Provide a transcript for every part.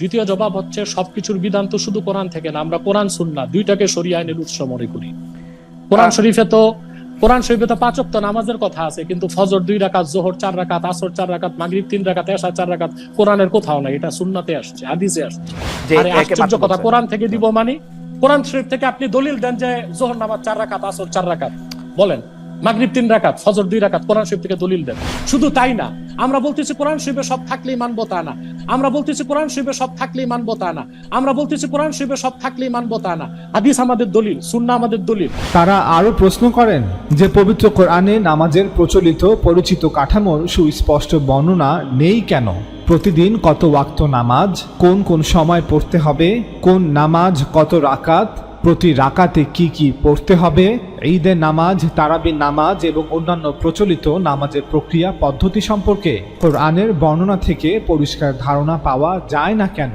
দ্বিতীয় জবাব হচ্ছে সবকিছুর বিধান তো শুধু কোরআন থেকে না, আমরা কোরআন সুন্নাহ দুইটাকে শরিয়া আইনের উৎস মনে করি। কোরআন শরীফে তো 5 ওয়াক্ত নামাজের কথা আছে, কিন্তু ফজর 2 রাকাত, যোহর 4 রাকাত, আসর 4 রাকাত, মাগরিব 3 রাকাত, এশা 4 রাকাত কোরআনের কোথাও নাই, এটা সুন্নাতে আসছে, হাদিসে আসছে। আরে আশ্চর্য কথা, কোরআন থেকে দিব মানে কোরআন শরীফ থেকে আপনি দলিল দেন যে যোহর নামাজ 4 রাকাত, আসর 4 রাকাত, বলেন মাগরিব 3 রাকাত, ফজর 2 রাকাত, কোরআন শরীফ থেকে দলিল দেন। শুধু তাই না, আমরা বলতেছি কোরআন শরীফে সব থাকলেই মানবো তা না, আমরা বলতেছি কোরআন শরীফে সব থাকলেই মানবো তা না, আমরা বলতেছি কোরআন শরীফে সব থাকলেই মানবো তা না। হাদিস আমাদের দলিল, সুন্নাহ আমাদের দলিল। তারা আরো প্রশ্ন করেন যে পবিত্র কোরআনে নামাজের প্রচলিত পরিচিত কাঠামোর সুস্পষ্ট বর্ণনা নেই কেন? প্রতিদিন কত ওয়াক্ত নামাজ, কোন কোন সময় পড়তে হবে, কোন নামাজ কত রাকাত, প্রতি রাকাতে কি কি পড়তে হবে, ঈদের নামাজ, তারাবির নামাজ এবং অন্যান্য প্রচলিত নামাজের প্রক্রিয়া পদ্ধতি সম্পর্কে কোরআনের বর্ণনা থেকে পরিষ্কার ধারণা পাওয়া যায় না কেন?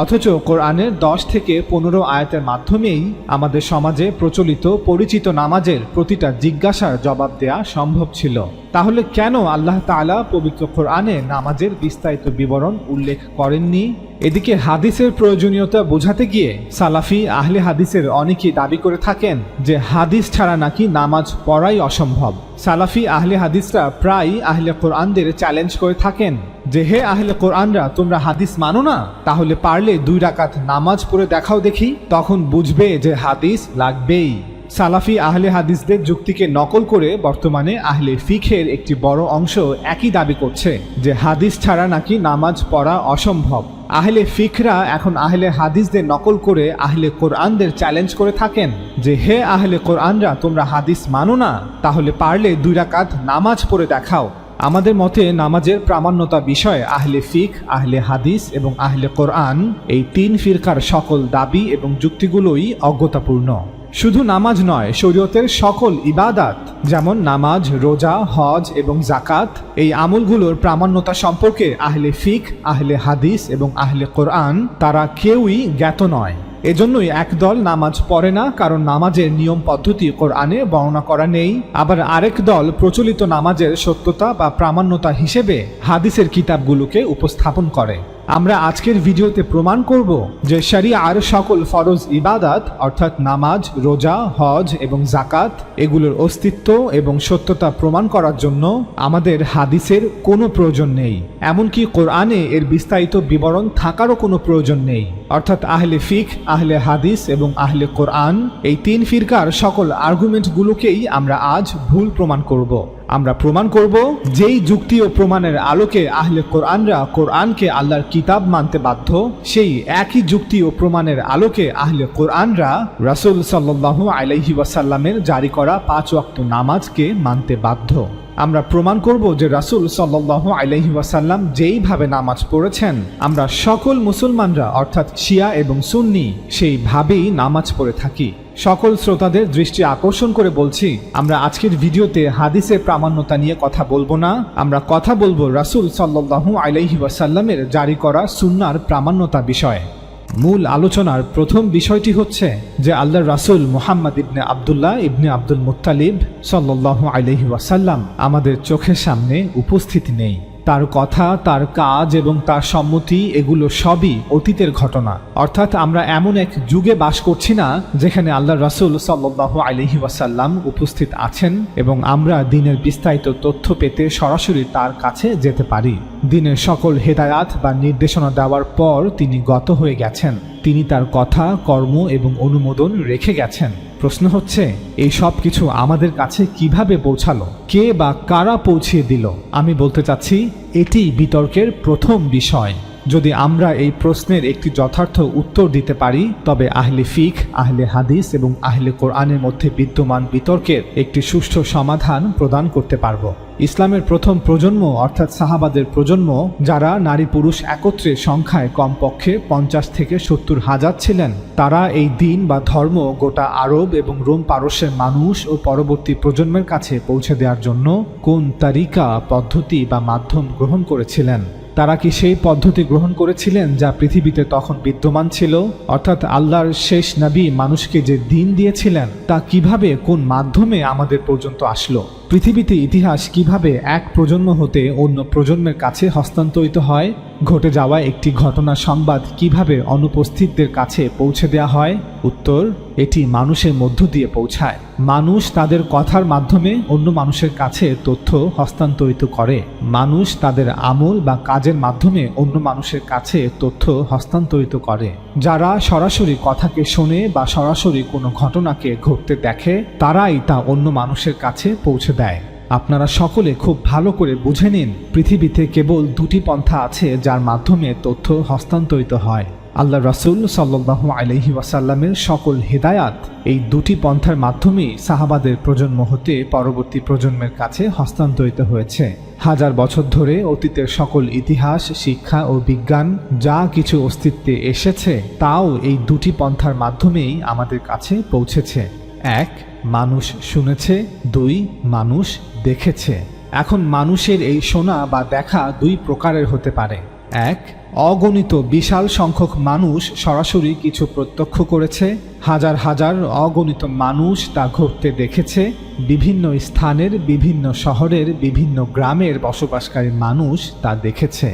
অথচ কোরআনের 10 থেকে 15 আয়াতের মাধ্যমেই আমাদের সমাজে প্রচলিত পরিচিত নামাজের প্রতিটা জিজ্ঞাসার জবাব দেয়া সম্ভব ছিল। তাহলে কেন আল্লাহ তাআলা পবিত্র কোরআনে নামাজের বিস্তারিত বিবরণ উল্লেখ করেননি? এদিকে হাদিসের প্রয়োজনীয়তা বোঝাতে গিয়ে সালাফি আহলে হাদিসের অনেকেই দাবি করে থাকেন যে হাদিস ছাড়া নাকি নামাজ পড়াই অসম্ভব। সালাফি আহলে হাদিসরা প্রায় আহলে কোরআনদের চ্যালেঞ্জ করে থাকেন যে হে আহলে কোরআনরা, তোমরা হাদিস মানো না, তাহলে পারলে 2 রাকাত নামাজ পড়ে দেখাও দেখি, তখন বুঝবে যে হাদিস লাগবেই। সালাফি আহলে হাদিসদের যুক্তিকে নকল করে বর্তমানে আহলে ফিকহের একটি বড় অংশ একই দাবি করছে যে হাদিস ছাড়া নাকি নামাজ পড়া অসম্ভব। আহলে ফিকরা এখন আহলে হাদিসদের নকল করে আহলে কোরআনদের চ্যালেঞ্জ করে থাকেন যে হে আহলে কোরআনরা, তোমরা হাদিস মানো না, তাহলে পারলে 2 রাকাত নামাজ পড়ে দেখাও। আমাদের মতে নামাজের প্রামাণ্যতা বিষয়ে আহলে ফিক, আহলে হাদিস এবং আহলে কোরআন এই 3 ফিরকার সকল দাবি এবং যুক্তিগুলোই অজ্ঞতাপূর্ণ। শুধু নামাজ নয়, শরীয়তের সকল ইবাদাত যেমন নামাজ, রোজা, হজ এবং যাকাত, এই আমলগুলোর প্রামাণ্যতা সম্পর্কে আহলে ফিক, আহলে হাদিস এবং আহলে কোরআন তারা কেউই জ্ঞাত নয়। এজন্যই একদল নামাজ পড়ে না, কারণ নামাজের নিয়ম পদ্ধতি কোরআনে বর্ণনা করা নেই। আবার আরেক দল প্রচলিত নামাজের সত্যতা বা প্রামাণ্যতা হিসেবে হাদিসের কিতাবগুলোকে উপস্থাপন করে। আমরা আজকের ভিডিওতে প্রমাণ করব যে শরিয়ার সকল ফরজ ইবাদাত অর্থাৎ নামাজ, রোজা, হজ এবং যাকাত এগুলোর অস্তিত্ব এবং সত্যতা প্রমাণ করার জন্য আমাদের হাদিসের কোনো প্রয়োজন নেই, এমনকি কোরআনে এর বিস্তারিত বিবরণ থাকারও কোনো প্রয়োজন নেই। অর্থাৎ আহলে ফিক, আহলে হাদিস এবং আহলে কোরআন এই 3 ফিরকার সকল আর্গুমেন্টগুলোকেই আমরা আজ ভুল প্রমাণ করব। আমরা প্রমাণ করব যেই যুক্তি ও প্রমাণের আলোকে আহলে কোরআনরা কোরআনকে আল্লাহর কিতাব মানতে বাধ্য, সেই একই যুক্তি ও প্রমাণের আলোকে আহলে কোরআনরা রাসূল সাল্লাল্লাহু আলাইহি ওয়াসাল্লামের জারি করা 5 ওয়াক্ত নামাজকে মানতে বাধ্য। আমরা প্রমাণ করব যে রাসূল সাল্লাল্লাহু আলাইহি ওয়াসাল্লাম যেইভাবে নামাজ পড়েছেন, আমরা সকল মুসলমানরা অর্থাৎ শিয়া এবং সুন্নি সেইভাবেই নামাজ পড়ে থাকি। সকল শ্রোতাদের দৃষ্টি আকর্ষণ করে বলছি, আমরা আজকের ভিডিওতে হাদিসের প্রামাণ্যতা নিয়ে কথা বলবো না, আমরা কথা বলবো রাসূল সাল্লাল্লাহু আলাইহি ওয়াসাল্লামের জারি করা সুন্নাহর প্রামাণ্যতা বিষয়ে। মূল আলোচনার প্রথম বিষয়টি হচ্ছে যে আল্লাহর রাসূল মুহাম্মদ ইবনে আব্দুল্লাহ ইবনে আব্দুল মুত্তালিব সাল্লাল্লাহু আলাইহি ওয়াসাল্লাম আমাদের চোখের সামনে উপস্থিত নেই। তার কথা, তার কাজ এবং তার সম্মতি এগুলো সবই অতীতের ঘটনা। অর্থাৎ আমরা এমন এক যুগে বাস করছি না যেখানে আল্লাহর রাসূল সাল্লাল্লাহু আলাইহি ওয়াসাল্লাম উপস্থিত আছেন এবং আমরা দ্বীনের বিস্তারিত তথ্য পেতে সরাসরি তার কাছে যেতে পারি। দ্বীনের সকল হেদায়াত বা নির্দেশনা দেওয়ার পর তিনি গত হয়ে গেছেন। তিনি তার কথা, কর্ম এবং অনুমোদন রেখে গেছেন। প্রশ্ন হচ্ছে, এই সব কিছু আমাদের কাছে কিভাবে পৌঁছালো? কে বা কারা পৌঁছিয়ে দিল? আমি বলতে চাচ্ছি এটি বিতর্কের প্রথম বিষয়। যদি আমরা এই প্রশ্নের একটি যথার্থ উত্তর দিতে পারি, তবে আহলে ফিক, আহলে হাদিস এবং আহলে কোরআনের মধ্যে বিদ্যমান বিতর্কের একটি সুষ্ঠু সমাধান প্রদান করতে পারব। ইসলামের প্রথম প্রজন্ম অর্থাৎ সাহাবাদের প্রজন্ম, যারা নারী পুরুষ একত্রে সংখ্যায় কমপক্ষে 50 থেকে 70 হাজার ছিলেন, তারা এই দ্বীন বা ধর্ম গোটা আরব এবং রোম পারস্যের মানুষ ও পরবর্তী প্রজন্মের কাছে পৌঁছে দেওয়ার জন্য কোন তারিকা, পদ্ধতি বা মাধ্যম গ্রহণ করেছিলেন? তারা কি সেই পদ্ধতি গ্রহণ করেছিলেন যা পৃথিবীতে তখন বিদ্যমান ছিল? অর্থাৎ আল্লাহর শেষ নবী মানুষকে যে দ্বীন দিয়েছিলেন তা কিভাবে, কোন মাধ্যমে আমাদের পর্যন্ত আসলো? পৃথিবীতে ইতিহাস কিভাবে এক প্রজন্ম হতে অন্য প্রজন্মের কাছে হস্তান্তরিত হয়? ঘটে যাওয়া একটি ঘটনা সংবাদ কিভাবে অনুপস্থিতদের কাছে পৌঁছে দেওয়া হয়? উত্তর, এটি মানুষের মধ্য দিয়ে পৌঁছায়। মানুষ তাদের কথার মাধ্যমে অন্য মানুষের কাছে তথ্য হস্তান্তরিত করে। মানুষ তাদের আমল বা কাজের মাধ্যমে অন্য মানুষের কাছে তথ্য হস্তান্তরিত করে। যারা সরাসরি কথাকে শোনে বা সরাসরি কোনো ঘটনাকে ঘটতে দেখে, তারাই তা অন্য মানুষের কাছে পৌঁছে দেয়। আপনারা সকলে খুব ভালো করে বুঝে নিন, পৃথিবীতে কেবল দুটি পন্থা আছে যার মাধ্যমে তথ্য হস্তান্তরিত হয়। আল্লাহ রাসূল সাল্লাল্লাহু আলাইহি ওয়াসাল্লামের সকল হিদায়াত এই দুটি পন্থার মাধ্যমেই সাহাবাদের প্রজন্ম হতে পরবর্তী প্রজন্মের কাছে হস্তান্তরিত হয়েছে। হাজার বছর ধরে অতীতের সকল ইতিহাস, শিক্ষা ও বিজ্ঞান যা কিছু অস্তিত্বে এসেছে তাও এই দুটি পন্থার মাধ্যমেই আমাদের কাছে পৌঁছেছে। 1. মানুষ শুনেছে, 2. মানুষ দেখেছে। এখন মানুষের এই শোনা বা দেখা দুই প্রকারের হতে পারে। 1. অগণিত বিশাল সংখ্যক মানুষ সরাসরি কিছু প্রত্যক্ষ করেছে, হাজার হাজার অগণিত মানুষ তা ঘটতে দেখেছে। বিভিন্ন স্থানের, বিভিন্ন শহরের, বিভিন্ন গ্রামের বসবাসকারী মানুষ তা দেখেছে।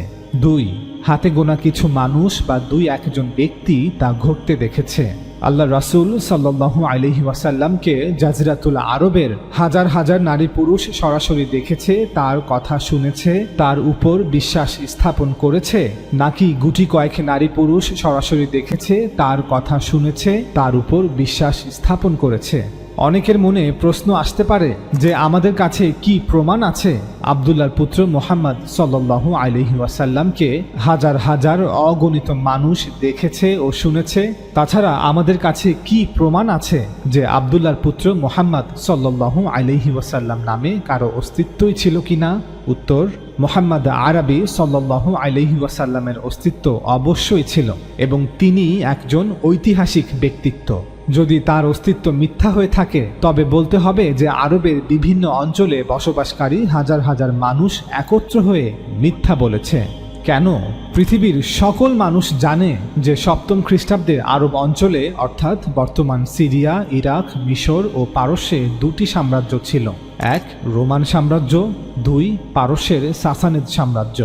2. হাতে গোনা কিছু মানুষ বা 2-1 ব্যক্তি তা ঘটতে দেখেছে। আল্লাহ রাসূল সাল্লাল্লাহু আলাইহি ওয়াসাল্লামকে জাজিরাতুল আরবের হাজার হাজার নারী পুরুষ সরাসরি দেখেছে, তার কথা শুনেছে, তার উপর বিশ্বাস স্থাপন করেছে, নাকি গুটি কয়েক নারী পুরুষ সরাসরি দেখেছে, তার কথা শুনেছে, তার উপর বিশ্বাস স্থাপন করেছে? অনেকের মনে প্রশ্ন আসতে পারে যে আমাদের কাছে কি প্রমাণ আছে আব্দুল্লাহর পুত্র মুহাম্মদ সাল্লাল্লাহু আলাইহি ওয়াসাল্লামকে হাজার হাজার অগণিত মানুষ দেখেছে ও শুনেছে? তাছাড়া আমাদের কাছে কি প্রমাণ আছে যে আব্দুল্লাহর পুত্র মুহাম্মদ সাল্লাল্লাহু আলাইহি ওয়াসাল্লাম নামে কারো অস্তিত্বই ছিল কিনা? উত্তর, মুহাম্মদ আরবি সাল্লাল্লাহু আলাইহি ওয়াসাল্লামের অস্তিত্ব অবশ্যই ছিল এবং তিনি একজন ঐতিহাসিক ব্যক্তিত্ব। যদি তার অস্তিত্ব মিথ্যা হয়ে থাকে তবে বলতে হবে যে আরবের বিভিন্ন অঞ্চলে বসবাসকারী হাজার হাজার মানুষ একত্র হয়ে মিথ্যা বলেছে। কেন? পৃথিবীর সকল মানুষ জানে যে 7ম খ্রিস্টাব্দে আরব অঞ্চলে অর্থাৎ বর্তমান সিরিয়া, ইরাক, মিশর ও পারস্যে 2টি সাম্রাজ্য ছিল। 1. রোমান সাম্রাজ্য, 2. পারস্যের সাসানিদ সাম্রাজ্য।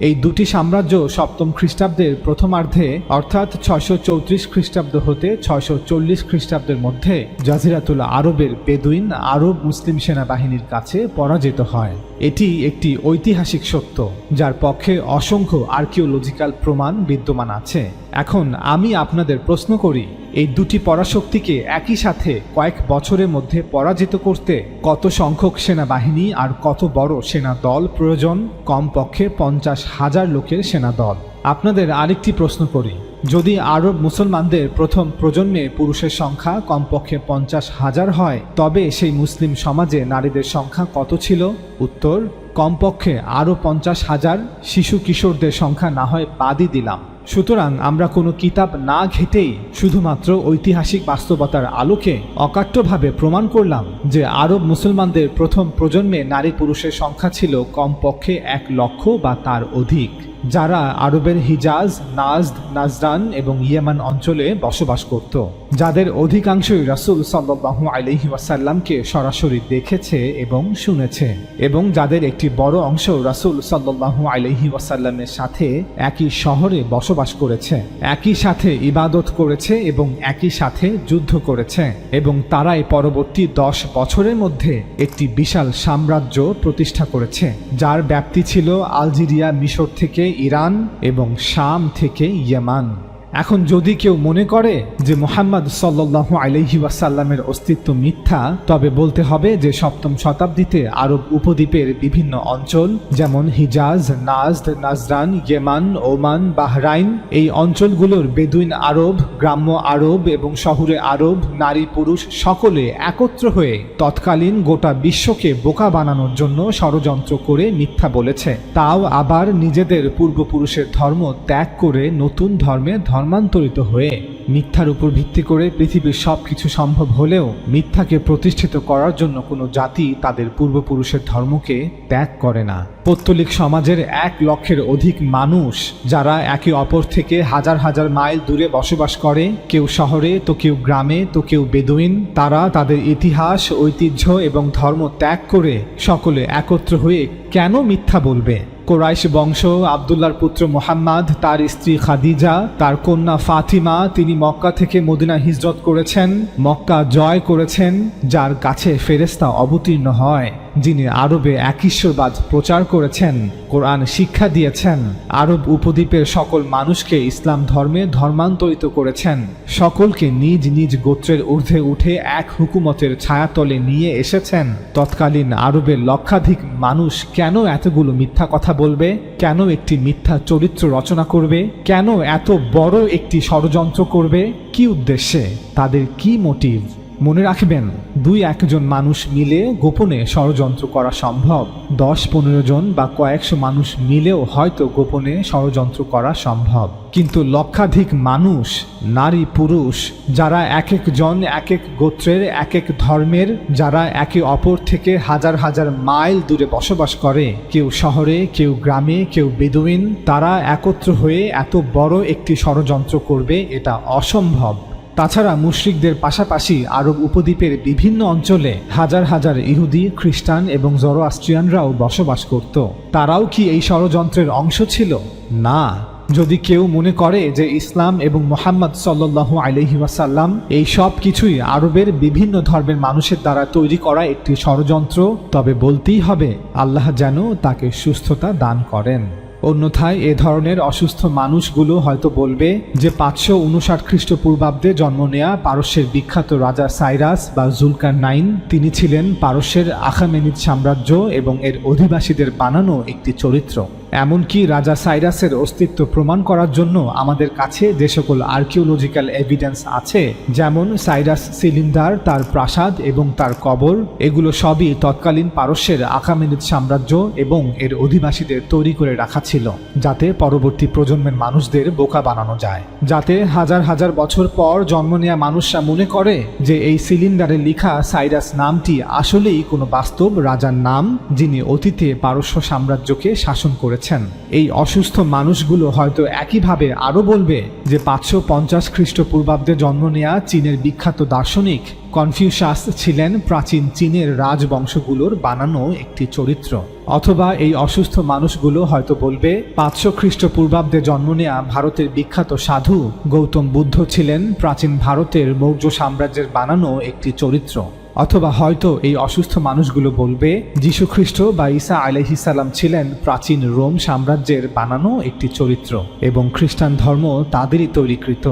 এই 2টি সাম্রাজ্য 7ম খ্রিস্টাব্দের প্রথমার্ধে অর্থাৎ 634 খ্রিস্টাব্দ হতে 640 খ্রিস্টাব্দের মধ্যে জাজিরাতুল আরবের বেদুইন আরব মুসলিম সেনাবাহিনীর কাছে পরাজিত হয়। এটি একটি ঐতিহাসিক সত্য যার পক্ষে অসংখ্য আর্কিওলজিক্যাল প্রমাণ বিদ্যমান আছে। এখন আমি আপনাদের প্রশ্ন করি, এই দুটি পরাশক্তিকে একই সাথে কয়েক বছরের মধ্যে পরাজিত করতে কত সংখ্যক সেনাবাহিনী আর কত বড় সেনা দল প্রয়োজন? কমপক্ষে 50,000 লোকের সেনা দল। আপনাদের আরেকটি প্রশ্ন করি, যদি আরব মুসলমানদের প্রথম প্রজন্মে পুরুষের সংখ্যা কমপক্ষে 50,000 হয় তবে সেই মুসলিম সমাজে নারীদের সংখ্যা কত ছিল? উত্তর, কমপক্ষে আরও 50,000। শিশু কিশোরদের সংখ্যা না হয় বাদই দিলাম। সুতরাং আমরা কোনো কিতাব না ঘেটেই শুধুমাত্র ঐতিহাসিক বাস্তবতার আলোকে অকাট্যভাবে প্রমাণ করলাম যে আরব মুসলমানদের প্রথম প্রজন্মে নারী পুরুষের সংখ্যা ছিল কমপক্ষে 1 লক্ষ বা তার অধিক, যারা আরবের হিজাজ, নাজদ, নাজরান এবং ইয়েমান অঞ্চলে বসবাস করত, যাদের অধিকাংশই রাসূল সাল্লাল্লাহু আলাইহি ওয়াসাল্লামকে সরাসরি দেখেছে এবং শুনেছে, এবং যাদের একটি বড় অংশ রাসূল সাল্লাল্লাহু আলাইহি ওয়াসাল্লামের সাথে একই শহরে বসবাস করেছে, একই সাথে ইবাদত করেছে এবং একই সাথে যুদ্ধ করেছে, এবং তারাই পরবর্তী 10 বছরের মধ্যে একটি বিশাল সাম্রাজ্য প্রতিষ্ঠা করেছে যার ব্যাপ্তি ছিল আলজেরিয়া, মিশর থেকে ইরান এবং শাম থেকে ইয়েমান। এখন যদি কেউ মনে করে যে মুহাম্মদ সাল্লাল্লাহু আলাইহি ওয়াসাল্লামের অস্তিত্ব মিথ্যা, তবে বলতে হবে যে 7ম শতাব্দীতে আরব উপদ্বীপের বিভিন্ন অঞ্চল যেমন হিজাজ, Najd, Najran, Yamam, Oman, Bahrain এই অঞ্চলগুলোর বেদুইন আরব, গ্রাম্য আরব এবং শহুরে আরব নারী পুরুষ সকলে একত্র হয়ে তৎকালীন গোটা বিশ্বকে বোকা বানানোর জন্য ষড়যন্ত্র করে মিথ্যা বলেছে, তাও আবার নিজেদের পূর্বপুরুষের ধর্ম ত্যাগ করে নতুন ধর্মে ধর্মান্তরিত হয়ে মিথ্যার উপর ভিত্তি করে পৃথিবীর সবকিছু সম্ভব হলেও মিথ্যাকে প্রতিষ্ঠিত করার জন্য কোনো জাতি তাদের পূর্বপুরুষের ধর্মকে ত্যাগ করে না। পৌত্তলিক সমাজের 1 লক্ষের অধিক মানুষ যারা একে অপর থেকে হাজার হাজার মাইল দূরে বসবাস করে, কেউ শহরে তো কেউ গ্রামে তো কেউ বেদুইন, তারা তাদের ইতিহাস, ঐতিহ্য এবং ধর্ম ত্যাগ করে সকলে একত্র হয়ে কেন মিথ্যা বলবে? কোরাইশ বংশ, আব্দুল্লাহর পুত্র মুহাম্মদ, তার স্ত্রী খাদিজা, তার কন্যা ফাতিমা, তিনি মক্কা থেকে মদিনা হিজরত করেছেন, মক্কা জয় করেছেন, যার কাছে ফেরেশতা অবতীর্ণ হয়, যিনি আরবে একঈশ্বরবাদ প্রচার করেছেন, কোরআন শিক্ষা দিয়েছেন, আরব উপদ্বীপের সকল মানুষকে ইসলাম ধর্মে ধর্মান্তরিত করেছেন, সকলকে নিজ নিজ গোত্রের ঊর্ধ্বে উঠে এক হুকুমতের ছায়াতলে নিয়ে এসেছেন। তৎকালীন আরবের লক্ষাধিক মানুষ কেন এতগুলো মিথ্যা কথা বলবে? কেন একটি মিথ্যা চরিত্র রচনা করবে? কেন এত বড় একটি ষড়যন্ত্র করবে? কি উদ্দেশ্যে? তাদের কি মোটিভ? মনে রাখবেন, 2-1 মানুষ মিলে গোপনে ষড়যন্ত্র করা সম্ভব। 10-15 জন বা কয়েকশো মানুষ মিলেও হয়তো গোপনে ষড়যন্ত্র করা সম্ভব, কিন্তু লক্ষাধিক মানুষ, নারী পুরুষ, যারা এক একজন এক এক গোত্রের, এক এক ধর্মের, যারা একে অপর থেকে হাজার হাজার মাইল দূরে বসবাস করে, কেউ শহরে কেউ গ্রামে কেউ বেদুইন, তারা একত্র হয়ে এত বড় একটি ষড়যন্ত্র করবে, এটা অসম্ভব। তাছাড়া মুশরিকদের পাশাপাশি আরব উপদ্বীপের বিভিন্ন অঞ্চলে হাজার হাজার ইহুদি, খ্রিস্টান এবং জরোআস্ট্রিয়ানরাও বসবাস করত। তারাও কি এই ষড়যন্ত্রের অংশ ছিল? না। যদি কেউ মনে করে যে ইসলাম এবং মুহাম্মদ সাল্লাল্লাহু আলাইহি ওয়াসাল্লাম এই সব কিছুই আরবের বিভিন্ন ধর্মের মানুষের দ্বারা তৈরি করা একটি ষড়যন্ত্র, তবে বলতেই হবে আল্লাহ যেন তাকে সুস্থতা দান করেন। অন্যথায় এ ধরনের অসুস্থ মানুষগুলো হয়তো বলবে যে 559 খ্রিস্টপূর্বাব্দে জন্ম নেয়া পারস্যের বিখ্যাত রাজা সাইরাস বা জুলকারনাইন, তিনি ছিলেন পারস্যের আখামেনিদ সাম্রাজ্য এবং এর অধিবাসীদের বানানো একটি চরিত্র। এমনকি রাজা সাইরাসের অস্তিত্ব প্রমাণ করার জন্য আমাদের কাছে যে সকল আর্কিওলজিক্যাল এভিডেন্স আছে, যেমন সাইরাস সিলিন্ডার, তার প্রাসাদ এবং তার কবর, এগুলো সবই তৎকালীন পারস্যের আখামেনিদ সাম্রাজ্য এবং এর অধিবাসীদের তৈরি করে রাখা ছিল, যাতে পরবর্তী প্রজন্মের মানুষদের বোকা বানানো যায়, যাতে হাজার হাজার বছর পর জন্ম নেওয়া মানুষরা মনে করে যে এই সিলিন্ডারে লেখা সাইরাস নামটি আসলেই কোনো বাস্তব রাজার নাম, যিনি অতীতে পারস্য সাম্রাজ্যকে শাসন করেছেন। এই অসুস্থ মানুষগুলো হয়তো একইভাবে আরো বলবে যে 550 খ্রিস্টপূর্বাব্দে জন্ম নেয়া চীনের বিখ্যাত দার্শনিক কনফিউশাস ছিলেন প্রাচীন চীনের রাজবংশগুলোর বানানো একটি চরিত্র। অথবা এই অসুস্থ মানুষগুলো হয়তো বলবে 500 খ্রিস্টপূর্বাব্দে জন্ম নেয়া ভারতের বিখ্যাত সাধু গৌতম বুদ্ধ ছিলেন প্রাচীন ভারতের মৌর্য সাম্রাজ্যের বানানো একটি চরিত্র। অথবা হয়তো এই অসুস্থ মানুষগুলো বলবে যীশুখ্রিস্ট বা ঈসা আলাইহিস সালাম ছিলেন প্রাচীন রোম সাম্রাজ্যের বানানো একটি চরিত্র এবং খ্রিস্টান ধর্ম তাদেরই তৈরিকৃত।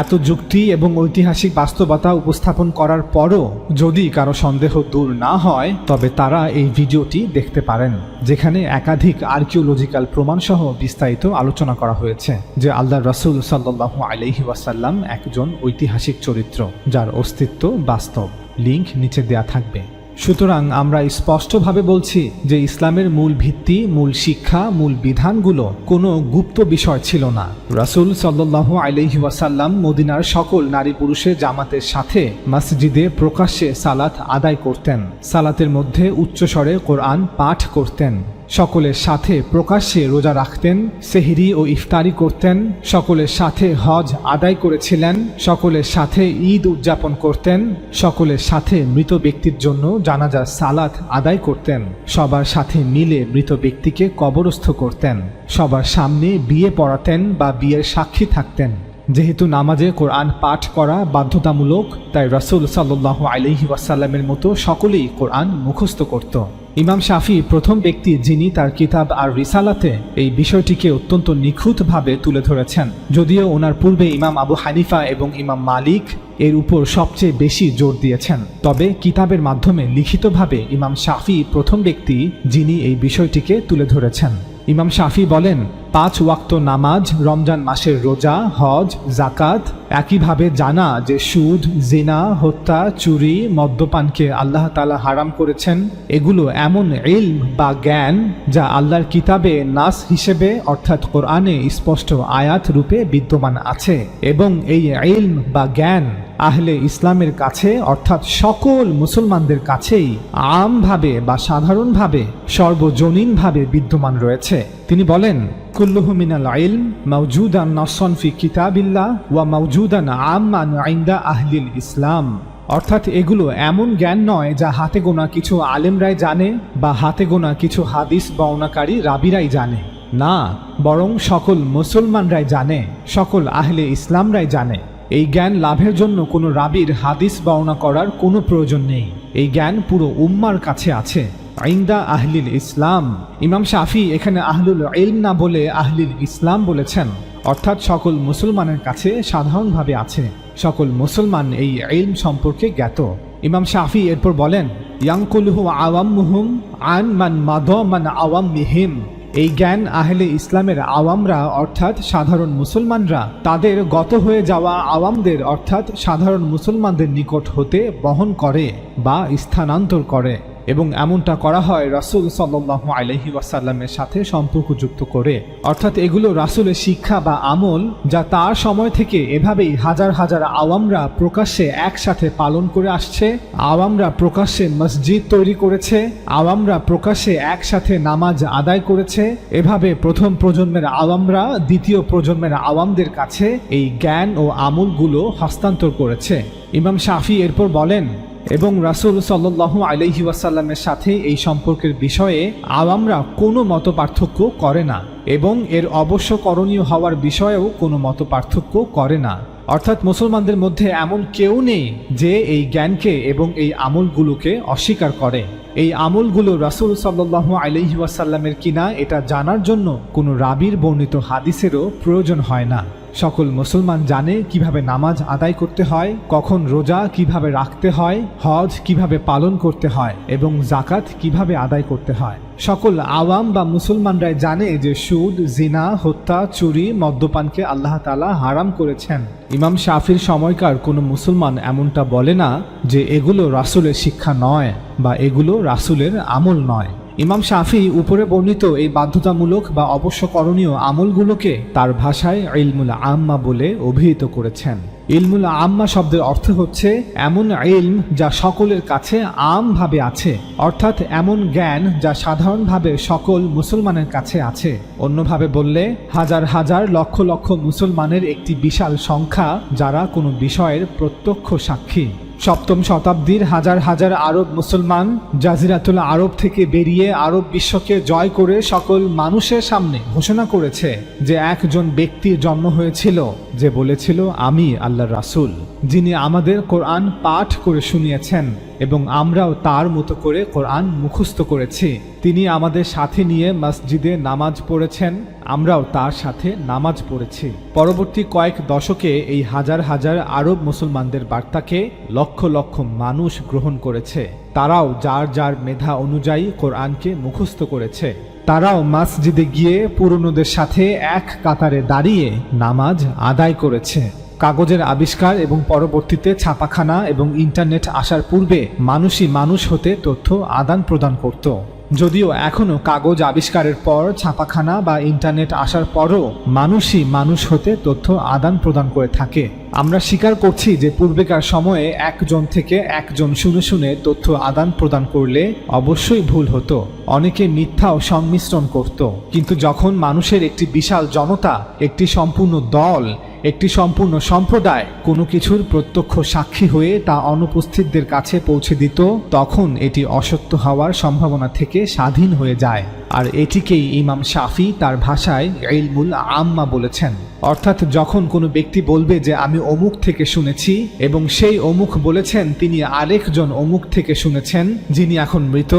এত যুক্তি এবং ঐতিহাসিক বাস্তবতা উপস্থাপন করার পরও যদি কারো সন্দেহ দূর না হয়, তবে তারা এই ভিডিওটি দেখতে পারেন, যেখানে একাধিক আর্কিওলজিক্যাল প্রমাণসহ বিস্তারিত আলোচনা করা হয়েছে যে আল্লাহর রাসূল সাল্লাল্লাহু আলাইহি ওয়াসাল্লাম একজন ঐতিহাসিক চরিত্র যার অস্তিত্ব বাস্তব। লিংক নিচে দেয়া থাকবে। সুতরাং আমরা স্পষ্টভাবে বলছি যে ইসলামের মূল ভিত্তি, মূল শিক্ষা, মূল বিধানগুলো কোনো গুপ্ত বিষয় ছিল না। রাসূল সাল্লাল্লাহু আলাইহি ওয়াসাল্লাম মদিনার সকল নারী পুরুষের জামাতের সাথে মসজিদে প্রকাশ্যে সালাত আদায় করতেন, সালাতের মধ্যে উচ্চস্বরে কোরআন পাঠ করতেন, সকলের সাথে প্রকাশ্যে রোজা রাখতেন, সেহরি ও ইফতারি করতেন, সকলের সাথে হজ আদায় করেছিলেন, সকলের সাথে ঈদ উদযাপন করতেন, সকলের সাথে মৃত ব্যক্তির জন্য জানাজার সালাত আদায় করতেন, সবার সাথে মিলে মৃত ব্যক্তিকে কবরস্থ করতেন, সবার সামনে বিয়ে পড়াতেন বা বিয়ের সাক্ষী থাকতেন। যেহেতু নামাজে কোরআন পাঠ করা বাধ্যতামূলক, তাই রাসূল সাল্লাল্লাহু আলাইহি ওয়াসাল্লামের মতো সকলেই কোরআন মুখস্থ করত। ইমাম শাফি প্রথম ব্যক্তি যিনি তার কিতাব আর রিসালাতে এই বিষয়টিকে অত্যন্ত নিখুঁতভাবে তুলে ধরেছেন, যদিও ওনার পূর্বে ইমাম আবু হানিফা এবং ইমাম মালিক এর উপর সবচেয়ে বেশি জোর দিয়েছেন। তবে কিতাবের মাধ্যমে লিখিতভাবে ইমাম শাফি প্রথম ব্যক্তি যিনি এই বিষয়টিকে তুলে ধরেছেন। ইমাম শাফি বলেন, 5 ওয়াক্ত নামাজ, রমজান মাসের রোজা, হজ, জাকাত, একইভাবে জানা যে সুদ, জিনা, হত্যা, চুরি, মদ্যপানকে আল্লাহ তাআলা হারাম করেছেন, এগুলো এমন ইলম বা জ্ঞান যা আল্লাহর কিতাবে নাস হিসেবে অর্থাৎ কোরআনে স্পষ্ট আয়াত রূপে বিদ্যমান আছে, এবং এই ইলম বা জ্ঞান আহলে ইসলামের কাছে অর্থাৎ সকল মুসলমানদের কাছেই আমভাবে বা সাধারণভাবে সর্বজনীনভাবে বিদ্যমান রয়েছে। তিনি বলেন, কুল্লুহু মিনাল ইলম মাওজুদান নাসসান ফি কিতাবিল্লাহ ওয়া মাওজুদান আম্মান ইনদা আহলিল ইসলাম। অর্থাৎ এগুলো এমন জ্ঞান নয় যা হাতে গোনা কিছু আলেমরাই জানে বা হাতে গোনা কিছু হাদিস বর্ণনাকারী রাবিরাই জানে, না, বরং সকল মুসলমানরাই জানে, সকল আহলে ইসলামরাই জানে। এই জ্ঞান লাভের জন্য কোনো রাবির হাদিস বর্ণনা করার কোনো প্রয়োজন নেই। এই জ্ঞান পুরো উম্মার কাছে আছে, ইনদা আহলিল ইসলাম। ইমাম শাফি এখানে আহলুল ইলম না বলে আহলিল ইসলাম বলেছেন, অর্থাৎ সকল মুসলমানের কাছে সাধারণভাবে আছে, সকল মুসলমান এই ইলম সম্পর্কে জ্ঞাত। ইমাম শাফি এরপর বলেন, ইয়ানকুলুহু আওয়ামুহুম আন মান মাদা মান আওয়ামিহিম। এই জ্ঞান আহলে ইসলামের আওয়ামরা অর্থাৎ সাধারণ মুসলমানরা তাদের গত হয়ে যাওয়া আওয়ামদের অর্থাৎ সাধারণ মুসলমানদের নিকট হতে বহন করে বা স্থানান্তর করে, এবং এমনটা করা হয় রাসূল সাল্লাল্লাহু আলাইহি ওয়াসাল্লামের সাথে সম্পর্কযুক্ত করে। অর্থাৎ এগুলো রাসূলের শিক্ষা বা আমল যা তার সময় থেকে এভাবেই হাজার হাজার আওয়ামরা প্রকাশ্যে একসাথে পালন করে আসছে। আওয়ামরা প্রকাশ্যে মসজিদ তৈরি করেছে, আওয়ামরা প্রকাশ্যে একসাথে নামাজ আদায় করেছে। এভাবে প্রথম প্রজন্মের আওয়ামরা দ্বিতীয় প্রজন্মের আওয়ামদের কাছে এই জ্ঞান ও আমলগুলো হস্তান্তর করেছে। ইমাম শাফি এরপর বলেন, এবং রাসূল সাল্লাল্লাহু আলাইহি ওয়াসাল্লামের সাথে এই সম্পর্কের বিষয়ে আওয়ামরা কোনো মত পার্থক্য করে না, এবং এর অবশ্য করণীয় হওয়ার বিষয়েও কোনো মত পার্থক্য করে না। অর্থাৎ মুসলমানদের মধ্যে এমন কেউ নেই যে এই জ্ঞানকে এবং এই আমলগুলোকে অস্বীকার করে। এই আমলগুলো রাসূল সাল্লাল্লাহু আলাইহি ওয়াসাল্লামের কিনা এটা জানার জন্য কোনো রাবির বর্ণিত হাদিসেরও প্রয়োজন হয় না। সকল মুসলমান জানে কিভাবে নামাজ আদায় করতে হয়, কখন রোজা কিভাবে রাখতে হয়, হজ কিভাবে পালন করতে হয় এবং জাকাত কিভাবে আদায় করতে হয়। সকল আওয়াম বা মুসলমানরাই জানে যে সুদ, জিনা, হত্যা, চুরি, মদ্যপানকে আল্লাহ তাআলা হারাম করেছেন। ইমাম শাফির সময়কার কোনো মুসলমান এমনটা বলে না যে এগুলো রাসূলের শিক্ষা নয় বা এগুলো রাসূলের আমল নয়। ইমাম শাফি উপরে বর্ণিত এই বাধ্যতামূলক বা অবশ্য করণীয় আমলগুলোকে তার ভাষায় ইলমুল আম্মা বলে অভিহিত করেছেন। ইলমুল আম্মা শব্দের অর্থ হচ্ছে এমন ইলম যা সকলের কাছে আমভাবে আছে, অর্থাৎ এমন জ্ঞান যা সাধারণভাবে সকল মুসলমানের কাছে আছে। অন্যভাবে বললে হাজার হাজার লক্ষ লক্ষ মুসলমানের একটি বিশাল সংখ্যা যারা কোনো বিষয়ের প্রত্যক্ষ সাক্ষী। সপ্তম শতাব্দীর হাজার হাজার আরব মুসলমান জাজিরাতুল আরব থেকে বেরিয়ে আরব বিশ্বকে জয় করে সকল মানুষের সামনে ঘোষণা করেছে যে একজন ব্যক্তির জন্ম হয়েছিল যে বলেছিল, আমি আল্লাহর রাসূল, যিনি আমাদের কোরআন পাঠ করে শুনিয়েছেন এবং আমরাও তার মতো করে কোরআন মুখস্থ করেছি। তিনি আমাদের সাথে নিয়ে মসজিদে নামাজ পড়েছেন, আমরাও তার সাথে নামাজ পড়েছি। পরবর্তী কয়েক দশকে এই হাজার হাজার আরব মুসলমানদের বার্তাকে লক্ষ লক্ষ মানুষ গ্রহণ করেছে। তারাও যার যার মেধা অনুযায়ী কোরআনকে মুখস্থ করেছে। তারাও মসজিদে গিয়ে পুরনোদের সাথে এক কাতারে দাঁড়িয়ে নামাজ আদায় করেছে। কাগজের আবিষ্কার এবং পরবর্তীতে ছাপাখানা এবং ইন্টারনেট আসার পূর্বে মানুষই মানুষ হতে তথ্য আদান প্রদান করত। যদিও এখনও কাগজ আবিষ্কারের পর ছাপাখানা বা ইন্টারনেট আসার পরও মানুষই মানুষ হতে তথ্য আদান প্রদান করে থাকে। আমরা স্বীকার করছি যে পূর্বেকার সময়ে একজন থেকে একজন শুনে শুনে তথ্য আদান প্রদান করলে অবশ্যই ভুল হতো, অনেকে মিথ্যাও সংমিশ্রণ করত। কিন্তু যখন মানুষের একটি বিশাল জনতা, একটি সম্পূর্ণ দল, একটি সম্পূর্ণ সম্প্রদায় কোনো কিছুর প্রত্যক্ষ সাক্ষী হয়ে তা অনুপস্থিতদের কাছে পৌঁছে দিত, তখন এটি অসত্য হওয়ার সম্ভাবনা থেকে স্বাধীন হয়ে যায়। আর এটিকেই ইমাম শাফি তার ভাষায় ইলমুল আম্মা বলেছেন। অর্থাৎ যখন কোনো ব্যক্তি বলবে যে আমি অমুক থেকে শুনেছি এবং সেই অমুক বলেছেন তিনি আরেকজন অমুক থেকে শুনেছেন যিনি এখন মৃত,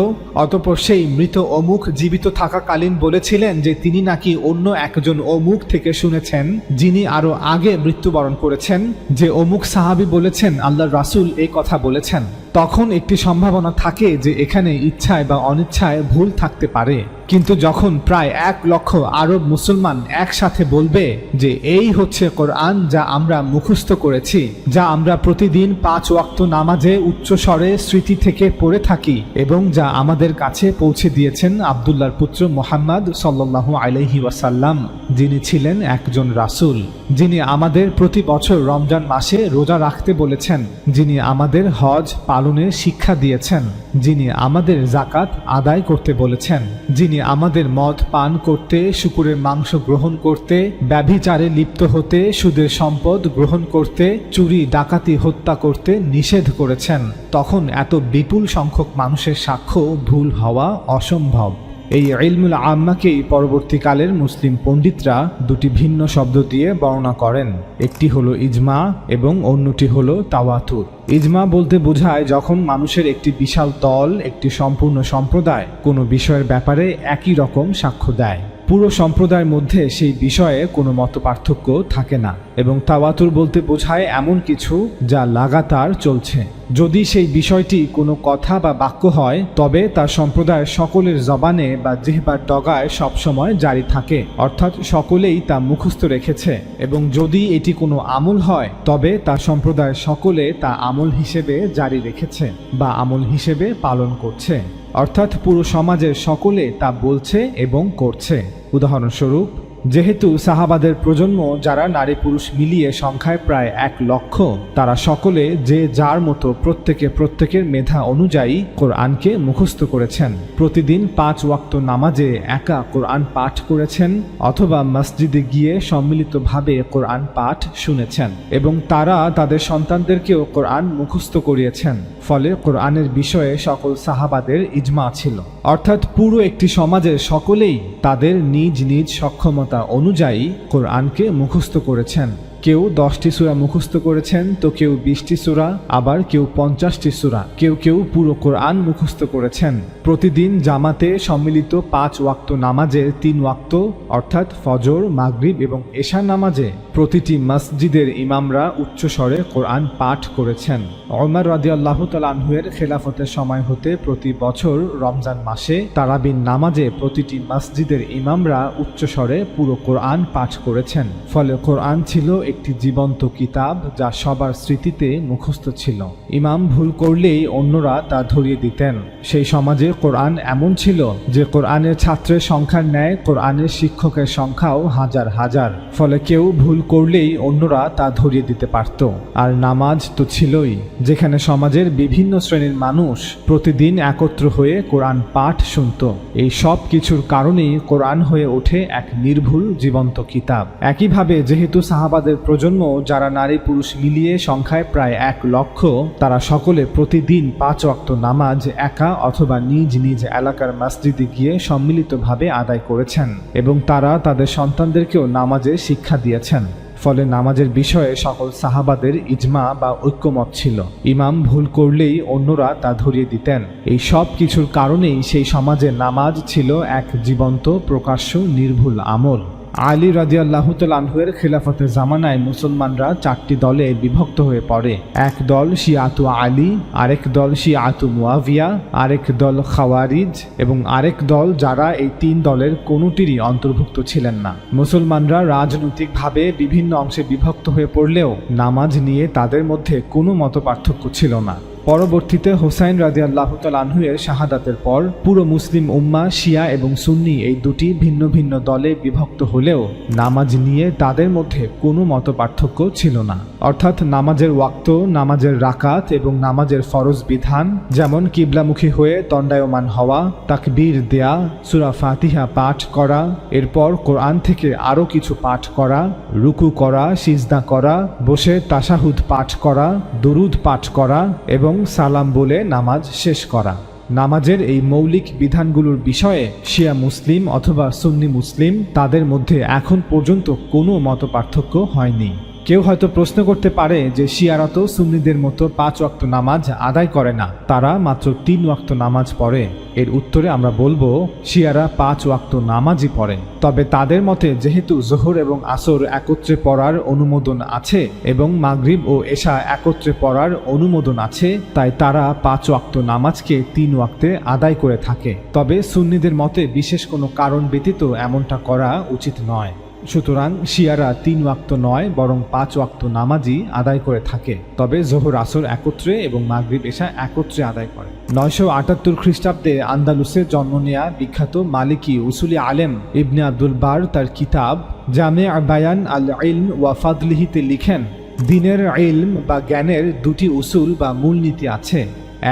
অতঃপর সেই মৃত অমুক জীবিত থাকাকালীন বলেছিলেন যে তিনি নাকি অন্য একজন অমুক থেকে শুনেছেন যিনি আরো আগে মৃত্যুবরণ করেছেন, যে অমুক সাহাবী বলেছেন আল্লাহর রাসূল এই কথা বলেছেন, তখন একটি সম্ভাবনা থাকে যে এখানে ইচ্ছায় বা অনিচ্ছায় ভুল থাকতে পারে। কিন্তু যখন প্রায় 1 লক্ষ আরব মুসলমান একসাথে বলবে যে এই হচ্ছে কোরআন, যা আমরা মুখস্থ করেছি, যা আমরা প্রতিদিন 5 ওয়াক্ত নামাজে উচ্চ স্বরে স্মৃতি থেকে পড়ে থাকি এবং যা আমাদের কাছে পৌঁছে দিয়েছেন আব্দুল্লাহর পুত্র মুহাম্মদ সাল্লাল্লাহু আলাইহি ওয়াসাল্লাম, যিনি ছিলেন একজন রাসূল, যিনি আমাদের প্রতি বছর রমজান মাসে রোজা রাখতে বলেছেন, যিনি আমাদের হজ পালনের শিক্ষা দিয়েছেন, যিনি আমাদের যাকাত আদায় করতে বলেছেন, যিনি আমাদের মদ পান করতে, শূকরের মাংস গ্রহণ করতে, ব্যভিচারে লিপ্ত হতে, সুদের সম্পদ গ্রহণ করতে, চুরি ডাকাতি হত্যা করতে নিষেধ করেছেন, তখন এত বিপুল সংখ্যক মানুষের সাক্ষ্য ভুল হওয়া অসম্ভব। এই ইলমুল আম্মাকেই পরবর্তীকালের মুসলিম পণ্ডিতরা দুটি ভিন্ন শব্দ দিয়ে বর্ণনা করেন। একটি হলো ইজমা এবং অন্যটি হলো তাওয়াতুর। ইজমা বলতে বোঝায় যখন মানুষের একটি বিশাল দল, একটি সম্পূর্ণ সম্প্রদায় কোনো বিষয়ের ব্যাপারে একই রকম সাক্ষ্য দেয়, পুরো সম্প্রদায়ের মধ্যে সেই বিষয়ে কোনো মতপার্থক্য থাকে না। এবং তাওয়াতুর বলতে বোঝায় এমন কিছু যা লাগাতার চলছে। যদি সেই বিষয়টি কোনো কথা বা বাক্য হয়, তবে তার সম্প্রদায়ের সকলের জবানে বা জিহ্বার ডগায় সবসময় জারি থাকে, অর্থাৎ সকলেই তা মুখস্থ রেখেছে। এবং যদি এটি কোনো আমল হয়, তবে তার সম্প্রদায়ের সকলে তা আমল হিসেবে জারি রেখেছে বা আমল হিসেবে পালন করছে, অর্থাৎ পুরো সমাজের সকলে তা বলছে এবং করছে। উদাহরণস্বরূপ, যেহেতু সাহাবাদের প্রজন্ম যারা নারী পুরুষ মিলিয়ে সংখ্যায় প্রায় 1 লক্ষ, তারা সকলে যে যার মতো প্রত্যেকের মেধা অনুযায়ী কোরআনকে মুখস্থ করেছেন, প্রতিদিন 5 ওয়াক্ত নামাজে একা কোরআন পাঠ করেছেন অথবা মসজিদে গিয়ে সম্মিলিতভাবে কোরআন পাঠ শুনেছেন, এবং তারা তাদের সন্তানদেরকেও কোরআন মুখস্থ করিয়েছেন। ফলে কোরআনের বিষয়ে সকল সাহাবাদের ইজমা ছিল, অর্থাৎ পুরো একটি সমাজের সকলেই তাদের নিজ নিজ সক্ষমতা অনুযায়ী কোরআনকে মুখস্থ করেছেন। কেউ 10টি সূরা মুখস্থ করেছেন, তো কেউ 20টি সূরা, আবার কেউ 50টি সূরা, কেউ পুরো কোরআন মুখস্থ করেছেন। প্রতিদিন জামাতে সম্মিলিত 5 ওয়াক্ত নামাজের 3 ওয়াক্ত অর্থাৎ ফজর, মাগরিব এবং এশা নামাজে প্রতিটি মসজিদের ইমামরা উচ্চস্বরে কোরআন পাঠ করেছেন। ওমর রাদিয়াল্লাহু তাআলা আনহু-এর খেলাফতের সময় হতে প্রতি বছর রমজান মাসে তারাবির নামাজে প্রতিটি মসজিদের ইমামরা উচ্চস্বরে পুরো কোরআন পাঠ করেছেন। ফলে কোরআন ছিল একটি জীবন্ত কিতাব যা সবার স্মৃতিতে মুখস্থ ছিল। ইমাম ভুল করলেই অন্যরা তা ধরিয়ে দিতেন। সেই সমাজে কোরআন এমন ছিল যে কোরআনের ছাত্রের সংখ্যার ন্যায় কোরআনের শিক্ষকের সংখ্যাও হাজার হাজার। ফলে কেউ ভুল করলেই অন্যরা তা ধরিয়ে দিতে পারত। আর নামাজ তো ছিলই, যেখানে সমাজের বিভিন্ন শ্রেণীর মানুষ প্রতিদিন একত্র হয়ে কোরআন পাঠ শুনত। এই সব কিছুর কারণেই কোরআন হয়ে ওঠে এক নির্ভুল জীবন্ত কিতাব। একইভাবে যেহেতু সাহাবাদের প্রজন্ম যারা নারী পুরুষ মিলিয়ে সংখ্যায় প্রায় 1 লক্ষ, তারা সকলে প্রতিদিন 5 ওয়াক্ত নামাজ একা অথবা নিজ নিজ এলাকার মসজিদে গিয়ে সম্মিলিতভাবে আদায় করেছেন এবং তারা তাদের সন্তানদেরকেও নামাজে শিক্ষা দিয়েছেন। ফলে নামাজের বিষয়ে সকল সাহাবাদের ইজমা বা ঐক্যমত ছিল। ইমাম ভুল করলেই অন্যরা তা ধরিয়ে দিতেন। এই সব কিছুর কারণেই সেই সমাজে নামাজ ছিল এক জীবন্ত প্রকাশ্য নির্ভুল আমল। আলী রাদিয়াল্লাহু তাআলা আনহু-এর খিলাফতের জামানায় মুসলমানরা 4টি দলে বিভক্ত হয়ে পড়ে। এক দল শিয়াতু আলী, আরেক দল শিয়াতু মুয়াবিয়া, আরেক দল খাওয়ারিজ এবং আরেক দল যারা এই 3 দলের কোনোটিরই অন্তর্ভুক্ত ছিলেন না। মুসলমানরা রাজনৈতিকভাবে বিভিন্ন অংশে বিভক্ত হয়ে পড়লেও নামাজ নিয়ে তাদের মধ্যে কোনো মতপার্থক্য ছিল না। পরবর্তীতে হুসাইন রাদিয়াল্লাহু তাআলা আনহু-এর শাহাদাতের পর পুরো মুসলিম উম্মাহ শিয়া এবং সুন্নি এই দুটি ভিন্ন ভিন্ন দলে বিভক্ত হলেও নামাজ নিয়ে তাদের মধ্যে কোনো মতপার্থক্য ছিল না। অর্থাৎ নামাজের ওয়াক্ত, নামাজের রাকাত এবং নামাজের ফরজ বিধান, যেমন কিবলামুখী হয়ে দণ্ডায়মান হওয়া, তাকবীর দেয়া, সূরা ফাতিহা পাঠ করা, এরপর কোরআন থেকে আরও কিছু পাঠ করা, রুকু করা, সিজদা করা, বসে তাশাহুদ পাঠ করা, দুরুদ পাঠ করা এবং সালাম বলে নামাজ শেষ করা। নামাজের এই মৌলিক বিধানগুলোর বিষয়ে শিয়া মুসলিম অথবা সুন্নি মুসলিম তাদের মধ্যে এখন পর্যন্ত কোনো মতপার্থক্য হয়নি। কেউ হয়তো প্রশ্ন করতে পারে যে শিয়ারা তো সুন্নিদের মতো 5 ওয়াক্ত নামাজ আদায় করে না, তারা মাত্র 3 ওয়াক্ত নামাজ পড়ে। এর উত্তরে আমরা বলবো শিয়ারা 5 ওয়াক্ত নামাজই পড়ে, তবে তাদের মতে যেহেতু জোহর এবং আসর একত্রে পড়ার অনুমোদন আছে এবং মাগরিব ও এশা একত্রে পড়ার অনুমোদন আছে, তাই তারা 5 ওয়াক্ত নামাজকে 3 ওয়াক্তে আদায় করে থাকে। তবে সুন্নিদের মতে বিশেষ কোনো কারণ ব্যতীত এমনটা করা উচিত নয়। সুতরাং শিয়ারা 3 ওয়াক্ত নয় বরং 5 ওয়াক্ত নামাজই আদায় করে থাকে, তবে জোহর আসর একত্রে এবং মাগরিব এশা একত্রে আদায় করে। 978 খ্রিস্টাব্দে আন্দালুসে জন্ম নেয়া বিখ্যাত মালিকি উসুলি আলেম ইবনে আব্দুল বার তার কিতাব জামে বায়ান আল ইলম ওয়া ফাদলিহিতে লিখেন, দিনের ইলম বা জ্ঞানের 2টি উসুল বা মূলনীতি আছে।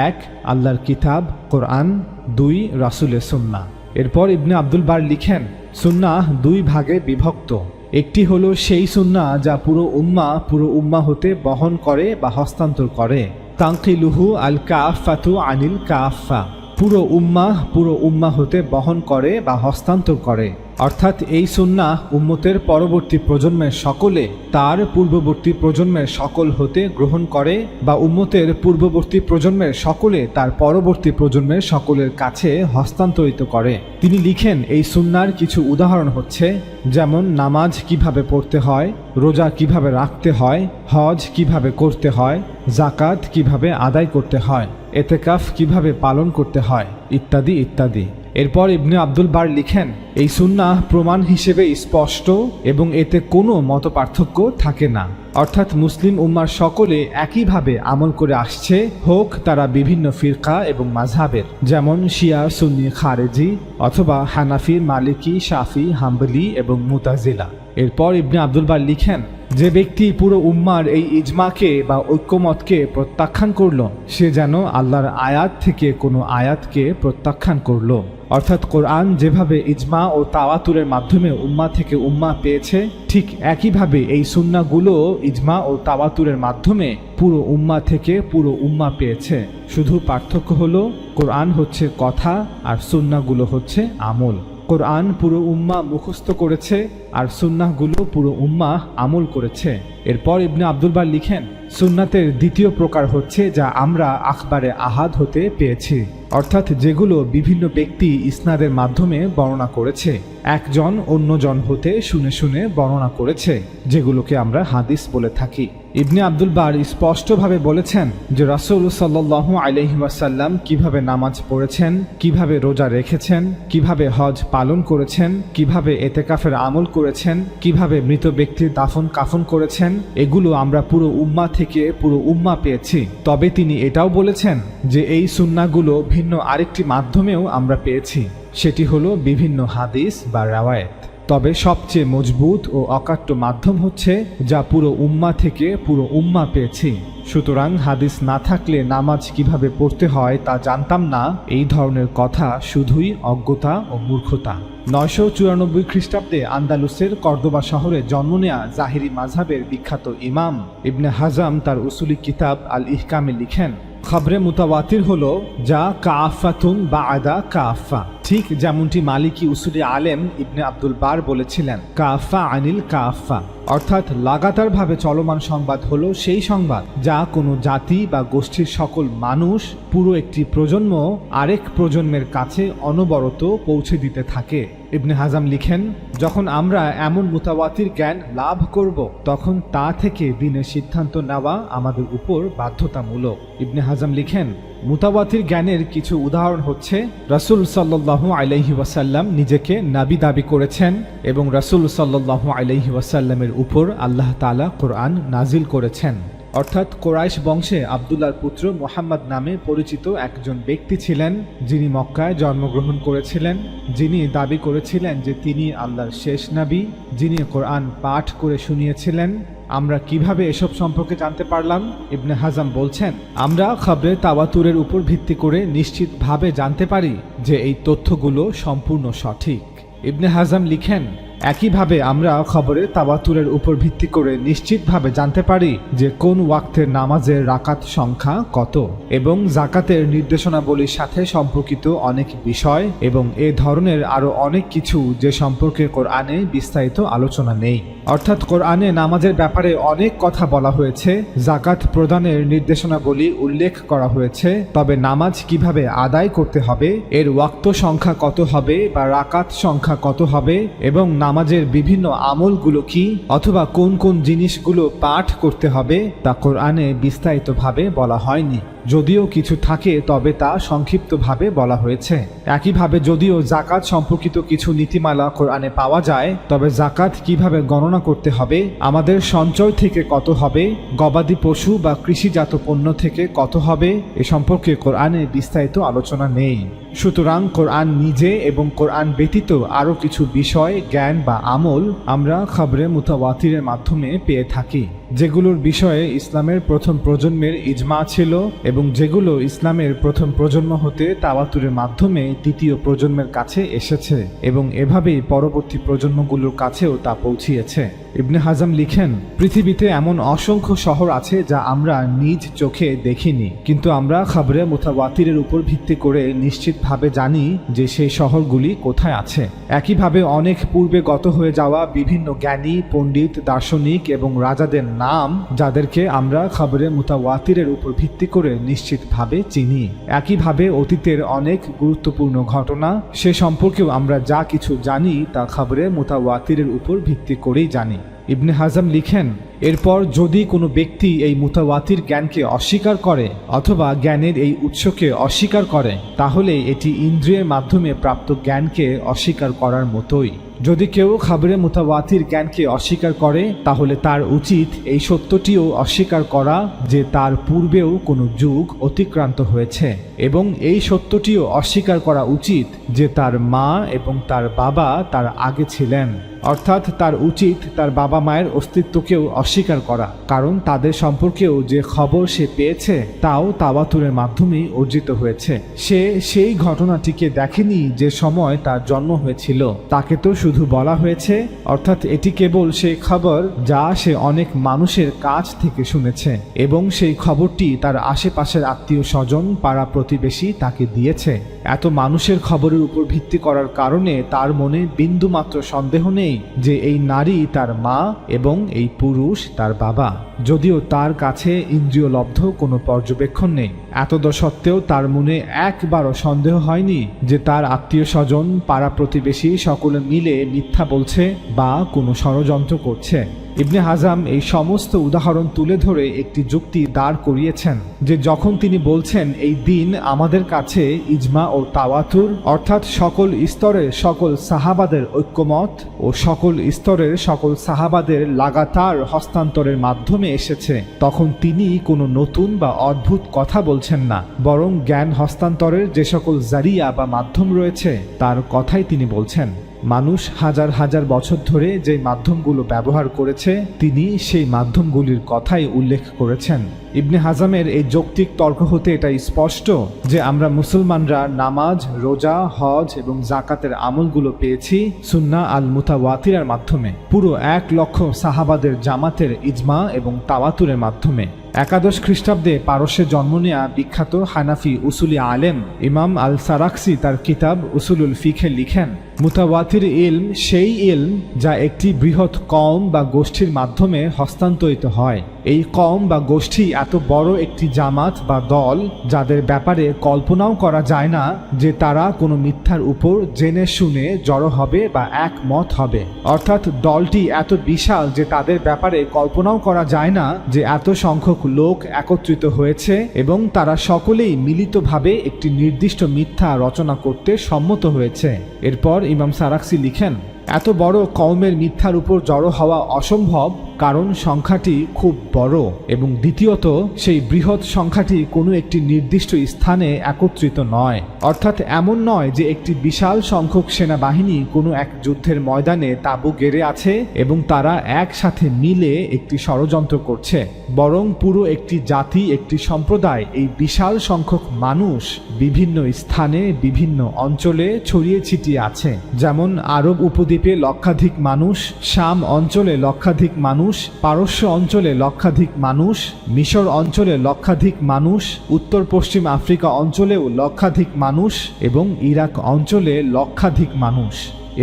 1 আল্লাহর কিতাব কোরআন, 2 রাসূলের সুন্নাহ। এরপর ইবনে আব্দুল বার লিখেন, সুন্নাহ 2 ভাগে বিভক্ত। একটি হলো সেই সুন্নাহ যা পুরো উম্মাহ হতে বহন করে বা হস্তান্তর করে, তানকিলুহু আল কাফাতু আনিল কাফা, পুরো উম্মাহ হতে বহন করে বা হস্তান্তর করে। অর্থাৎ এই সুন্নাহ উম্মতের পরবর্তী প্রজন্মের সকলে তার পূর্ববর্তী প্রজন্মের সকল হতে গ্রহণ করে বা উম্মতের পূর্ববর্তী প্রজন্মের সকলে তার পরবর্তী প্রজন্মের সকলের কাছে হস্তান্তরিত করে। তিনি লিখেন, এই সুন্নাহর কিছু উদাহরণ হচ্ছে, যেমন নামাজ কিভাবে পড়তে হয়, রোজা কিভাবে রাখতে হয়, হজ কিভাবে করতে হয়, যাকাত কিভাবে আদায় করতে হয়, এতেকাফ কিভাবে পালন করতে হয়, ইত্যাদি ইত্যাদি। এরপর ইবনে আব্দুল বার লিখেন, এই সুন্নাহ প্রমাণ হিসেবে স্পষ্ট এবং এতে কোনো মতপার্থক্য থাকে না। অর্থাৎ মুসলিম উম্মার সকলে একইভাবে আমল করে আসছে, হোক তারা বিভিন্ন ফিরকা এবং মাযহাবের, যেমন শিয়া, সুন্নি, খারেজি অথবা হানাফি, মালিকি, শাফি, হাম্বলি এবং মুতাজিলা। এরপর ইবনে আব্দুল বার লিখেন, যে ব্যক্তি পুরো উম্মার এই ইজমাকে বা ঐক্যমতকে প্রত্যাখ্যান করল, সে যেন আল্লাহর আয়াত থেকে কোনো আয়াতকে প্রত্যাখ্যান করল। অর্থাৎ কোরআন যেভাবে ইজমা ও তাওয়াতুরের মাধ্যমে উম্মা থেকে উম্মা পেয়েছে, ঠিক একইভাবে এই সুন্নাহগুলো ইজমা ও তাওয়াতুরের মাধ্যমে পুরো উম্মা থেকে পুরো উম্মা পেয়েছে। শুধু পার্থক্য হলো কোরআন হচ্ছে কথা আর সুন্নাহগুলো হচ্ছে আমল। কোরআন পুরো উম্মাহ মুখস্থ করেছে আর সুন্নাহগুলো পুরো উম্মাহ আমল করেছে। এরপর ইবনে আব্দুল বার লিখেন, সুন্নাতের দ্বিতীয় প্রকার হচ্ছে যা আমরা আখবারে আহাদ হতে পেয়েছি, অর্থাৎ যেগুলো বিভিন্ন ব্যক্তি ইসনাদের মাধ্যমে বর্ণনা করেছে, একজন অন্যজন হতে শুনে শুনে বর্ণনা করেছে, যেগুলোকে আমরা হাদিস বলে থাকি। ইবনে আব্দুল বার স্পষ্টভাবে বলেছেন যে রাসূল সাল্লাল্লাহু আলাইহি ওয়াসাল্লাম কিভাবে নামাজ পড়েছেন, কিভাবে রোজা রেখেছেন, কিভাবে হজ পালন করেছেন, কিভাবে এতেকাফের আমল করেছেন, কিভাবে মৃত ব্যক্তির দাফন কাফন করেছেন, এগুলো আমরা পুরো উম্মাহ থেকে পুরো উম্মাহ পেয়েছি। তবে তিনি এটাও বলেছেন যে এই সুন্নাহগুলো ভিন্ন আরেকটি মাধ্যমেও আমরা পেয়েছি, সেটি হলো বিভিন্ন হাদিস বা রাওয়ায়েত। তবে সবচেয়ে মজবুত ও অকাট্য মাধ্যম হচ্ছে যা পুরো উম্মাহ থেকে পুরো উম্মাহ পেয়েছি। সুতরাং হাদিস না থাকলে নামাজ কিভাবে পড়তে হয় তা জানতাম না, এই ধরনের কথা শুধুই অজ্ঞতা ও মূর্খতা। 994 খ্রিস্টাব্দে আন্দালুসের কর্দোবা শহরে জন্ম নেয়া জাহিরি মাযহাবের বিখ্যাত ইমাম ইবনে হাজাম তার উসুলি কিতাব আল ইহকামে লিখেন, খবরে মুতাওয়াতির হলো যা কাফাতুন বা'দা কাফা, ঠিক যেমনটি মালিকি উসুলি আলেম ইবনে আব্দুল বার বলেছিলেন, কাফা আনিল কাফা, অর্থাৎ লাগাতারভাবে চলমান সংবাদ হলো সেই সংবাদ যা কোনো জাতি বা গোষ্ঠীর সকল মানুষ পুরো একটি প্রজন্ম আরেক প্রজন্মের কাছে অনবরত পৌঁছে দিতে থাকে। ইবনে হাজাম লিখেন, যখন আমরা এমন মুতাওয়াতির জ্ঞান লাভ করব, তখন তা থেকে দিনের সিদ্ধান্ত নেওয়া আমাদের উপর বাধ্যতামূলক। ইবনে হাজাম লিখেন, মুতাওয়াতির জ্ঞানের কিছু উদাহরণ হচ্ছে, রাসূল সাল্লাল্লাহু আলাইহি ওয়াসাল্লাম নিজেকে নবী দাবি করেছেন এবং রাসূল সাল্লাল্লাহু আলাইহি ওয়াসাল্লামের উপর আল্লাহ তাআলা কোরআন নাজিল করেছেন। অর্থাৎ কোরাইশ বংশে আব্দুল্লাহর পুত্র মুহাম্মদ নামে পরিচিত একজন ব্যক্তি ছিলেন, যিনি মক্কায় জন্মগ্রহণ করেছিলেন, যিনি দাবি করেছিলেন যে তিনি আল্লাহর শেষ নবী, যিনি কোরআন পাঠ করে শুনিয়েছিলেন। আমরা কিভাবে এসব সম্পর্কে জানতে পারলাম? ইবনে হাজাম বলছেন, আমরা খবরে তাওয়াতুরের উপর ভিত্তি করে নিশ্চিতভাবে জানতে পারি যে এই তথ্যগুলো সম্পূর্ণ সঠিক। ইবনে হাজাম লিখেন, একইভাবে আমরা খবরে তাওয়াতুরের উপর ভিত্তি করে নিশ্চিতভাবে জানতে পারি যে কোন ওয়াক্তের নামাজের রাকাত সংখ্যা কত, এবং জাকাতের নির্দেশনাবলীর সাথে সম্পর্কিত অনেক বিষয় এবং এ ধরনের আরও অনেক কিছু যে সম্পর্কে কোরআনে বিস্তারিত আলোচনা নেই। অর্থাৎ কোরআনে নামাজের ব্যাপারে অনেক কথা বলা হয়েছে, জাকাত প্রদানের নির্দেশনাবলী উল্লেখ করা হয়েছে, তবে নামাজ কিভাবে আদায় করতে হবে, এর ওয়াক্ত সংখ্যা কত হবে বা রাকাত সংখ্যা কত হবে, এবং নামাজের বিভিন্ন আমলগুলো কি অথবা কোন কোন জিনিসগুলো পাঠ করতে হবে তা কোরআনে বিস্তারিতভাবে বলা হয়নি। যদিও কিছু থাকে তবে তা সংক্ষিপ্তভাবে বলা হয়েছে। একইভাবে যদিও জাকাত সম্পর্কিত কিছু নীতিমালা কোরআনে পাওয়া যায়, তবে জাকাত কিভাবে গণনা করতে হবে, আমাদের সঞ্চয় থেকে কত হবে, গবাদি পশু বা কৃষিজাত পণ্য থেকে কত হবে, এ সম্পর্কে কোরআনে বিস্তারিত আলোচনা নেই। সুতরাং কোরআন নিজে এবং কোরআন ব্যতীত আরও কিছু বিষয়, জ্ঞান বা আমল আমরা খবরে মুতাওয়াতিরের মাধ্যমে পেয়ে থাকি, যেগুলোর বিষয়ে ইসলামের প্রথম প্রজন্মের ইজমা ছিল এবং যেগুলো ইসলামের প্রথম প্রজন্ম হতে তাওয়াতুরের মাধ্যমে দ্বিতীয় প্রজন্মের কাছে এসেছে এবং এভাবেই পরবর্তী প্রজন্মগুলোর কাছেও তা পৌঁছিয়েছে। ইবনে হাজাম লিখেন, পৃথিবীতে এমন অসংখ্য শহর আছে যা আমরা নিজ চোখে দেখিনি, কিন্তু আমরা খবরে মুতাওয়াতিরের উপর ভিত্তি করে নিশ্চিতভাবে জানি যে সেই শহরগুলি কোথায় আছে। একইভাবে অনেক পূর্বে গত হয়ে যাওয়া বিভিন্ন জ্ঞানী, পণ্ডিত, দার্শনিক এবং রাজাদের নাম, যাদেরকে আমরা খবরে মুতাওয়াতিরের উপর ভিত্তি করে নিশ্চিতভাবে চিনি। একইভাবে অতীতের অনেক গুরুত্বপূর্ণ ঘটনা, সে সম্পর্কেও আমরা যা কিছু জানি তা খবরে মুতাওয়াতিরের উপর ভিত্তি করেই জানি। ইবনে হাজাম লিখেন, এরপর যদি কোনো ব্যক্তি এই মুতাওয়াতির জ্ঞানকে অস্বীকার করে অথবা জ্ঞানের এই উৎসকে অস্বীকার করে, তাহলে এটি ইন্দ্রিয়ের মাধ্যমে প্রাপ্ত জ্ঞানকে অস্বীকার করার মতোই। যদি কেউ খবরে মুতাওয়াতির জ্ঞানকে অস্বীকার করে, তাহলে তার উচিত এই সত্যটিও অস্বীকার করা যে তার পূর্বেও কোনো যুগ অতিক্রান্ত হয়েছে, এবং এই সত্যটিও অস্বীকার করা উচিত যে তার মা এবং তার বাবা তার আগে ছিলেন। অর্থাৎ তার উচিত তার বাবা মায়ের অস্তিত্বকেও অস্বীকার করা, কারণ তাদের সম্পর্কেও যে খবর সে পেয়েছে তাও তাওয়াতুরের মাধ্যমেই অর্জিত হয়েছে। সে সেই ঘটনাটিকে দেখেনি যে সময় তার জন্ম হয়েছিল, তাকে তো শুধু বলা হয়েছে, অর্থাৎ এটি কেবল সেই খবর যা সে অনেক মানুষের কাছ থেকে শুনেছে এবং সেই খবরটি তার আশেপাশের আত্মীয় স্বজন, পাড়া প্রতিবেশী তাকে দিয়েছে। এত মানুষের খবরের উপর ভিত্তি করার কারণে তার মনে বিন্দুমাত্র সন্দেহ নেই যে এই নারী তার মা এবং এই পুরুষ তার বাবা, যদিও তার কাছে ইন্দ্রিয়লব্ধ কোনো পর্যবেক্ষণ নেই। এতদ সত্ত্বেও তার মনে একবারও সন্দেহ হয়নি যে তার আত্মীয় স্বজন, পাড়া প্রতিবেশী সকলে মিলে মিথ্যা বলছে বা কোনো ষড়যন্ত্র করছে। ইবনে হাজাম এই সমস্ত উদাহরণ তুলে ধরে একটি যুক্তি দাঁড় করিয়েছেন যে যখন তিনি বলছেন এই দিন আমাদের কাছে ইজমা ও তাওয়াতুর, অর্থাৎ সকল স্তরের সকল সাহাবাদের ঐক্যমত ও সকল স্তরের সকল সাহাবাদের লাগাতার হস্তান্তরের মাধ্যমে এসেছে, তখন তিনি কোনো নতুন বা অদ্ভুত কথা বলছেন না, বরং জ্ঞান হস্তান্তরের যে সকল জারিয়া বা মাধ্যম রয়েছে তার কথাই তিনি বলছেন। মানুষ হাজার হাজার বছর ধরে যে মাধ্যমগুলো ব্যবহার করেছে, তিনি সেই মাধ্যমগুলির কথাই উল্লেখ করেছেন। ইবনে হাজামের এই যৌক্তিক তর্ক হতে এটা স্পষ্ট যে আমরা মুসলমানরা নামাজ, রোজা, হজ এবং জাকাতের আমলগুলো পেয়েছি সুন্নাহ আল মুতাওয়াতিরের মাধ্যমে, পুরো 1 লক্ষ সাহাবাদের জামাতের ইজমা এবং তাওয়াতুরের মাধ্যমে। একাদশ খ্রিস্টাব্দে পারস্যে জন্ম নেয়া বিখ্যাত হানাফি উসুলি আলেম ইমাম আল সারাকসি তার কিতাব উসুলুল ফিখে লিখেন, মুতাওয়াতির ইলম সেই ইলম যা একটি বৃহৎ কওম বা গোষ্ঠীর মাধ্যমে হস্তান্তরিত হয়। এই কওম বা গোষ্ঠী এত বড় একটি জামাত বা দল যাদের ব্যাপারে কল্পনাও করা যায় না যে তারা কোনো মিথ্যার উপর জেনে শুনে জড়ো হবে বা একমত হবে। অর্থাৎ দলটি এত বিশাল যে তাদের ব্যাপারে কল্পনাও করা যায় না যে এত সংখ্যক লোক একত্রিত হয়েছে এবং তারা সকলেই মিলিতভাবে একটি নির্দিষ্ট মিথ্যা রচনা করতে সম্মত হয়েছে। এরপর ইমাম সারাকসি লিখেন, এত বড় কওমের মিথ্যার উপর জড়ো হওয়া অসম্ভব, কারণ সংখ্যাটি খুব বড়, এবং দ্বিতীয়ত সেই বৃহৎ সংখ্যাটি কোনো একটি নির্দিষ্ট স্থানে একত্রিত নয়। অর্থাৎ এমন নয় যে একটি বিশাল সংখ্যক সেনাবাহিনী কোনো এক যুদ্ধের ময়দানে তাঁবু গেড়ে আছে এবং তারা একসাথে মিলে একটি ষড়যন্ত্র করছে, বরং পুরো একটি জাতি, একটি সম্প্রদায়, এই বিশাল সংখ্যক মানুষ বিভিন্ন স্থানে বিভিন্ন অঞ্চলে ছড়িয়ে ছিটিয়ে আছে। যেমন আরব উপদ্বীপে লক্ষাধিক মানুষ, শাম অঞ্চলে লক্ষাধিক মানুষ, পারস্য অঞ্চলে লক্ষাধিক মানুষ, মিশর অঞ্চলে লক্ষাধিক মানুষ, উত্তর পশ্চিম আফ্রিকা অঞ্চলেও লক্ষাধিক মানুষ এবং ইরাক অঞ্চলে লক্ষাধিক মানুষ।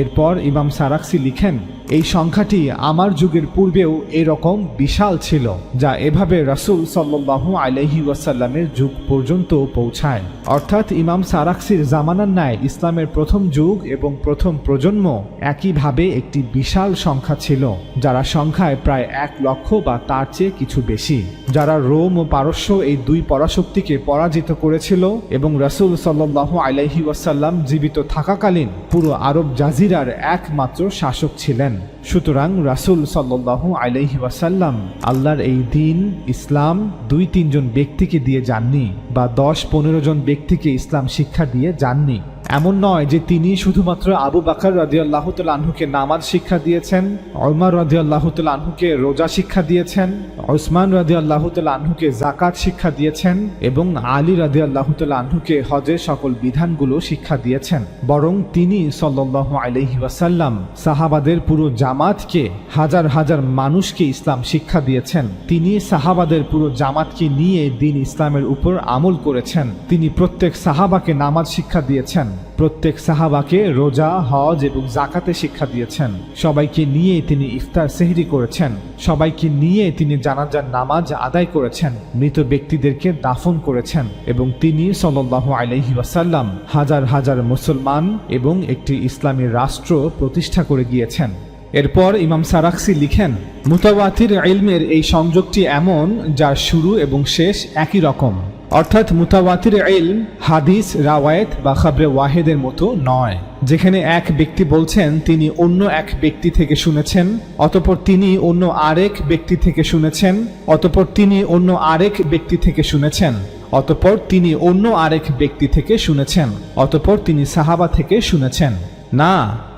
এরপর ইমাম সারাক্সি লিখেন, এই সংখ্যাটি আমার যুগের পূর্বেও এরকম বিশাল ছিল, যা এভাবে রাসূল সাল্লাল্লাহু আলাইহি ওয়াসাল্লামের যুগ পর্যন্ত পৌঁছায়। অর্থাৎ ইমাম সারাক্সির জামানার ন্যায় ইসলামের প্রথম যুগ এবং প্রথম প্রজন্ম একইভাবে একটি বিশাল সংখ্যা ছিল, যারা সংখ্যায় প্রায় 1 লক্ষ বা তার চেয়ে কিছু বেশি, যারা রোম ও পারস্য এই দুই পরাশক্তিকে পরাজিত করেছিল এবং রাসূল সাল্লাল্লাহু আলাইহি ওয়াসাল্লাম জীবিত থাকাকালীন পুরো আরব জাজিরার একমাত্র শাসক ছিলেন। সুতরাং রাসূল সাল্লাল্লাহু আলাইহি ওয়াসাল্লাম আল্লাহর এই দ্বীন ইসলাম 2-3 জন ব্যক্তিকে দিয়ে যাননি, বা 10-15 জন ব্যক্তিকে ইসলাম শিক্ষা দিয়ে যাননি। এমন নয় যে তিনি শুধুমাত্র আবু বকর রাদিয়াল্লাহু তাআলা আনহুকে নামাজ শিক্ষা দিয়েছেন, ওমর রাদিয়াল্লাহু তাআলা আনহুকে রোজা শিক্ষা দিয়েছেন, উসমান রাদিয়াল্লাহু তাআলা আনহুকে যাকাত শিক্ষা দিয়েছেন এবং আলী রাদিয়াল্লাহু তাআলা আনহুকে হজের সকল বিধানগুলো শিক্ষা দিয়েছেন, বরং তিনি সাল্লাল্লাহু আলাইহি ওয়াসাল্লাম সাহাবাদের পুরো জামাতকে, হাজার হাজার মানুষকে ইসলাম শিক্ষা দিয়েছেন। তিনি সাহাবাদের পুরো জামাতকে নিয়ে দ্বীন ইসলামের উপর আমল করেছেন। তিনি প্রত্যেক সাহাবাকে নামাজ শিক্ষা দিয়েছেন, প্রত্যেক সাহাবাকে রোজা, হজ এবং যাকাতে শিক্ষা দিয়েছেন। সবাইকে নিয়ে তিনি ইফতার সেহরি করেছেন, সবাইকে নিয়ে তিনি জানাজার নামাজ আদায় করেছেন, মৃত ব্যক্তিদেরকে দাফন করেছেন এবং তিনি সাল্লাল্লাহু আলাইহি ওয়াসাল্লাম হাজার হাজার মুসলমান এবং একটি ইসলামী রাষ্ট্র প্রতিষ্ঠা করে গিয়েছেন। এরপর ইমাম সারাক্সি লিখেন, মুতাওয়াতির ইলমের এই সংযোগটি এমন যার শুরু এবং শেষ একই রকম। অর্থাৎ মুতাওয়াতির ইলম হাদিস, রাওয়ায়েত বা খবরে ওয়াহিদের মতো নয়, যেখানে এক ব্যক্তি বলছেন তিনি অন্য এক ব্যক্তি থেকে শুনেছেন, অতঃপর তিনি অন্য আরেক ব্যক্তি থেকে শুনেছেন, অতঃপর তিনি অন্য আরেক ব্যক্তি থেকে শুনেছেন, অতঃপর তিনি অন্য আরেক ব্যক্তি থেকে শুনেছেন, অতঃপর তিনি সাহাবা থেকে শুনেছেন। না,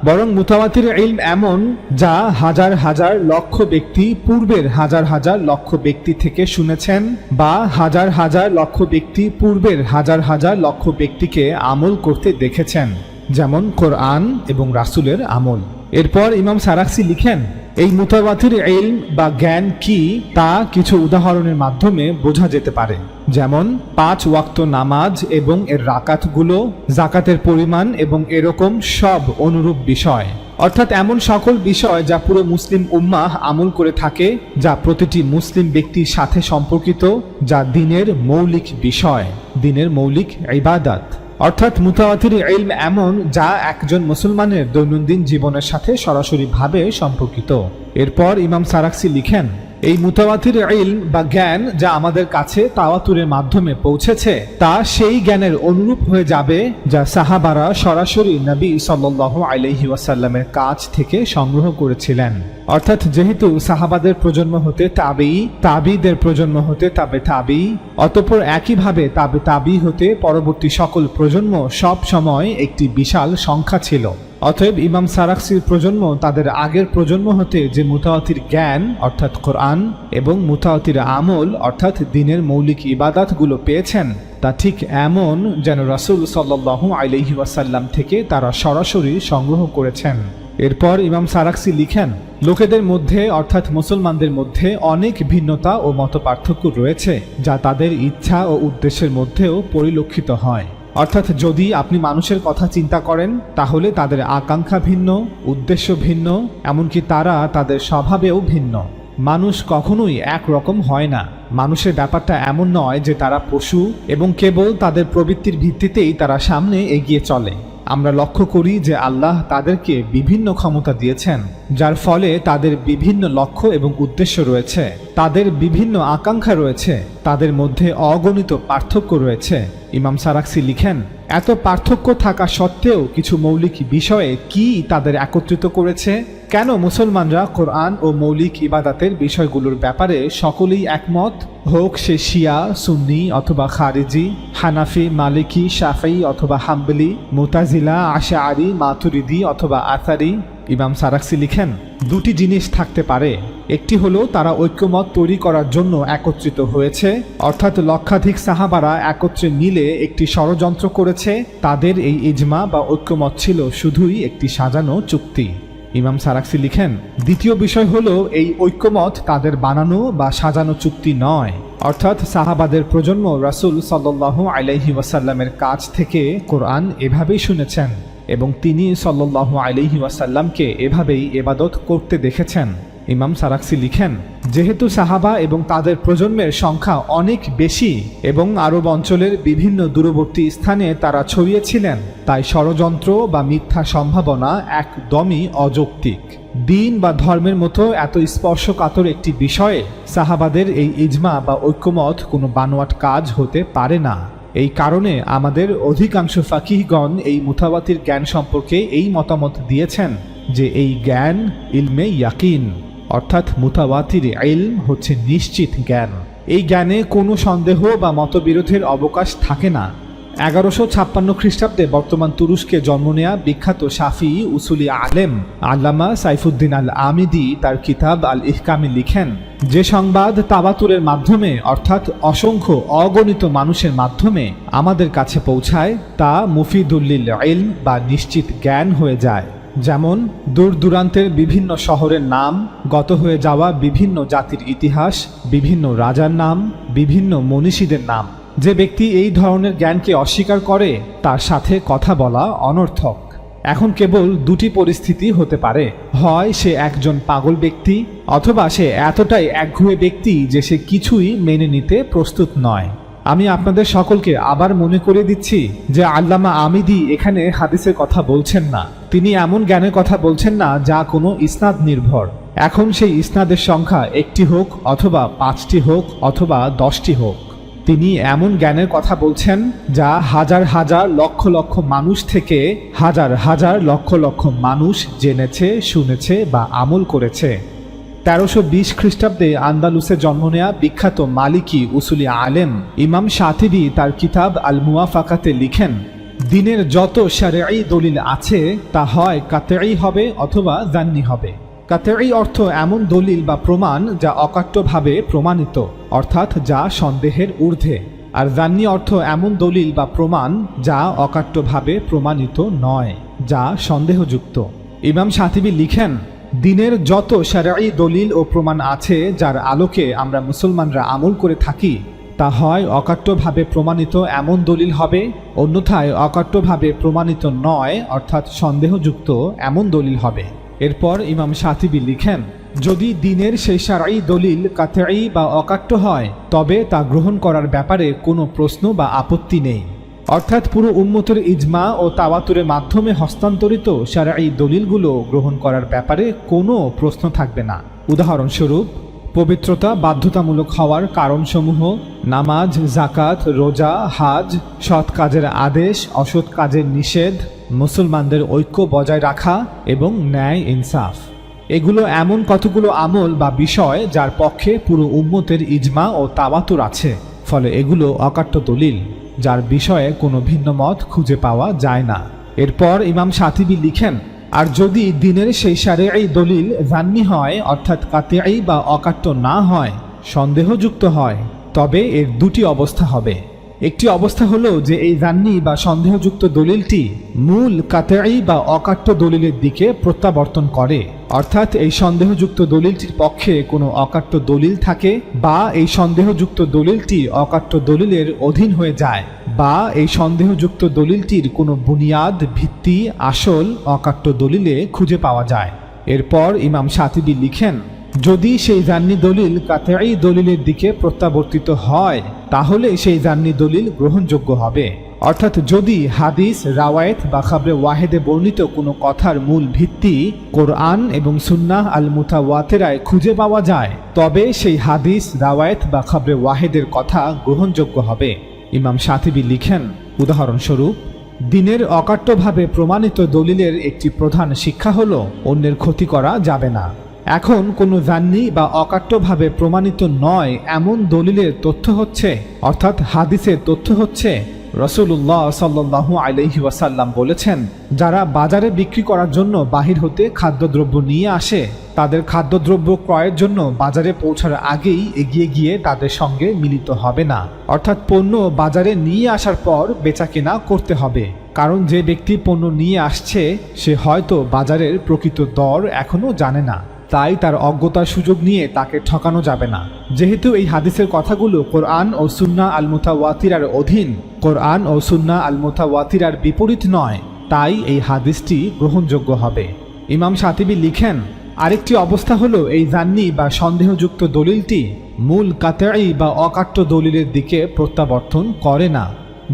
বরং মুতাওয়াতির ইলম এমন যা হাজার হাজার লক্ষ ব্যক্তি পূর্বের হাজার হাজার লক্ষ ব্যক্তি থেকে শুনেছেন, বা হাজার হাজার লক্ষ ব্যক্তি পূর্বের হাজার হাজার লক্ষ ব্যক্তিকে আমল করতে দেখেছেন, যেমন কোরআন এবং রাসূলের আমল। এরপর ইমাম সারাক্সি লিখেন, এই মুতাওয়াতির ইলম বা জ্ঞান কি তা কিছু উদাহরণের মাধ্যমে বোঝা যেতে পারে, যেমন 5 ওয়াক্ত নামাজ এবং এর রাকাতগুলো, যাকাতের পরিমাণ এবং এরকম সব অনুরূপ বিষয়। অর্থাৎ এমন সকল বিষয় যা পুরো মুসলিম উম্মাহ আমল করে থাকে, যা প্রতিটি মুসলিম ব্যক্তির সাথে সম্পর্কিত, যা দ্বীনের মৌলিক বিষয়, দ্বীনের মৌলিক ইবাদত। অর্থাৎ মুতাওয়াতির ইলম এমন যা একজন মুসলমানের দৈনন্দিন জীবনের সাথে সরাসরিভাবে সম্পর্কিত। এরপর ইমাম সারাক্সি লিখেন, এই মুতাওয়াতির ইলম বা জ্ঞান যা আমাদের কাছে তাওয়াতুরের মাধ্যমে পৌঁছেছে তা সেই জ্ঞানের অনুরূপ হয়ে যাবে যা সাহাবারা সরাসরি নবী সাল্লাল্লাহু আলাইহি ওয়াসাল্লামের কাছ থেকে সংগ্রহ করেছিলেন। অর্থাৎ যেহেতু সাহাবাদের প্রজন্ম হতে তাবেঈ, তাবেঈদের প্রজন্ম হতে তাবে তাবেঈ, অতঃপর একইভাবে তাবে তাবেঈ হতে পরবর্তী সকল প্রজন্ম সব সময় একটি বিশাল সংখ্যা ছিল। অতএব ইমাম সারাক্সির প্রজন্ম তাদের আগের প্রজন্ম হতে যে মুতাওয়াতির জ্ঞান অর্থাৎ কোরআন এবং মুতাওয়াতির আমল অর্থাৎ দ্বীনের মৌলিক ইবাদতগুলো পেয়েছেন, তা ঠিক এমন যেন রাসূল সাল্লাল্লাহু আলাইহি ওয়াসাল্লাম থেকে তারা সরাসরি সংগ্রহ করেছেন। এরপর ইমাম সারাক্সি লিখেন, লোকেদের মধ্যে অর্থাৎ মুসলমানদের মধ্যে অনেক ভিন্নতা ও মতপার্থক্য রয়েছে, যা তাদের ইচ্ছা ও উদ্দেশ্যের মধ্যেও পরিলক্ষিত হয়। অর্থাৎ যদি আপনি মানুষের কথা চিন্তা করেন তাহলে তাদের আকাঙ্ক্ষা ভিন্ন, উদ্দেশ্য ভিন্ন, এমনকি তারা তাদের স্বভাবেও ভিন্ন। মানুষ কখনোই একরকম হয় না। মানুষের ব্যাপারটা এমন নয় যে তারা পশু এবং কেবল তাদের প্রবৃত্তির ভিত্তিতেই তারা সামনে এগিয়ে চলে। আমরা লক্ষ্য করি যে আল্লাহ তাদেরকে বিভিন্ন ক্ষমতা দিয়েছেন, যার ফলে তাদের বিভিন্ন লক্ষ্য এবং উদ্দেশ্য রয়েছে, তাদের বিভিন্ন আকাঙ্ক্ষা রয়েছে, তাদের মধ্যে অগণিত পার্থক্য রয়েছে। ইমাম সারাক্সি লিখেন, এত পার্থক্য থাকা সত্ত্বেও কিছু মৌলিক বিষয়ে কি তাদের একত্রিত করেছে? কেন মুসলমানরা কোরআন ও মৌলিক ইবাদাতের বিষয়গুলোর ব্যাপারে সকলেই একমত, হোক সে শিয়া, সুন্নি অথবা খারিজি, হানাফি, মালিকি, শাফি অথবা হাম্বলি, মুতাজিলা, আশআরি, মাতুরিদি অথবা আথারি? ইমাম সারাক্সি লিখেন, দুটি জিনিস থাকতে পারে। একটি হলো তারা ঐক্যমত তৈরি করার জন্য একত্রিত হয়েছে, অর্থাৎ লক্ষাধিক সাহাবারা একত্রে মিলে একটি ষড়যন্ত্র করেছে। তাদের এই ইজমা বা ঐক্যমত ছিল শুধুই একটি সাজানো চুক্তি। ইমাম সারাক্সি লিখেন, দ্বিতীয় বিষয় হলো এই ঐক্যমত তাদের বানানো বা সাজানো চুক্তি নয়, অর্থাৎ সাহাবাদের প্রজন্ম রাসূল সাল্লাল্লাহু আলাইহি ওয়াসাল্লামের কাছ থেকে কোরআন এভাবেই শুনেছেন এবং তিনি সাল্লাল্লাহু আলাইহি ওয়াসাল্লামকে এভাবেই ইবাদত করতে দেখেছেন। ইমাম সারাক্সি লিখেন, যেহেতু সাহাবা এবং তাদের প্রজন্মের সংখ্যা অনেক বেশি এবং আরব অঞ্চলের বিভিন্ন দূরবর্তী স্থানে তারা ছড়িয়েছিলেন, তাই ষড়যন্ত্র বা মিথ্যা সম্ভাবনা একদমই অযৌক্তিক। দিন বা ধর্মের মতো এত স্পর্শকাতর একটি বিষয়ে সাহাবাদের এই ইজমা বা ঐক্যমত কোনো বানোয়াট কাজ হতে পারে না। এই কারণে আমাদের অধিকাংশ ফাকিহগণ এই মুতাওয়াতির জ্ঞান সম্পর্কে এই মতামত দিয়েছেন যে এই জ্ঞান ইলমে ইয়াকিন, অর্থাৎ মুতাওয়াতির ইলম হচ্ছে নিশ্চিত জ্ঞান। এই জ্ঞানে কোনো সন্দেহ বা মতবিরোধের অবকাশ থাকে না। 1156 খ্রিস্টাব্দে বর্তমান তুরস্কে জন্ম নেয়া বিখ্যাত শাফি উসুলি আলেম আল্লামা সাইফুদ্দিন আল আমিদি তার কিতাব আল ইহকামে লিখেন, যে সংবাদ তাওয়াতুরের মাধ্যমে অর্থাৎ অসংখ্য অগণিত মানুষের মাধ্যমে আমাদের কাছে পৌঁছায় তা মুফিদুল্লিল ইলম বা নিশ্চিত জ্ঞান হয়ে যায়। যেমন দূর দূরান্তের বিভিন্ন শহরের নাম, গত হয়ে যাওয়া বিভিন্ন জাতির ইতিহাস, বিভিন্ন রাজার নাম, বিভিন্ন মনীষীদের নাম। যে ব্যক্তি এই ধরনের জ্ঞানকে অস্বীকার করে তার সাথে কথা বলা অনর্থক। এখন কেবল দুটি পরিস্থিতি হতে পারে, হয় সে একজন পাগল ব্যক্তি অথবা সে এতটাই একগুঁয়ে ব্যক্তি যে সে কিছুই মেনে নিতে প্রস্তুত নয়। আমি আপনাদের সকলকে আবার মনে করিয়ে দিচ্ছি যে আল্লামা আমিদি এখানে হাদিসের কথা বলছেন না, তিনি এমন জ্ঞানের কথা বলছেন না যা কোনো ইসনাদ নির্ভর। এখন সেই ইসনাদের সংখ্যা একটি হোক অথবা 5টি হোক অথবা 10টি হোক, তিনি এমন জ্ঞানের কথা বলছেন যা হাজার হাজার লক্ষ লক্ষ মানুষ থেকে হাজার হাজার লক্ষ লক্ষ মানুষ জেনেছে, শুনেছে বা আমল করেছে। 1320 খ্রিস্টাব্দে আন্দালুসে জন্ম নেয়া বিখ্যাত মালিকি উসুলি আলেম ইমাম শাতিবি তার কিতাব আল মুওয়াফাকাতে লিখেন, দিনের যত শারঈ দলিল আছে তা হয় কাতঈ হবে অথবা জান্নি হবে। কাতঈ অর্থ এমন দলিল বা প্রমাণ যা অকাট্যভাবে প্রমাণিত, অর্থাৎ যা সন্দেহের ঊর্ধ্বে। আর জান্নি অর্থ এমন দলিল বা প্রমাণ যা অকাট্যভাবে প্রমাণিত নয়, যা সন্দেহযুক্ত। ইমাম শাতিবি লিখেন, দিনের যত শারঈ দলিল ও প্রমাণ আছে যার আলোকে আমরা মুসলমানরা আমল করে থাকি তা হয় অকাট্যভাবে প্রমাণিত এমন দলিল হবে, অন্যথায় অকাট্যভাবে প্রমাণিত নয় অর্থাৎ সন্দেহযুক্ত এমন দলিল হবে। এরপর ইমাম শাতিবি লিখেন, যদি দিনের সেই শারঈ দলিল কাতঈ বা অকাট্য হয় তবে তা গ্রহণ করার ব্যাপারে কোনো প্রশ্ন বা আপত্তি নেই, অর্থাৎ পুরো উম্মতের ইজমা ও তাওয়াতুরের মাধ্যমে হস্তান্তরিত শারঈ দলিলগুলো গ্রহণ করার ব্যাপারে কোনো প্রশ্ন থাকবে না। উদাহরণস্বরূপ, পবিত্রতা বাধ্যতামূলক হওয়ার কারণসমূহ, নামাজ, জাকাত, রোজা, হাজ, সৎ কাজের আদেশ, অসৎ কাজের নিষেধ, মুসলমানদের ঐক্য বজায় রাখা এবং ন্যায় ইনসাফ। এগুলো এমন কতগুলো আমল বা বিষয় যার পক্ষে পুরো উম্মতের ইজমা ও তাওয়াতুর আছে, ফলে এগুলো অকাট্য দলিল যার বিষয়ে কোনো ভিন্ন মত খুঁজে পাওয়া যায় না। এরপর ইমাম শাতিবি লিখেন, আর যদি দিনের সেই শারঈ দলিল জান্নি হয় অর্থাৎ কাতঈ বা অকাট্য না হয়, সন্দেহযুক্ত হয়, তবে এর দুটি অবস্থা হবে। একটি অবস্থা হলো যে এই জান্নি বা সন্দেহযুক্ত দলিলটি মূল কাতঈ বা অকাট্য দলিলের দিকে প্রত্যাবর্তন করে, অর্থাৎ এই সন্দেহযুক্ত দলিলটির পক্ষে কোনো অকাট্য দলিল থাকে বা এই সন্দেহযুক্ত দলিলটি অকাট্য দলিলের অধীন হয়ে যায় বা এই সন্দেহযুক্ত দলিলটির কোনো বুনিয়াদ, ভিত্তি, আসল অকাট্য দলিলে খুঁজে পাওয়া যায়। এরপর ইমাম শাতিবি লিখেন, যদি সেই জান্নি দলিল কাতঈ দলিলের দিকে প্রত্যাবর্তিত হয় তাহলে সেই জান্নি দলিল গ্রহণযোগ্য হবে, অর্থাৎ যদি হাদিস, রাওয়ায়েত বা খাবরে ওয়াহেদে বর্ণিত কোনো কথার মূল ভিত্তি কোরআন এবং সুন্নাহ আল মুতাওয়াতিরায় খুঁজে পাওয়া যায় তবে সেই হাদিস, রাওয়ায়েত বা খাবরে ওয়াহেদের কথা গ্রহণযোগ্য হবে। ইমাম শাতিবি লিখেন, উদাহরণস্বরূপ, দ্বীনের অকাট্যভাবে প্রমাণিত দলিলের একটি প্রধান শিক্ষা হলো অন্যের ক্ষতি করা যাবে না। এখন কোনো জান্নি বা অকাট্যভাবে প্রমাণিত নয় এমন দলিলের তথ্য হচ্ছে, অর্থাৎ হাদিসের তথ্য হচ্ছে, রাসূলুল্লাহ সাল্লাল্লাহু আলাইহি ওয়াসাল্লাম বলেছেন, যারা বাজারে বিক্রি করার জন্য বাহির হতে খাদ্যদ্রব্য নিয়ে আসে তাদের খাদ্যদ্রব্য ক্রয়ের জন্য বাজারে পৌঁছার আগেই এগিয়ে গিয়ে তাদের সঙ্গে মিলিত হবে না। অর্থাৎ পণ্য বাজারে নিয়ে আসার পর বেচাকেনা করতে হবে, কারণ যে ব্যক্তি পণ্য নিয়ে আসছে সে হয়তো বাজারের প্রকৃত দর এখনো জানে না, তাই তার অজ্ঞতার সুযোগ নিয়ে তাকে ঠকানো যাবে না। যেহেতু এই হাদিসের কথাগুলো কোরআন ও সুন্নাহ আল মুতাওয়াতিরার অধীন, কোরআন ও সুন্নাহ আল মুতাওয়াতিরার বিপরীত নয়, তাই এই হাদিসটি গ্রহণযোগ্য হবে। ইমাম শাতিবী লিখেন, আরেকটি অবস্থা হলো এই জান্নি বা সন্দেহযুক্ত দলিলটি মূল কাতঈ বা অকাট্য দলিলের দিকে প্রত্যাবর্তন করে না।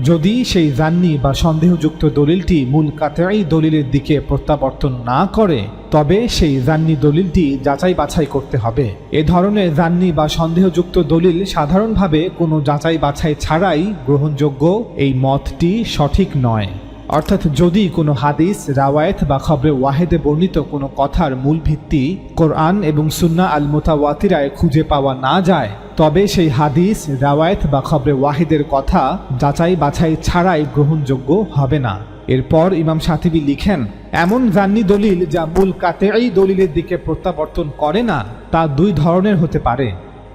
যদি সেই জান্নি বা সন্দেহযুক্ত দলিলটি মূল কাতঈ দলিলের দিকে প্রত্যাবর্তন না করে তবে সেই জান্নি দলিলটি যাচাই বাছাই করতে হবে। এ ধরনের জান্নি বা সন্দেহযুক্ত দলিল সাধারণভাবে কোনো যাচাই বাছাই ছাড়াই গ্রহণযোগ্য, এই মতটি সঠিক নয়। অর্থাৎ যদি কোনো হাদিস, রাওয়ায়েত বা খবরে ওয়াহেদে বর্ণিত কোনো কথার মূল ভিত্তি কোরআন এবং সুন্নাহ আল মুতাওয়াতিরায় খুঁজে পাওয়া না যায় তবে সেই হাদিস, রাওয়ায়েত বা খবরে ওয়াহিদের কথা যাচাই বাছাই ছাড়াই গ্রহণযোগ্য হবে না। এরপর ইমাম শাতিবী লিখেন, এমন জান্নি দলিল যা মূল কাতঈ দলিলের দিকে প্রত্যাবর্তন করে না তা দুই ধরনের হতে পারে।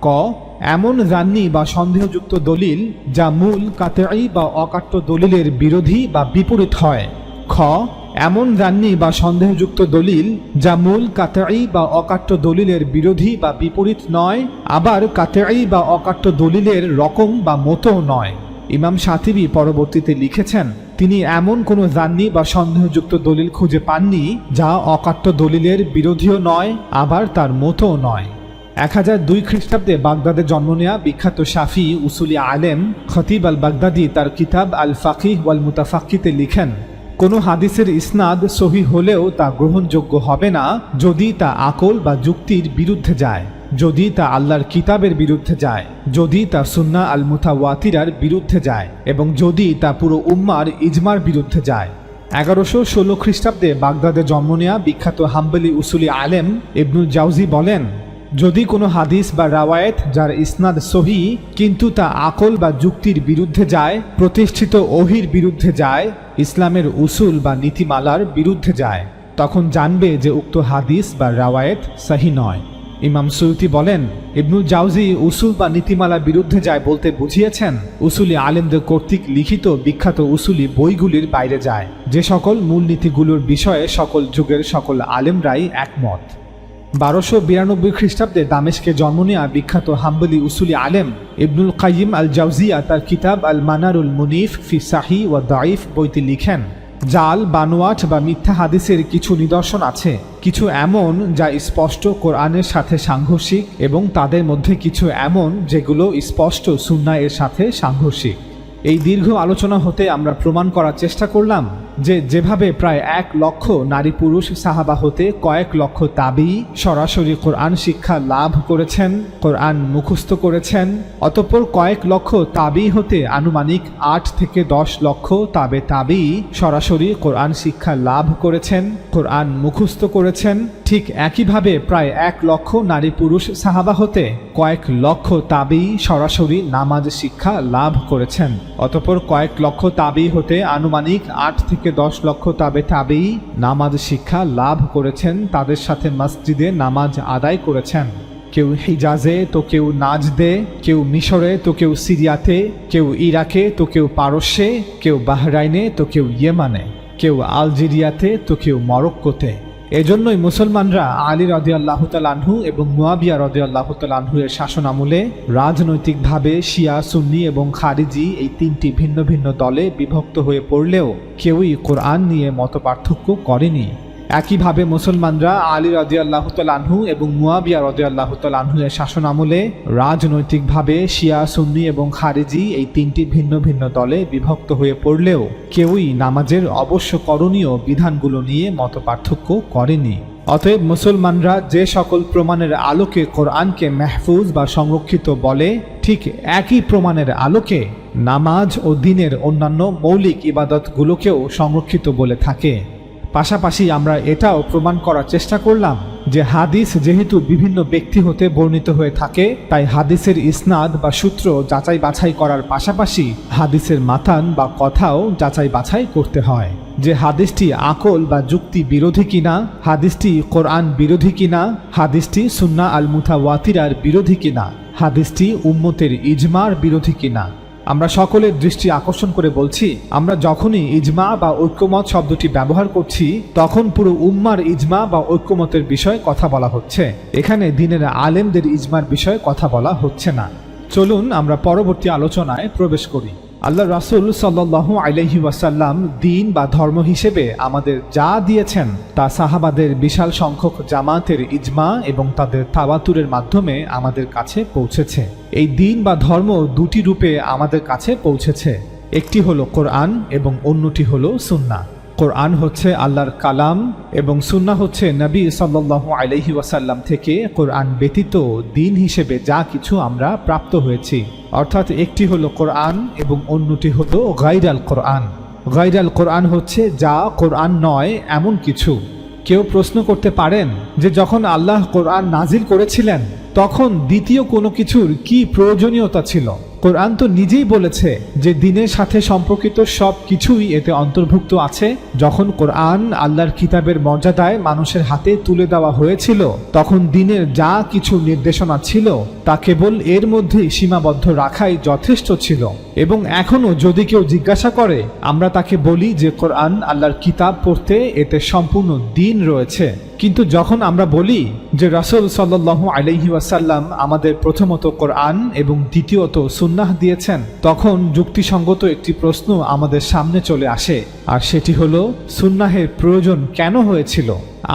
ক, এমন জান্নি বা সন্দেহযুক্ত দলিল যা মূল কাতঈ বা অকাট্য দলিলের বিরোধী বা বিপরীত হয়। খ, এমন জান্নি বা সন্দেহযুক্ত দলিল যা মূল কাতঈ বা অকাট্য দলিলের বিরোধী বা বিপরীত নয়, আবার কাতঈ বা অকাট্য দলিলের রকম বা মতো নয়। ইমাম শাতিবী পরবর্তীতে লিখেছেন, তিনি এমন কোনো জান্নি বা সন্দেহযুক্ত দলিল খুঁজে পাননি যা অকাট্য দলিলের বিরোধীও নয় আবার তার মতো নয়। 1002 খ্রিস্টাব্দে বাগদাদে জন্ম নেয়া বিখ্যাত শাফি উসুলি আলেম খতিব আল বাগদাদি তার কিতাব আল ফাকিহ ওয়াল মুতাফাক্কিতে লিখেন, কোনো হাদিসের ইসনাদ সহিহ হলেও তা গ্রহণযোগ্য হবে না যদি তা আকল বা যুক্তির বিরুদ্ধে যায়, যদি তা আল্লাহর কিতাবের বিরুদ্ধে যায়, যদি তা সুন্নাহ আল মুতাওয়াতিরার বিরুদ্ধে যায় এবং যদি তা পুরো উম্মার ইজমার বিরুদ্ধে যায়। 1116 খ্রিস্টাব্দে বাগদাদে জন্ম নেয়া বিখ্যাত হাম্বলি উসুলি আলেম ইবনুল জাওজি বলেন, যদি কোনো হাদিস বা রাওয়ায়েত যার ইসনাদ সহি কিন্তু তা আকল বা যুক্তির বিরুদ্ধে যায়, প্রতিষ্ঠিত ওহির বিরুদ্ধে যায়, ইসলামের উসুল বা নীতিমালার বিরুদ্ধে যায়, তখন জানবে যে উক্ত হাদিস বা রাওয়ায়েত সহি নয়। ইমাম সুয়ুতি বলেন, ইবনুল জাওজি উসুল বা নীতিমালার বিরুদ্ধে যায় বলতে বুঝিয়েছেন উসুলি আলেমদের কর্তৃক লিখিত বিখ্যাত উসুলি বইগুলির বাইরে যায়, যে সকল মূলনীতিগুলোর বিষয়ে সকল যুগের সকল আলেমরাই একমত। 1292 খ্রিস্টাব্দে দামেস্কে জন্ম নেয়া বিখ্যাত হাম্বলি উসুলি আলেম ইবনুল কাইয়িম আল জাওজিয়া তার কিতাব আল মানারুল মুনিফ ফি সাহি ওয়া দাঈফ বইতে লিখেন, জাল, বানোয়াট বা মিথ্যা হাদিসের কিছু নিদর্শন আছে, কিছু এমন যা স্পষ্ট কোরআনের সাথে সাংঘর্ষিক এবং তাদের মধ্যে কিছু এমন যেগুলো স্পষ্ট সুন্নাহ এর সাথে সাংঘর্ষিক। এই দীর্ঘ আলোচনা হতে আমরা প্রমাণ করার চেষ্টা করলাম যে যেভাবে প্রায় 1 লক্ষ নারী পুরুষ সাহাবা হতে কয়েক লক্ষ তাবী সরাসরি কোরআন শিক্ষা লাভ করেছেন, কোরআন মুখস্থ করেছেন, অতঃপর কয়েক লক্ষ তাবী হতে আনুমানিক 8 থেকে 10 লক্ষ তাবী সরাসরি কোরআন শিক্ষা লাভ করেছেন, কোরআন মুখস্থ করেছেন, ঠিক একইভাবে প্রায় 1 লক্ষ নারী পুরুষ সাহাবা হতে কয়েক লক্ষ তাবী সরাসরি নামাজ শিক্ষা লাভ করেছেন, অতঃপর কয়েক লক্ষ তাবী হতে আনুমানিক 8 থেকে 10 লক্ষ তাবী নামাজ শিক্ষা লাভ করেছেন, তাদের সাথে মসজিদে নামাজ আদায় করেছেন। কেউ হিজাজে তো কেউ নাজদে, কেউ মিশরে তো কেউ সিরিয়াতে, কেউ ইরাকে তো কেউ পারস্যে, কেউ বাহরাইনে তো কেউ ইয়েমানে, কেউ আলজেরিয়াতে তো কেউ মরক্কোতে। এজন্যই মুসলমানরা আলী রাদিয়াল্লাহু তাআলা আনহু এবং মুয়াবিয়া রাদিয়াল্লাহু তাআলা আনহু এর শাসন আমলে রাজনৈতিকভাবে শিয়া, সুন্নি এবং খারিজি এই 3টি ভিন্ন ভিন্ন দলে বিভক্ত হয়ে পড়লেও কেউই কোরআন নিয়ে মতপার্থক্য করেনি। একইভাবে মুসলমানরা আলী রাদিয়াল্লাহু তাআলা আনহু এবং মুয়াবিয়া রাদিয়াল্লাহু তাআলা আনহু এর শাসন আমলে রাজনৈতিকভাবে শিয়া, সুন্নি এবং খারিজি এই 3টি ভিন্ন ভিন্ন দলে বিভক্ত হয়ে পড়লেও কেউই নামাজের অবশ্য করণীয় বিধানগুলো নিয়ে মতপার্থক্য করেনি। অতএব মুসলমানরা যে সকল প্রমাণের আলোকে কোরআনকে মাহফুজ বা সংরক্ষিত বলে, ঠিক একই প্রমাণের আলোকে নামাজ ও দ্বীনের অন্যান্য মৌলিক ইবাদতগুলোকেও সংরক্ষিত বলে থাকে। পাশাপাশি আমরা এটাও প্রমাণ করার চেষ্টা করলাম যে হাদিস যেহেতু বিভিন্ন ব্যক্তি হতে বর্ণিত হয়ে থাকে, তাই হাদিসের ইসনাদ বা সূত্র যাচাই বাছাই করার পাশাপাশি হাদিসের মাতান বা কথাও যাচাই বাছাই করতে হয়, যে হাদিসটি আকল বা যুক্তি বিরোধী কিনা, হাদিসটি কোরআন বিরোধী কিনা, হাদিসটি সুন্নাহ আল মুতাওয়াতিরার বিরোধী কিনা, হাদিসটি উম্মতের ইজমার বিরোধী কিনা। আমরা সকলের দৃষ্টি আকর্ষণ করে বলছি, আমরা যখনই ইজমা বা ঐক্যমত শব্দটি ব্যবহার করছি তখন পুরো উম্মার ইজমা বা ঐক্যমতের বিষয়ে কথা বলা হচ্ছে, এখানে দ্বীনের আলেমদের ইজমার বিষয়ে কথা বলা হচ্ছে না। চলুন আমরা পরবর্তী আলোচনায় প্রবেশ করি। আল্লাহ রাসূল সাল্লাল্লাহু আলাইহি ওয়াসাল্লাম দ্বীন বা ধর্ম হিসেবে আমাদের যা দিয়েছেন তা সাহাবাদের বিশাল সংখ্যক জামাতের ইজমা এবং তাদের তাওয়াতুরের মাধ্যমে আমাদের কাছে পৌঁছেছে। এই দ্বীন বা ধর্ম দুটি রূপে আমাদের কাছে পৌঁছেছে, একটি হলো কোরআন এবং অন্যটি হলো সুন্নাহ। কোরআন হচ্ছে আল্লাহর কালাম এবং সুন্নাহ হচ্ছে নবী সাল্লাল্লাহু আলাইহি ওয়াসাল্লাম থেকে কোরআন ব্যতীত দ্বীন হিসেবে যা কিছু আমরা প্রাপ্ত হয়েছি। অর্থাৎ একটি হলো কোরআন এবং অন্যটি হলো গায়রাল কোরআন। গায়রাল কোরআন হচ্ছে যা কোরআন নয় এমন কিছু। কেউ প্রশ্ন করতে পারেন যে যখন আল্লাহ কোরআন নাজিল করেছিলেন তখন দ্বিতীয় কোনো কিছুর কি প্রয়োজনীয়তা ছিল? কোরআন তো নিজেই বলেছে যে দ্বীনের সাথে সম্পর্কিত সব কিছুই এতে অন্তর্ভুক্ত আছে। যখন কোরআন আল্লাহর কিতাবের মর্যাদায় মানুষের হাতে তুলে দেওয়া হয়েছিল তখন দ্বীনের যা কিছু নির্দেশনা ছিল তা কেবল এর মধ্যেই সীমাবদ্ধ রাখাই যথেষ্ট ছিল। এবং এখনও যদি কেউ জিজ্ঞাসা করে আমরা তাকে বলি যে কোরআন আল্লাহর কিতাব পড়তে এতে সম্পূর্ণ দ্বীন রয়েছে। কিন্তু যখন আমরা বলি যে রাসূল সাল্লাল্লাহু আলাইহি ওয়াসাল্লাম আমাদের প্রথমত কোরআন এবং দ্বিতীয়ত সুন্নাহ দিয়েছেন, তখন যুক্তিসঙ্গত একটি প্রশ্ন আমাদের সামনে চলে আসে, আর সেটি হলো সুন্নাহের প্রয়োজন কেন হয়েছিল?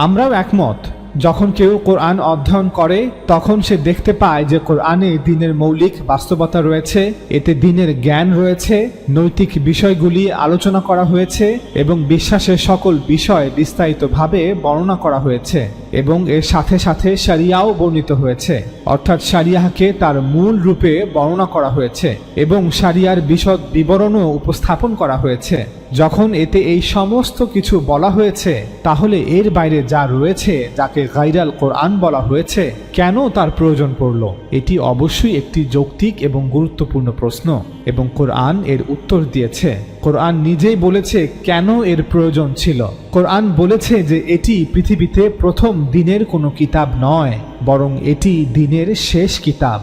আমরাও একমত। যখন কেউ কোরআন অধ্যয়ন করে তখন সে দেখতে পায় যে কোরআনে দ্বীনের মৌলিক বাস্তবতা রয়েছে, এতে দ্বীনের জ্ঞান রয়েছে, নৈতিক বিষয়গুলি আলোচনা করা হয়েছে এবং বিশ্বাসের সকল বিষয় বিস্তারিতভাবে বর্ণনা করা হয়েছে এবং এর সাথে সাথে শরিয়াও বর্ণিত হয়েছে। অর্থাৎ শরিয়াহকে তার মূল রূপে বর্ণনা করা হয়েছে এবং শরিয়ার বিশদ বিবরণও উপস্থাপন করা হয়েছে। যখন এতে এই সমস্ত কিছু বলা হয়েছে তাহলে এর বাইরে যা রয়েছে যাকে গায়রাল কোরআন বলা হয়েছে কেন তার প্রয়োজন পড়ল? এটি অবশ্যই একটি যৌক্তিক এবং গুরুত্বপূর্ণ প্রশ্ন এবং কোরআন এর উত্তর দিয়েছে। কোরআন নিজেই বলেছে কেন এর প্রয়োজন ছিল। কোরআন বলেছে যে এটি পৃথিবীতে প্রথম দ্বীনের কোনো কিতাব নয়, বরং এটি দ্বীনের শেষ কিতাব।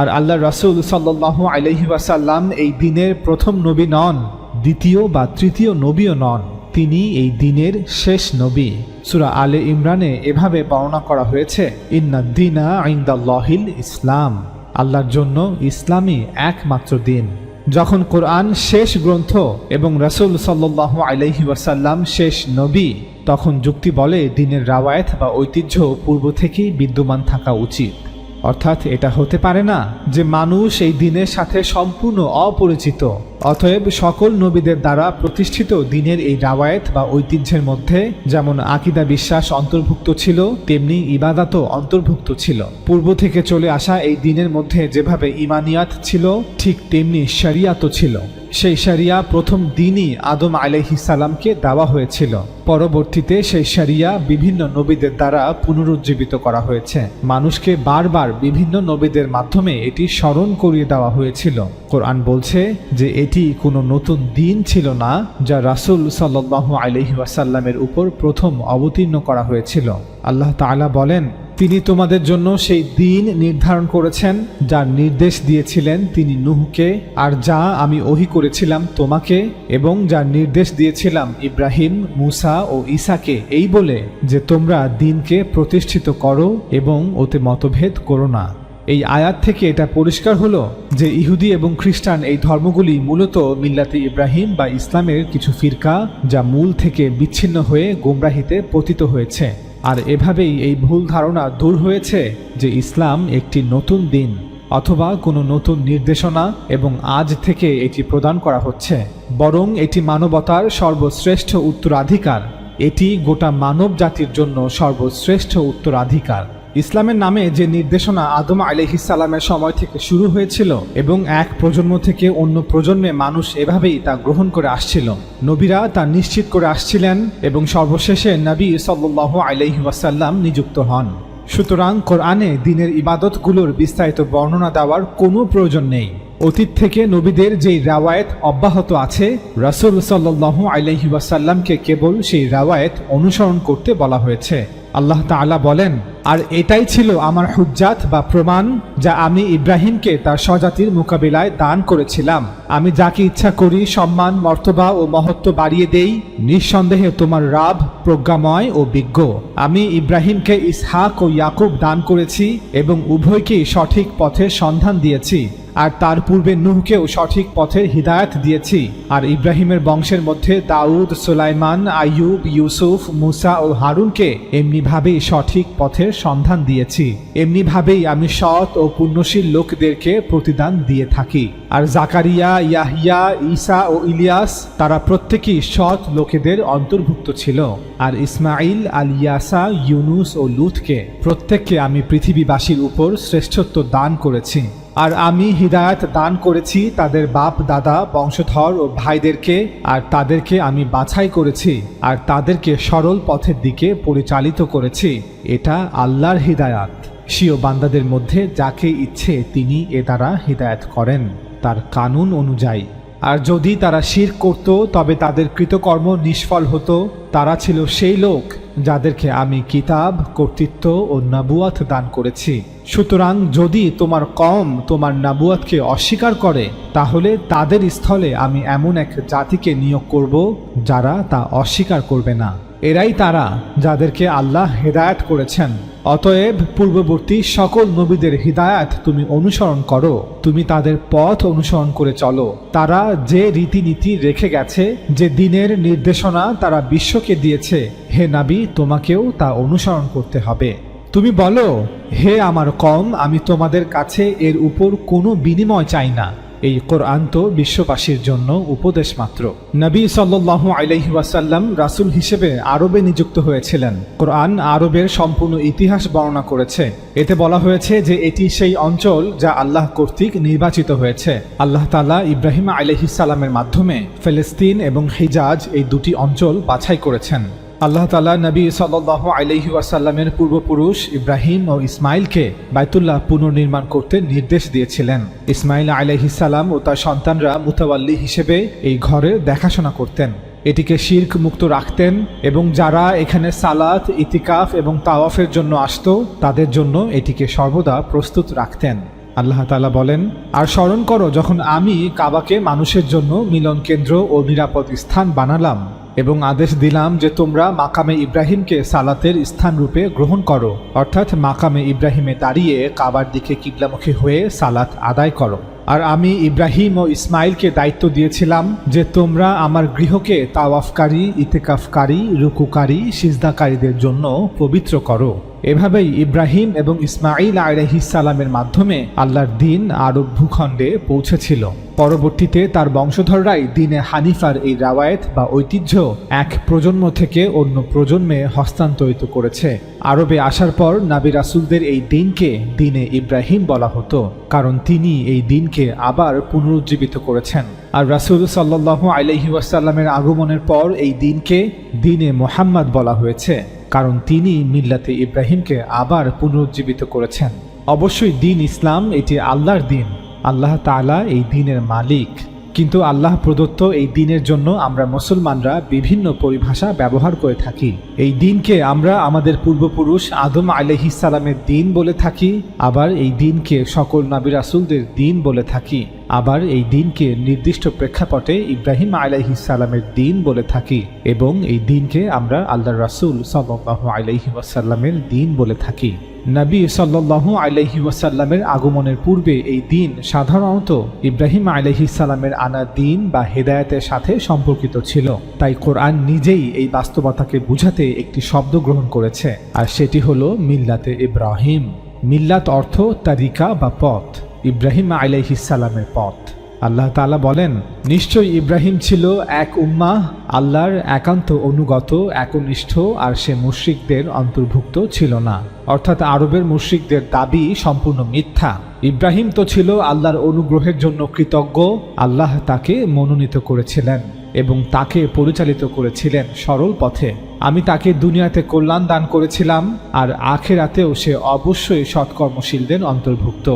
আর আল্লাহ রাসূল সাল্লাল্লাহু আলাইহি ওয়াসাল্লাম এই দ্বীনের প্রথম নবী নন, দ্বিতীয় বা তৃতীয় নবীও নন, তিনি এই দ্বীনের শেষ নবী। সূরা আলে ইমরানে এভাবে বর্ণনা করা হয়েছে, ইন্নাদ দীনা ইনদাল্লাহিল ইসলাম, আল্লাহর জন্য ইসলামই একমাত্র দ্বীন। যখন কোরআন শেষ গ্রন্থ এবং রাসূল সাল্লাল্লাহু আলাইহি ওয়াসাল্লাম শেষ নবী, তখন যুক্তি বলে দ্বীনের রাওয়ায়াত বা ঐতিহ্য পূর্ব থেকেই বিদ্যমান থাকা উচিত। অর্থাৎ এটা হতে পারে না যে মানুষ এই দ্বীনের সাথে সম্পূর্ণ অপরিচিত। অতএব সকল নবীদের দ্বারা প্রতিষ্ঠিত দ্বীনের এই রাওয়ায়াত বা ঐতিহ্যের মধ্যে যেমন আকীদা বিশ্বাস অন্তর্ভুক্ত ছিল, তেমনি ইবাদতও অন্তর্ভুক্ত ছিল। পূর্ব থেকে চলে আসা এই দ্বীনের মধ্যে যেভাবে ঈমানিয়াত ছিল, ঠিক তেমনি শরিয়াতও ছিল। সেই শরিয়া প্রথম দিনই আদম আলাইহিস সালামকে দেওয়া হয়েছিল। পরবর্তীতে সেই শরিয়া বিভিন্ন নবীদের দ্বারা পুনরুজ্জীবিত করা হয়েছে। মানুষকে বারবার বিভিন্ন নবীদের মাধ্যমে এটি স্মরণ করিয়ে দেওয়া হয়েছিল। কোরআন বলছে যে এটি কোনো নতুন দিন ছিল না, যা রাসূল সাল্লাল্লাহু আলাইহি ওয়াসাল্লামের উপর প্রথম অবতীর্ণ করা হয়েছিল। আল্লাহ তাআলা বলেন, তিনি তোমাদের জন্য সেই দিন নির্ধারণ করেছেন যার নির্দেশ দিয়েছিলেন তিনি নূহকে, আর যা আমি ওহী করেছিলাম তোমাকে এবং যার নির্দেশ দিয়েছিলাম ইব্রাহিম, মূসা ও ঈসাকে, এই বলে যে তোমরা দিনকে প্রতিষ্ঠিত করো এবং ওতে মতভেদ করো না। এই আয়াত থেকে এটা পরিষ্কার হলো যে ইহুদি এবং খ্রিস্টান এই ধর্মগুলি মূলত মিল্লাতে ইব্রাহিম বা ইসলামের কিছু ফিরকা, যা মূল থেকে বিচ্ছিন্ন হয়ে গোমরাহিতে পতিত হয়েছে। আর এভাবেই এই ভুল ধারণা দূর হয়েছে যে ইসলাম একটি নতুন দিন অথবা কোনো নতুন নির্দেশনা এবং আজ থেকে এটি প্রদান করা হচ্ছে, বরং এটি মানবতার সর্বশ্রেষ্ঠ উত্তরাধিকার এটি গোটা মানব জাতির জন্য সর্বশ্রেষ্ঠ উত্তরাধিকার। ইসলামের নামে যে নির্দেশনা আদম আলাইহিস সালামের সময় থেকে শুরু হয়েছিল এবং এক প্রজন্ম থেকে অন্য প্রজন্মে মানুষ এভাবেই তা গ্রহণ করে আসছিল, নবীরা তা নিশ্চিত করে আসছিলেন এবং সর্বশেষে নবী সাল্লাল্লাহু আলাইহি ওয়াসাল্লাম নিযুক্ত হন। সুতরাং কোরআনে দ্বীনের ইবাদতগুলোর বিস্তারিত বর্ণনা দেওয়ার কোনো প্রয়োজন নেই। অতীত থেকে নবীদের যেই রাওয়ায়েত অব্যাহত আছে, রাসূল সাল্লাল্লাহু আলাইহি ওয়াসাল্লামকে কেবল সেই রাওয়ায়েত অনুসরণ করতে বলা হয়েছে। আল্লাহ তাআলা বলেন, আর এটাই ছিল আমার হুজ্জাত বা প্রমাণ যা আমি ইব্রাহিমকে তার স্বজাতির মোকাবিলায় দান করেছিলাম। আমি যাকে ইচ্ছা করি সম্মান, মর্তবা ও মহত্ব বাড়িয়ে দেই। নিঃসন্দেহে তোমার রাব প্রজ্ঞাময় ও বিজ্ঞ। আমি ইব্রাহিমকে ইসহাক ও ইয়াকুব দান করেছি এবং উভয়কেই সঠিক পথের সন্ধান দিয়েছি, আর তার পূর্বে নূহকেও সঠিক পথের হিদায়াত দিয়েছি। আর ইব্রাহিমের বংশের মধ্যে দাউদ, সুলাইমান, আইয়ুব, ইউসুফ, মুসা ও হারুনকে এমনিভাবেই সঠিক পথের সন্ধান দিয়েছি। এমনিভাবেই আমি সৎ ও পুণ্যশীল লোকদেরকে প্রতিদান দিয়ে থাকি। আর জাকারিয়া, ইয়াহিয়া, ঈসা ও ইলিয়াস তারা প্রত্যেকেই সৎ লোকেদের অন্তর্ভুক্ত ছিল। আর ইসমাইল, আলিয়াসা, ইউনুস ও লূতকে প্রত্যেককে আমি পৃথিবীবাসীর উপর শ্রেষ্ঠত্ব দান করেছি। আর আমি হিদায়াত দান করেছি তাদের বাপ দাদা, বংশধর ও ভাইদেরকে, আর তাদেরকে আমি বাছাই করেছি আর তাদেরকে সরল পথের দিকে পরিচালিত করেছি। এটা আল্লাহর হিদায়াত। স্বীয় বান্দাদের মধ্যে যাকে ইচ্ছে তিনি এ দ্বারা হিদায়াত করেন তার কানুন অনুযায়ী। আর যদি তারা শিরক করত তবে তাদের কৃতকর্ম নিষ্ফল হতো। তারা ছিল সেই লোক যাদেরকে আমি কিতাব, কর্তৃত্ব ও নবুয়াত দান করেছি। সুতরাং যদি তোমার কওম তোমার নবুয়াতকে অস্বীকার করে, তাহলে তাদের স্থলে আমি এমন এক জাতিকে নিয়োগ করব যারা তা অস্বীকার করবে না। এরাই তারা যাদেরকে আল্লাহ হেদায়েত করেছেন। অতএব পূর্ববর্তী সকল নবীদের হিদায়াত তুমি অনুসরণ করো, তুমি তাদের পথ অনুসরণ করে চলো। তারা যে রীতিনীতি রেখে গেছে, যে দ্বীনের নির্দেশনা তারা বিশ্বকে দিয়েছে, হে নবী তোমাকেও তা অনুসরণ করতে হবে। তুমি বলো, হে আমার কওম, আমি তোমাদের কাছে এর উপর কোনো বিনিময় চাই না। এই কোরআন তো বিশ্ববাসীর জন্য উপদেশ মাত্র। নবী সাল্লাল্লাহু আলাইহি ওয়াসাল্লাম রাসূল হিসেবে আরবে নিযুক্ত হয়েছিলেন। কোরআন আরবের সম্পূর্ণ ইতিহাস বর্ণনা করেছে। এতে বলা হয়েছে যে এটি সেই অঞ্চল যা আল্লাহ কর্তৃক নির্বাচিত হয়েছে। আল্লাহ তাআলা ইব্রাহিম আলাইহিস সালামের মাধ্যমে ফিলিস্তিন এবং হিজাজ এই দুটি অঞ্চল বাছাই করেছেন। আল্লাহ তাআলা নবী সাল্লাল্লাহু আলাইহি ওয়াসাল্লামের পূর্বপুরুষ ইব্রাহিম ও ইসমাইলকে বাইতুল্লাহ পুনর্নির্মাণ করতে নির্দেশ দিয়েছিলেন। ইসমাইল আলাইহিস সালাম ও তার সন্তানরা মুতাওয়াল্লি হিসেবে এই ঘরের দেখাশোনা করতেন, এটিকে শিরক মুক্ত রাখতেন এবং যারা এখানে সালাত, ইতিকাফ এবং তাওয়াফের জন্য আসতো তাদের জন্য এটিকে সর্বদা প্রস্তুত রাখতেন। আল্লাহ তাআলা বলেন, আর স্মরণ করো যখন আমি কাবাকে মানুষের জন্য মিলন কেন্দ্র ও নিরাপদ স্থান বানালাম এবং আদেশ দিলাম যে তোমরা মাকামে ইব্রাহিমকে সালাতের স্থান রূপে গ্রহণ করো, অর্থাৎ মাকামে ইব্রাহিমে দাঁড়িয়ে কাবার দিকে কিবলামুখী হয়ে সালাত আদায় করো। আর আমি ইব্রাহিম ও ইসমাইলকে দায়িত্ব দিয়েছিলাম যে তোমরা আমার গৃহকে তাওয়াফকারী, ইতিকাফকারী, রুকুকারী, সিজদাকারীদের জন্য পবিত্র করো। এভাবেই ইব্রাহিম এবং ইসমাইল আলাইহিস সালামের মাধ্যমে আল্লাহর দ্বীন আরব ভূখণ্ডে পৌঁছেছিল। পরবর্তীতে তার বংশধররাই দ্বীনে হানিফার এই রাওয়ায়েত বা ঐতিহ্য এক প্রজন্ম থেকে অন্য প্রজন্মে হস্তান্তরিত করেছে। আরবে আসার পর নবী রাসূলদের এই দ্বীনকে দ্বীনে ইব্রাহিম বলা হতো, কারণ তিনি এই দ্বীনকে আবার পুনরুজ্জীবিত করেছেন। আর রাসূল সাল্লাল্লাহু আলাইহি ওয়াসাল্লামের আগমনের পর এই দ্বীনকে দ্বীনে মুহাম্মদ বলা হয়েছে, কারণ তিনি মিল্লাতে ইব্রাহিমকে আবার পুনরুজ্জীবিত করেছেন। অবশ্যই দ্বীন ইসলাম এটি আল্লাহর দ্বীন। আল্লাহ তাআলা এই দ্বীনের মালিক। কিন্তু আল্লাহ প্রদত্ত এই দ্বীনের জন্য আমরা মুসলমানরা বিভিন্ন পরিভাষা ব্যবহার করে থাকি। এই দ্বীনকে আমরা আমাদের পূর্বপুরুষ আদম আলাইহিস সালামের দ্বীন বলে থাকি, আবার এই দ্বীনকে সকল নবী রাসূলদের দ্বীন বলে থাকি, আবার এই দ্বীনকে নির্দিষ্ট প্রেক্ষাপটে ইব্রাহিম আলাইহিস সালামের দ্বীন বলে থাকি, এবং এই দ্বীনকে আমরা আল্লাহর রাসূল সাল্লাল্লাহু আলাইহি ওয়াসাল্লামের দ্বীন বলে থাকি। নবী সাল্লাল্লাহু আলাইহি ওয়াসাল্লামের আগমনের পূর্বে এই দ্বীন সাধারণত ইব্রাহিম আলাইহিস সালামের আনা দ্বীন বা হেদায়েতের সাথে সম্পর্কিত ছিল। তাই কোরআন নিজেই এই বাস্তবতাকে বুঝাতে একটি শব্দ গ্রহণ করেছে, আর সেটি হলো মিল্লাতে ইব্রাহিম। মিল্লাত অর্থ তারিকা বা পথ, ইব্রাহিম আলাইহিস সালামের পথ। আল্লাহ তাআলা বলেন, নিশ্চয়ই ইব্রাহিম ছিল এক উম্মাহ, আল্লাহর একান্ত অনুগত, একনিষ্ঠ, আর সে মুশরিকদের অন্তর্ভুক্ত ছিল না। অর্থাৎ আরবের মুশরিকদের দাবি সম্পূর্ণ মিথ্যা। ইব্রাহিম তো ছিল আল্লাহর অনুগ্রহের জন্য কৃতজ্ঞ। আল্লাহ তাকে মনোনীত করেছিলেন এবং তাকে পরিচালিত করেছিলেন সরল পথে। আমি তাকে দুনিয়াতে কল্যাণ দান করেছিলাম, আর আখিরাতেও সে অবশ্যই সৎকর্মশীলদের অন্তর্ভুক্ত।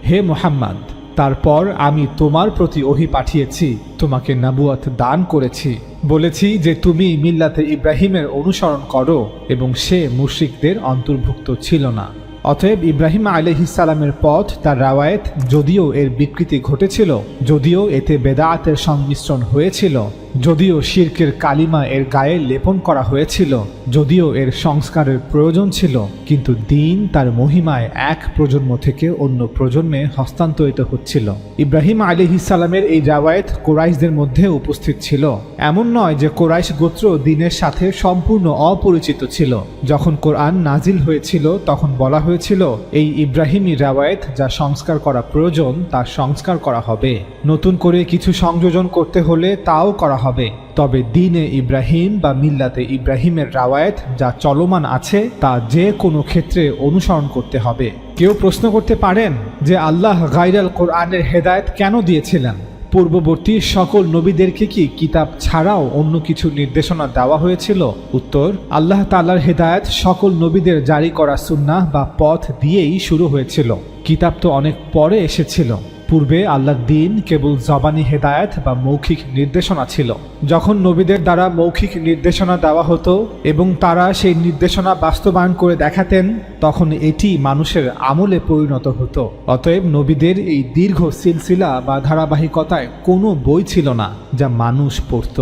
হে মুহাম্মদ, তারপর আমি তোমার প্রতি ওহী পাঠিয়েছি, তোমাকে নবুয়ত দান করেছি, বলেছি যে তুমি মিল্লাতে ইব্রাহিমের অনুসরণ করো, এবং সে মুশরিকদের অন্তর্ভুক্ত ছিল না। অতএব ইব্রাহিম আলাইহিস সালামের পথ, তার রাওয়ায়েত, যদিও এর বিকৃতি ঘটেছিল, যদিও এতে বেদাআতের সংমিশ্রণ হয়েছিল, যদিও শিরকের কালিমা এর গায়ে লেপন করা হয়েছিল, যদিও এর সংস্কারের প্রয়োজন ছিল, কিন্তু দ্বীন তার মহিমায় এক প্রজন্ম থেকে অন্য প্রজন্মে হস্তান্তরিত হচ্ছিল। ইব্রাহিম আলাইহিস সালামের এই রাওয়ায়েত কুরাইশদের মধ্যে উপস্থিত ছিল। এমন নয় যে কুরাইশ গোত্র দ্বীনের সাথে সম্পূর্ণ অপরিচিত ছিল। যখন কোরআন নাজিল হয়েছিল তখন বলা হয়েছিল, এই ইব্রাহিমী রাওয়ায়েত যা সংস্কার করা প্রয়োজন তা সংস্কার করা হবে, নতুন করে কিছু সংযোজন করতে হলে তাও করা হবে। তবে দ্বীনে ইব্রাহিম বা মিল্লাতে ইব্রাহিমের রাওয়ায়েত যা চলমান আছে তা যে কোনো ক্ষেত্রে অনুসরণ করতে হবে। কেউ প্রশ্ন করতে পারেন যে আল্লাহ গায়রাল কোরআনের হেদায়েত কেন দিয়েছিলেন? পূর্ববর্তী সকল নবীদেরকে কি কিতাব ছাড়াও অন্য কিছু নির্দেশনা দেওয়া হয়েছিল? উত্তর, আল্লাহ তাআলার হেদায়েত সকল নবীদের জারি করা সুন্নাহ বা পথ দিয়েই শুরু হয়েছিল। কিতাব তো অনেক পরে এসেছিল। পূর্বে আল্লাহর দ্বীন কেবল জবানি হেদায়েত বা মৌখিক নির্দেশনা ছিল। যখন নবীদের দ্বারা মৌখিক নির্দেশনা দেওয়া হতো এবং তারা সেই নির্দেশনা বাস্তবায়ন করে দেখাতেন, তখন এটি মানুষের আমলে পরিণত হতো। অতএব নবীদের এই দীর্ঘ সিলসিলা বা ধারাবাহিকতায় কোনো বই ছিল না যা মানুষ পড়ত।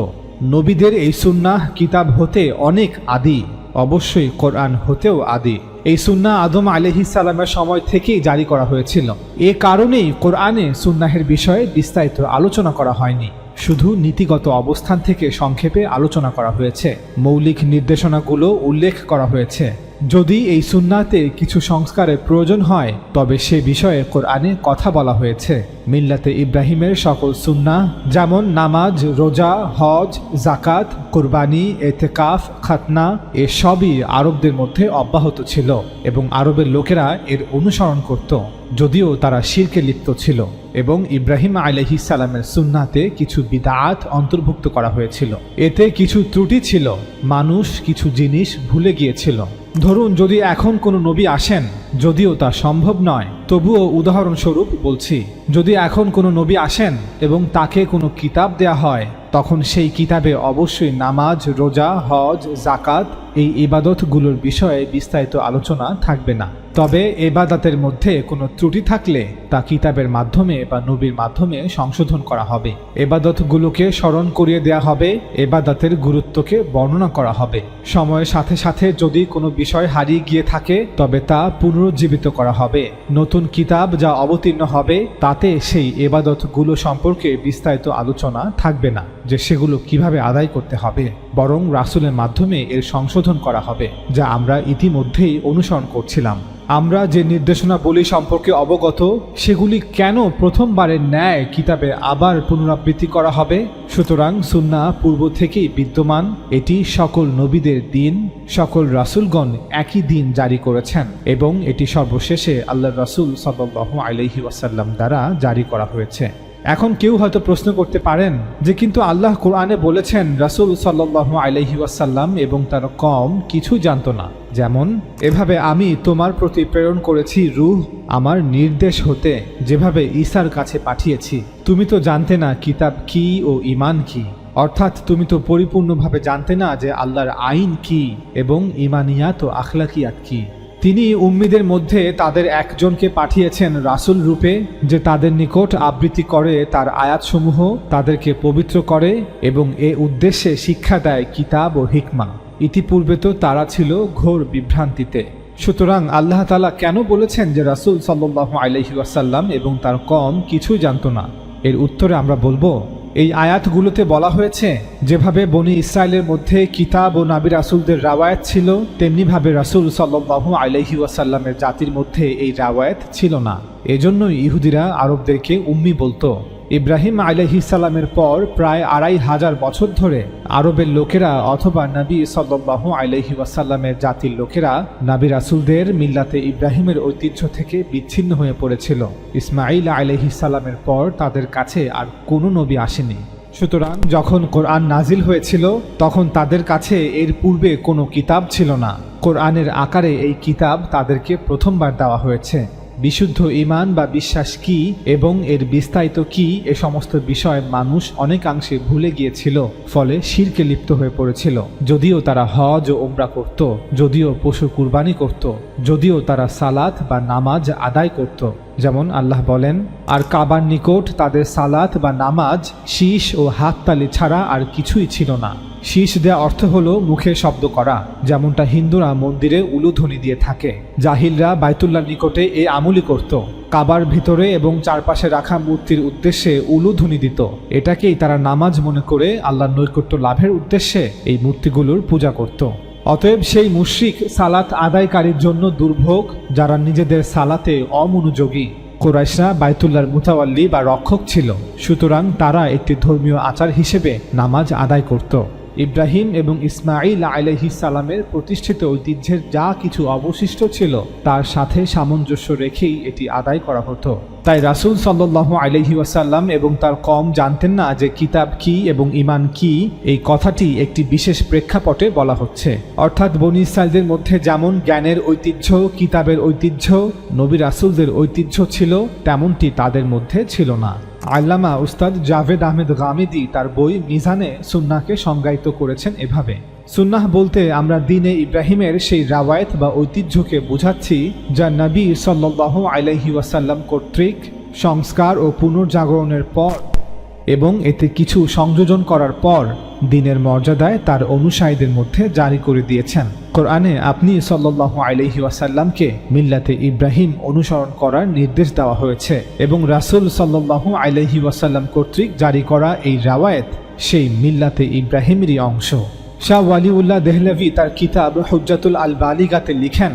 নবীদের এই সুন্নাহ কিতাব হতে অনেক আদি, অবশ্যই কোরআন হতেও আদি। এই সুন্নাহ আদম আলাইহিস সালামের সময় থেকেই জারি করা হয়েছিল। এ কারণেই কোরআনে সুন্নাহের বিষয়ে বিস্তারিত আলোচনা করা হয়নি, শুধু নীতিগত অবস্থান থেকে সংক্ষেপে আলোচনা করা হয়েছে। মৌলিক নির্দেশনাগুলো উল্লেখ করা হয়েছে। যদি এই সুন্নাতে কিছু সংস্কারের প্রয়োজন হয় তবে সে বিষয়ে কোরআনে কথা বলা হয়েছে। মিল্লাতে ইব্রাহিমের সকল সুন্নাহ, যেমন নামাজ, রোজা, হজ, জাকাত, কুরবানি, এতেকাফ, খাতনা, এসবই আরবদের মধ্যে অব্যাহত ছিল এবং আরবের লোকেরা এর অনুসরণ করত, যদিও তারা শিরকে লিপ্ত ছিল। এবং ইব্রাহিম আলাইহিস সালামের সুন্নাতে কিছু বিদআত অন্তর্ভুক্ত করা হয়েছিল। এতে কিছু ত্রুটি ছিল, মানুষ কিছু জিনিস ভুলে গিয়েছিল। ধরুন, যদি এখন কোনো নবী আসেন, যদিও তা সম্ভব নয়, তবুও উদাহরণস্বরূপ বলছি, যদি এখন কোনো নবী আসেন এবং তাকে কোনো কিতাব দেয়া হয়, তখন সেই কিতাবে অবশ্যই নামাজ, রোজা, হজ, জাকাত এই ইবাদতগুলোর বিষয়ে বিস্তারিত আলোচনা থাকবে না। তবে ইবাদতের মধ্যে কোনো ত্রুটি থাকলে তা কিতাবের মাধ্যমে বা নবীর মাধ্যমে সংশোধন করা হবে। ইবাদতগুলোকে স্মরণ করিয়ে দেয়া হবে, ইবাদতের গুরুত্বকে বর্ণনা করা হবে। সময়ের সাথে সাথে যদি কোনো বিষয় হারিয়ে গিয়ে থাকে তবে তা পুনরুজ্জীবিত করা হবে। নতুন কিতাব যা অবতীর্ণ হবে তাতে সেই ইবাদতগুলো সম্পর্কে বিস্তারিত আলোচনা থাকবে না, যে সেগুলো কিভাবে আদায় করতে হবে, বরং রাসূলের মাধ্যমে এর সংশোধন করা হবে, যা আমরা ইতিমধ্যেই অনুসরণ করছিলাম। আমরা যে নির্দেশনাবলী সম্পর্কে অবগত, সেগুলি কেন প্রথমবারের ন্যায় কিতাবে আবার পুনরাবৃত্তি করা হবে? সুতরাং সুন্নাহ পূর্ব থেকেই বিদ্যমান। এটি সকল নবীদের দিন, সকল রাসূলগণ একই দিন জারি করেছেন এবং এটি সর্বশেষে আল্লাহর রাসূল সাল্লাল্লাহু আলাইহি ওয়াসাল্লাম দ্বারা জারি করা হয়েছে। এখন কেউ হয়তো প্রশ্ন করতে পারেন যে কিন্তু আল্লাহ কোরআনে বলেছেন রাসূল সাল্লাল্লাহু আলাইহি ওয়াসাল্লাম এবং তার কওম কিছু জানতো না, যেমন এভাবে আমি তোমার প্রতি প্রেরণ করেছি রূহ আমার নির্দেশ হতে, যেভাবে ঈসার কাছে পাঠিয়েছি। তুমি তো জানতে না কিতাব কি ও ঈমান কি, অর্থাৎ তুমি তো পরিপূর্ণভাবে জানতে না যে আল্লাহর আইন কি এবং ঈমানিয়াত ও আখলাকিয়াত কি। তিনি উম্মীদের মধ্যে তাদের একজনকে পাঠিয়েছেন রাসূল রূপে, যে তাদের নিকট আবৃত্তি করে তার আয়াতসমূহ, তাদেরকে পবিত্র করে এবং এ উদ্দেশ্যে শিক্ষা দেয় কিতাব ও হিকমা। ইতিপূর্বে তো তারা ছিল ঘোর বিভ্রান্তিতে। সুতরাং আল্লাহ তাআলা কেন বলেছেন যে রাসূল সাল্লাল্লাহু আলাইহি ওয়াসাল্লাম এবং তার কওম কিছু জানতো না? এর উত্তরে আমরা বলবো, এই আয়াতগুলোতে বলা হয়েছে যেভাবে বনি ইসরায়েলের মধ্যে কিতাব ও নবী রাসূলদের রাওয়ায়াত ছিল, তেমনিভাবে রাসূল সাল্লাল্লাহু আলাইহি ওয়াসাল্লামের জাতির মধ্যে এই রাওয়ায়াত ছিল না। এজন্যই ইহুদিরা আরবদেরকে উম্মি বলতো। ইব্রাহিম আলাইহিস সালামের পর প্রায় 2500 বছর ধরে আরবের লোকেরা অথবা নবী সাল্লাল্লাহু আলাইহি ওয়াসাল্লামের জাতির লোকেরা নবী রাসূলদের মিল্লাতে ইব্রাহিমের ঐতিহ্য থেকে বিচ্ছিন্ন হয়ে পড়েছিল। ইসমাঈল আলাইহিস সালামের পর তাদের কাছে আর কোনো নবী আসেনি। সুতরাং যখন কোরআন নাজিল হয়েছিল তখন তাদের কাছে এর পূর্বে কোনো কিতাব ছিল না। কোরআনের আকারে এই কিতাব তাদেরকে প্রথমবার দেওয়া হয়েছে। বিশুদ্ধ ঈমান বা বিশ্বাস কি এবং এর বিস্তারিত কি এ সমস্ত বিষয় মানুষ অনেকাংশে ভুলে গিয়েছিল, ফলে শিরকে লিপ্ত হয়ে পড়েছিল। যদিও তারা হজ ও উমরা করত, যদিও পশু কুরবানি করত, যদিও তারা সালাত বা নামাজ আদায় করত, যেমন আল্লাহ বলেন, আর কাবার নিকট তাদের সালাত বা নামাজ শীষ ও হাততালি ছাড়া আর কিছুই ছিল না। শীষ দেয়া অর্থ হলো মুখে শব্দ করা, যেমনটা হিন্দুরা মন্দিরে উলুধ্বনি দিয়ে থাকে। জাহিলরা বাইতুল্লাহর নিকটে এ আমলই করত। কাবার ভিতরে এবং চারপাশে রাখা মূর্তির উদ্দেশ্যে উলুধ্বনি দিত। এটাকেই তারা নামাজ মনে করে আল্লাহর নৈকট্য লাভের উদ্দেশ্যে এই মূর্তিগুলোর পূজা করত। অতএব সেই মুশরিক সালাত আদায়কারীর জন্য দুর্ভোগ যারা নিজেদের সালাতে অমনোযোগী। কুরাইশরা বাইতুল্লাহর মুতাওয়াল্লি বা রক্ষক ছিল, সুতরাং তারা একটি ধর্মীয় আচার হিসেবে নামাজ আদায় করত। ইব্রাহিম এবং ইসমাঈল আলাইহিস সালামের প্রতিষ্ঠিত ঐতিহ্যের যা কিছু অবশিষ্ট ছিল তার সাথে সামঞ্জস্য রেখেই এটি আদায় করা হতো। তাই রাসূল সাল্লাল্লাহু আলাইহি ওয়াসাল্লাম এবং তার কওম জানতেন না যে কিতাব কি এবং ঈমান কি। এই কথাটি একটি বিশেষ প্রেক্ষাপটে বলা হচ্ছে, অর্থাৎ বনী ইসরাঈলদের মধ্যে যেমন জ্ঞানের ঐতিহ্য, কিতাবের ঐতিহ্য, নবী রাসূলদের ঐতিহ্য ছিল, তেমনটি তাদের মধ্যে ছিল না। আল্লামা উস্তাদ জাভেদ আহমেদ গামিদি তার বই মিজানে সুন্নাহকে সংজ্ঞায়িত করেছেন এভাবে: সুন্নাহ বলতে আমরা দ্বীনে ইব্রাহিমের সেই রাওয়ায়েত বা ঐতিহ্যকে বোঝাচ্ছি যা নবী সাল্লাল্লাহু আলাইহি ওয়াসাল্লাম কর্তৃক সংস্কার ও পুনর্জাগরণের পর এবং এতে কিছু সংযোজন করার পর দ্বীনের মর্যাদায় তার অনুসারীদের মধ্যে জারি করে দিয়েছেন। কোরআনে আপনি সাল্লাল্লাহু আলাইহি ওয়াসাল্লামকে মিল্লাতে ইব্রাহিম অনুসরণ করার নির্দেশ দেওয়া হয়েছে এবং রাসূল সাল্লাল্লাহু আলাইহি ওয়াসাল্লাম কর্তৃক জারি করা এই রাওয়ায়েত সেই মিল্লাতে ইব্রাহিমেরই অংশ। শাহ ওয়ালিউল্লাহ দেহলভী তার কিতাব হুজ্জাতুল আল বালিগাতে লিখেন,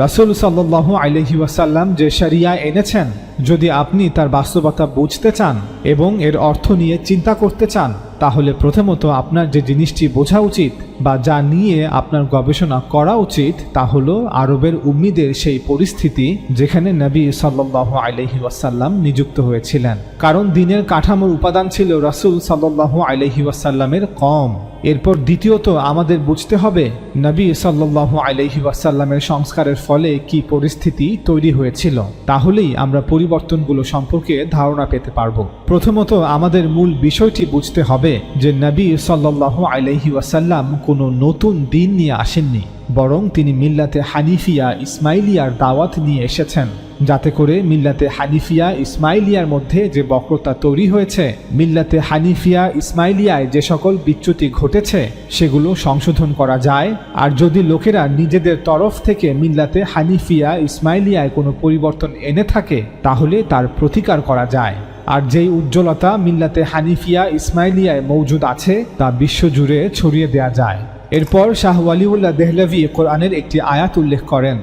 রাসূল সাল্লাল্লাহু আলাইহি ওয়াসাল্লাম যে শরিয়া এনেছেন, যদি আপনি তার বাস্তবতা বুঝতে চান এবং এর অর্থ নিয়ে চিন্তা করতে চান, তাহলে প্রথমত আপনার যে জিনিসটি বোঝা উচিত বা যা নিয়ে আপনার গবেষণা করা উচিত তা হলো আরবের উম্মিদের সেই পরিস্থিতি যেখানে নবী সাল্লাল্লাহু আলাইহি ওয়াসাল্লাম নিযুক্ত হয়েছিলেন। কারণ দ্বীনের কাঠামোর উপাদান ছিল রাসূল সাল্লাল্লাহু আলাইহি ওয়াসাল্লামের কওম। এরপর দ্বিতীয়ত আমাদের বুঝতে হবে নবী সাল্লাল্লাহু আলাইহি ওয়াসাল্লামের সংস্কারের ফলে কি পরিস্থিতি তৈরি হয়েছিল, তাহলেই আমরা পরিবর্তনগুলো সম্পর্কে ধারণা পেতে পারব। প্রথমত আমাদের মূল বিষয়টি বুঝতে হবে যে নবী সাল্লাল্লাহু আলাইহি ওয়াসাল্লাম কোনো নতুন দ্বীন নিয়ে আসেননি, বরং তিনি মিল্লাতে হানিফিয়া ইসমাইলিয়ার দাওয়াত নিয়ে এসেছেন, যাতে করে মিল্লাতে হানিফিয়া ইসমাইলিয়ার মধ্যে যে বক্রতা তৈরি হয়েছে, মিল্লাতে হানিফিয়া ইসমাইলিয়ায় যে সকল বিচ্যুতি ঘটেছে সেগুলো সংশোধন করা যায়। আর যদি লোকেরা নিজেদের তরফ থেকে মিল্লাতে হানিফিয়া ইসমাইলিয়ায় কোনো পরিবর্তন এনে থাকে তাহলে তার প্রতিকার করা যায়। আর যেই উজ্জ্বলতা মিল্লাতে হানিফিয়া ইসমাইলিয়ায় মৌজুদ আছে তা বিশ্বজুড়ে ছড়িয়ে দেয়া যায়। এরপর শাহ ওয়ালিউল্লাহ দেহলভী কোরআনের একটি আয়াত উল্লেখ করেন,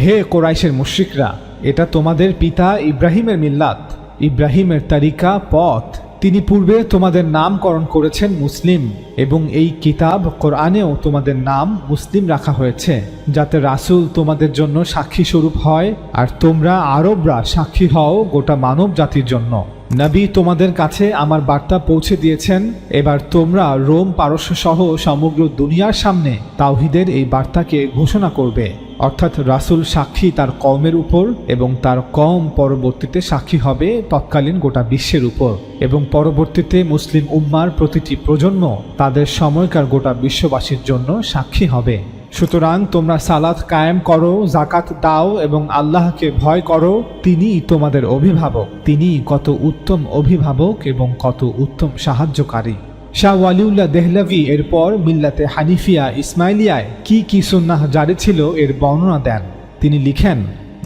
হে কোরাইশের মুশরিকরা, এটা তোমাদের পিতা ইব্রাহিমের মিল্লাত, ইব্রাহিমের তরিকা, পথ। তিনি পূর্বে তোমাদের নামকরণ করেছেন মুসলিম এবং এই কিতাব কোরআনেও তোমাদের নাম মুসলিম রাখা হয়েছে, যাতে রাসূল তোমাদের জন্য সাক্ষী স্বরূপ হয় আর তোমরা আরবরা সাক্ষী হও গোটা মানব জাতির জন্য। নবী তোমাদের কাছে আমার বার্তা পৌঁছে দিয়েছেন, এবার তোমরা রোম পারস্য সহ সমগ্র দুনিয়ার সামনে তাওহীদের এই বার্তাকে ঘোষণা করবে। অর্থাৎ রাসূল সাক্ষী তার কওমের উপর এবং তার কওম পরবর্তীতে সাক্ষী হবে তৎকালীন গোটা বিশ্বের উপর, এবং পরবর্তীতে মুসলিম উম্মার প্রতিটি প্রজন্ম তাদের সময়কার গোটা বিশ্ববাসীর জন্য সাক্ষী হবে। সুতরাং তোমরা সালাত কায়েম করো, যাকাত দাও এবং আল্লাহকে ভয় করো, তিনিই তোমাদের অভিভাবক, তিনিই কত উত্তম অভিভাবক এবং কত উত্তম সাহায্যকারী। শাহ ওয়ালিউল্লাহ দেহলভী এরপর মিল্লাতে হানিফিয়া ইসমাইলিয়ায় কি কি সুন্নাহ জারি ছিল এর বর্ণনা দেন। তিনি লিখেন,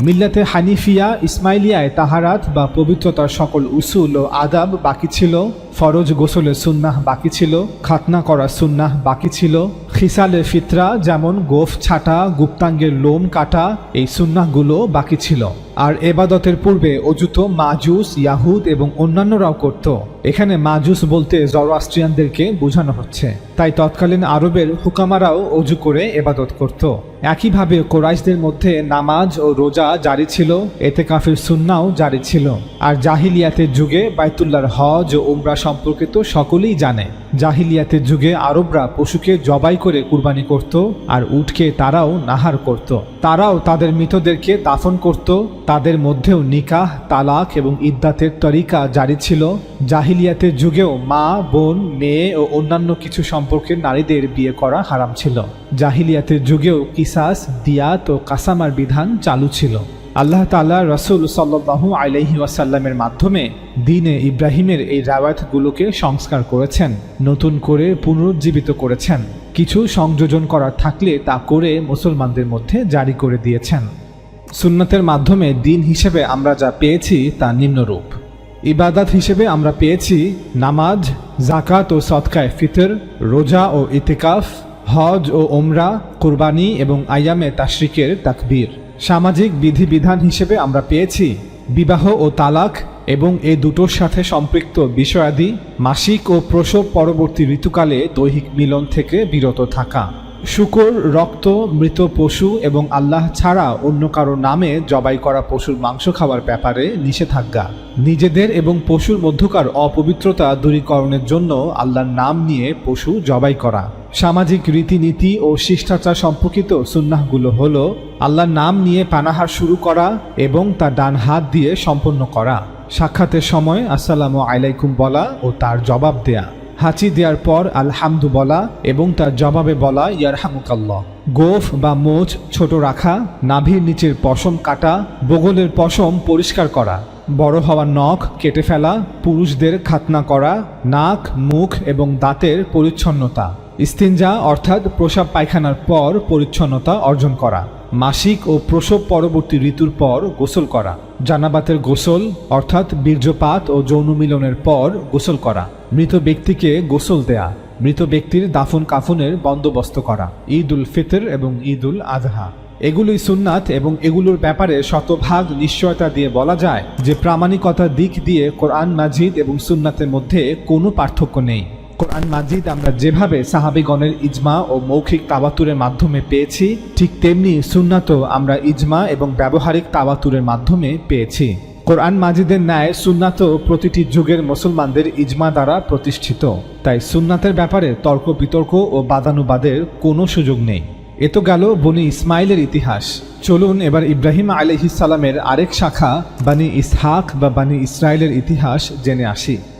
মিল্লাতে হানিফিয়া ইসমাইলিয়ায় তাহারাত বা পবিত্রতার সকল উসুল ও আদাব বাকি ছিল, ফরজ গোসলের সুন্নাহ বাকি ছিল, খাতনা করা সুন্নাহ বাকি ছিল, খিসালে ফিতরা যেমন গোফ ছাটা, গুপ্তাঙ্গের লোম কাটা, এই সুন্নাহগুলো বাকি ছিল। আর এবাদতের পূর্বে অজু তো মাজুস, ইয়াহুদ এবং অন্যান্যরাও করত। এখানে মাজুস বলতে জরোআস্ট্রিয়ানদেরকে বোঝানো হচ্ছে। তাই তৎকালীন আরবের হুকামারাও অজু করে এবাদত করত। একইভাবে কোরাইশদের মধ্যে নামাজ ও রোজা জারি ছিল, এতেকাফের সুন্নাও জারি ছিল। আর জাহিলিয়াতের যুগে বাইতুল্লাহর হজ ও উমরা সম্পর্কে তো সকলেই জানে। জাহিলিয়াতের যুগে আরবরা পশুকে জবাই করে কুরবানি করত, আর উটকে তারাও নাহার করত। তারাও তাদের মৃতদেরকে দাফন করত। তাদের মধ্যেও নিকাহ, তালাক এবং ইদ্দাতের তরিকা জারি ছিল। জাহিলিয়াতের যুগেও মা, বোন, মেয়ে ও অন্যান্য কিছু সম্পর্কের নারীদের বিয়ে করা হারাম ছিল। জাহিলিয়াতের যুগেও কিসাস, দিয়াত ও কাসামার বিধান চালু ছিল। আল্লাহ তাআলা রাসূল সাল্লাল্লাহু আলাইহি ওয়াসাল্লামের মাধ্যমে দ্বীনে ইব্রাহিমের এই রাওয়ায়াতগুলোকে সংস্কার করেছেন, নতুন করে পুনরুজ্জীবিত করেছেন। কিছু সংযোজন করার থাকলে তা করে মুসলমানদের মধ্যে জারি করে দিয়েছেন। সুন্নাতের মাধ্যমে দ্বীন হিসেবে আমরা যা পেয়েছি তা নিম্নরূপ। ইবাদত হিসেবে আমরা পেয়েছি নামাজ, যাকাত ও সদকায়ে ফিতর, রোজা ও ইতিকাফ, হজ ও ওমরা, কুরবানি এবং আইয়ামে তাশরিকের তাকবীর। সামাজিক বিধিবিধান হিসেবে আমরা পেয়েছি বিবাহ ও তালাক এবং এ দুটোর সাথে সম্পৃক্ত বিষয়াদি, মাসিক ও প্রসব পরবর্তী ঋতুকালে দৈহিক মিলন থেকে বিরত থাকা, শূকর, রক্ত, মৃত পশু এবং আল্লাহ ছাড়া অন্য কারো নামে জবাই করা পশুর মাংস খাওয়ার ব্যাপারে নিষেধাজ্ঞা, নিজেদের এবং পশুর মধ্যকার অপবিত্রতা দূরীকরণের জন্য আল্লাহর নাম নিয়ে পশু জবাই করা। সামাজিক রীতিনীতি ও শিষ্টাচার সম্পর্কিত সুন্নাহগুলো হলো আল্লাহর নাম নিয়ে পানাহার শুরু করা এবং তা ডান হাত দিয়ে সম্পন্ন করা, সাক্ষাতের সময় আসসালামু আলাইকুম বলা ও তার জবাব দেয়া, হাঁচি দেওয়ার পর আলহামদু বলা এবং তার জবাবে বলা ইয়ারহামুকাল্লাহ, গোফ বা মোচ ছোট রাখা, নাভির নিচের পশম কাটা, বগলের পশম পরিষ্কার করা, বড় হওয়া নখ কেটে ফেলা, পুরুষদের খাতনা করা, নাক, মুখ এবং দাঁতের পরিচ্ছন্নতা, ইস্তিনজা অর্থাৎ প্রসাব পায়খানার পর পরিচ্ছন্নতা অর্জন করা, মাসিক ও প্রসব পরবর্তী ঋতুর পর গোসল করা, জানাবাতের গোসল অর্থাৎ বীর্যপাত ও যৌন মিলনের পর গোসল করা, মৃত ব্যক্তিকে গোসল দেয়া, মৃত ব্যক্তির দাফন কাফনের বন্দোবস্ত করা, ঈদ উল ফিতর এবং ঈদ উল আজহা। এগুলোই সুন্নাত এবং এগুলোর ব্যাপারে শতভাগ নিশ্চয়তা দিয়ে বলা যায় যে প্রামাণিকতার দিক দিয়ে কোরআন মাজিদ এবং সুন্নাতের মধ্যে কোনো পার্থক্য নেই। কোরআন মাজিদ আমরা যেভাবে সাহাবীগণের ইজমা ও মৌখিক তাওয়াতুরের মাধ্যমে পেয়েছি, ঠিক তেমনি সুন্নাতও আমরা ইজমা এবং ব্যবহারিক তাওয়াতুরের মাধ্যমে পেয়েছি। কোরআন মাজিদের ন্যায় সুন্নাতও প্রতিটি যুগের মুসলমানদের ইজমা দ্বারা প্রতিষ্ঠিত। তাই সুন্নাতের ব্যাপারে তর্ক বিতর্ক ও বাদানুবাদের কোনো সুযোগ নেই। এ তো গেল বনি ইসমাইলের ইতিহাস। চলুন এবার ইব্রাহিম আলাইহিস সালামের আরেক শাখা বানি ইসহাক বা বানি ইসরায়েলের ইতিহাস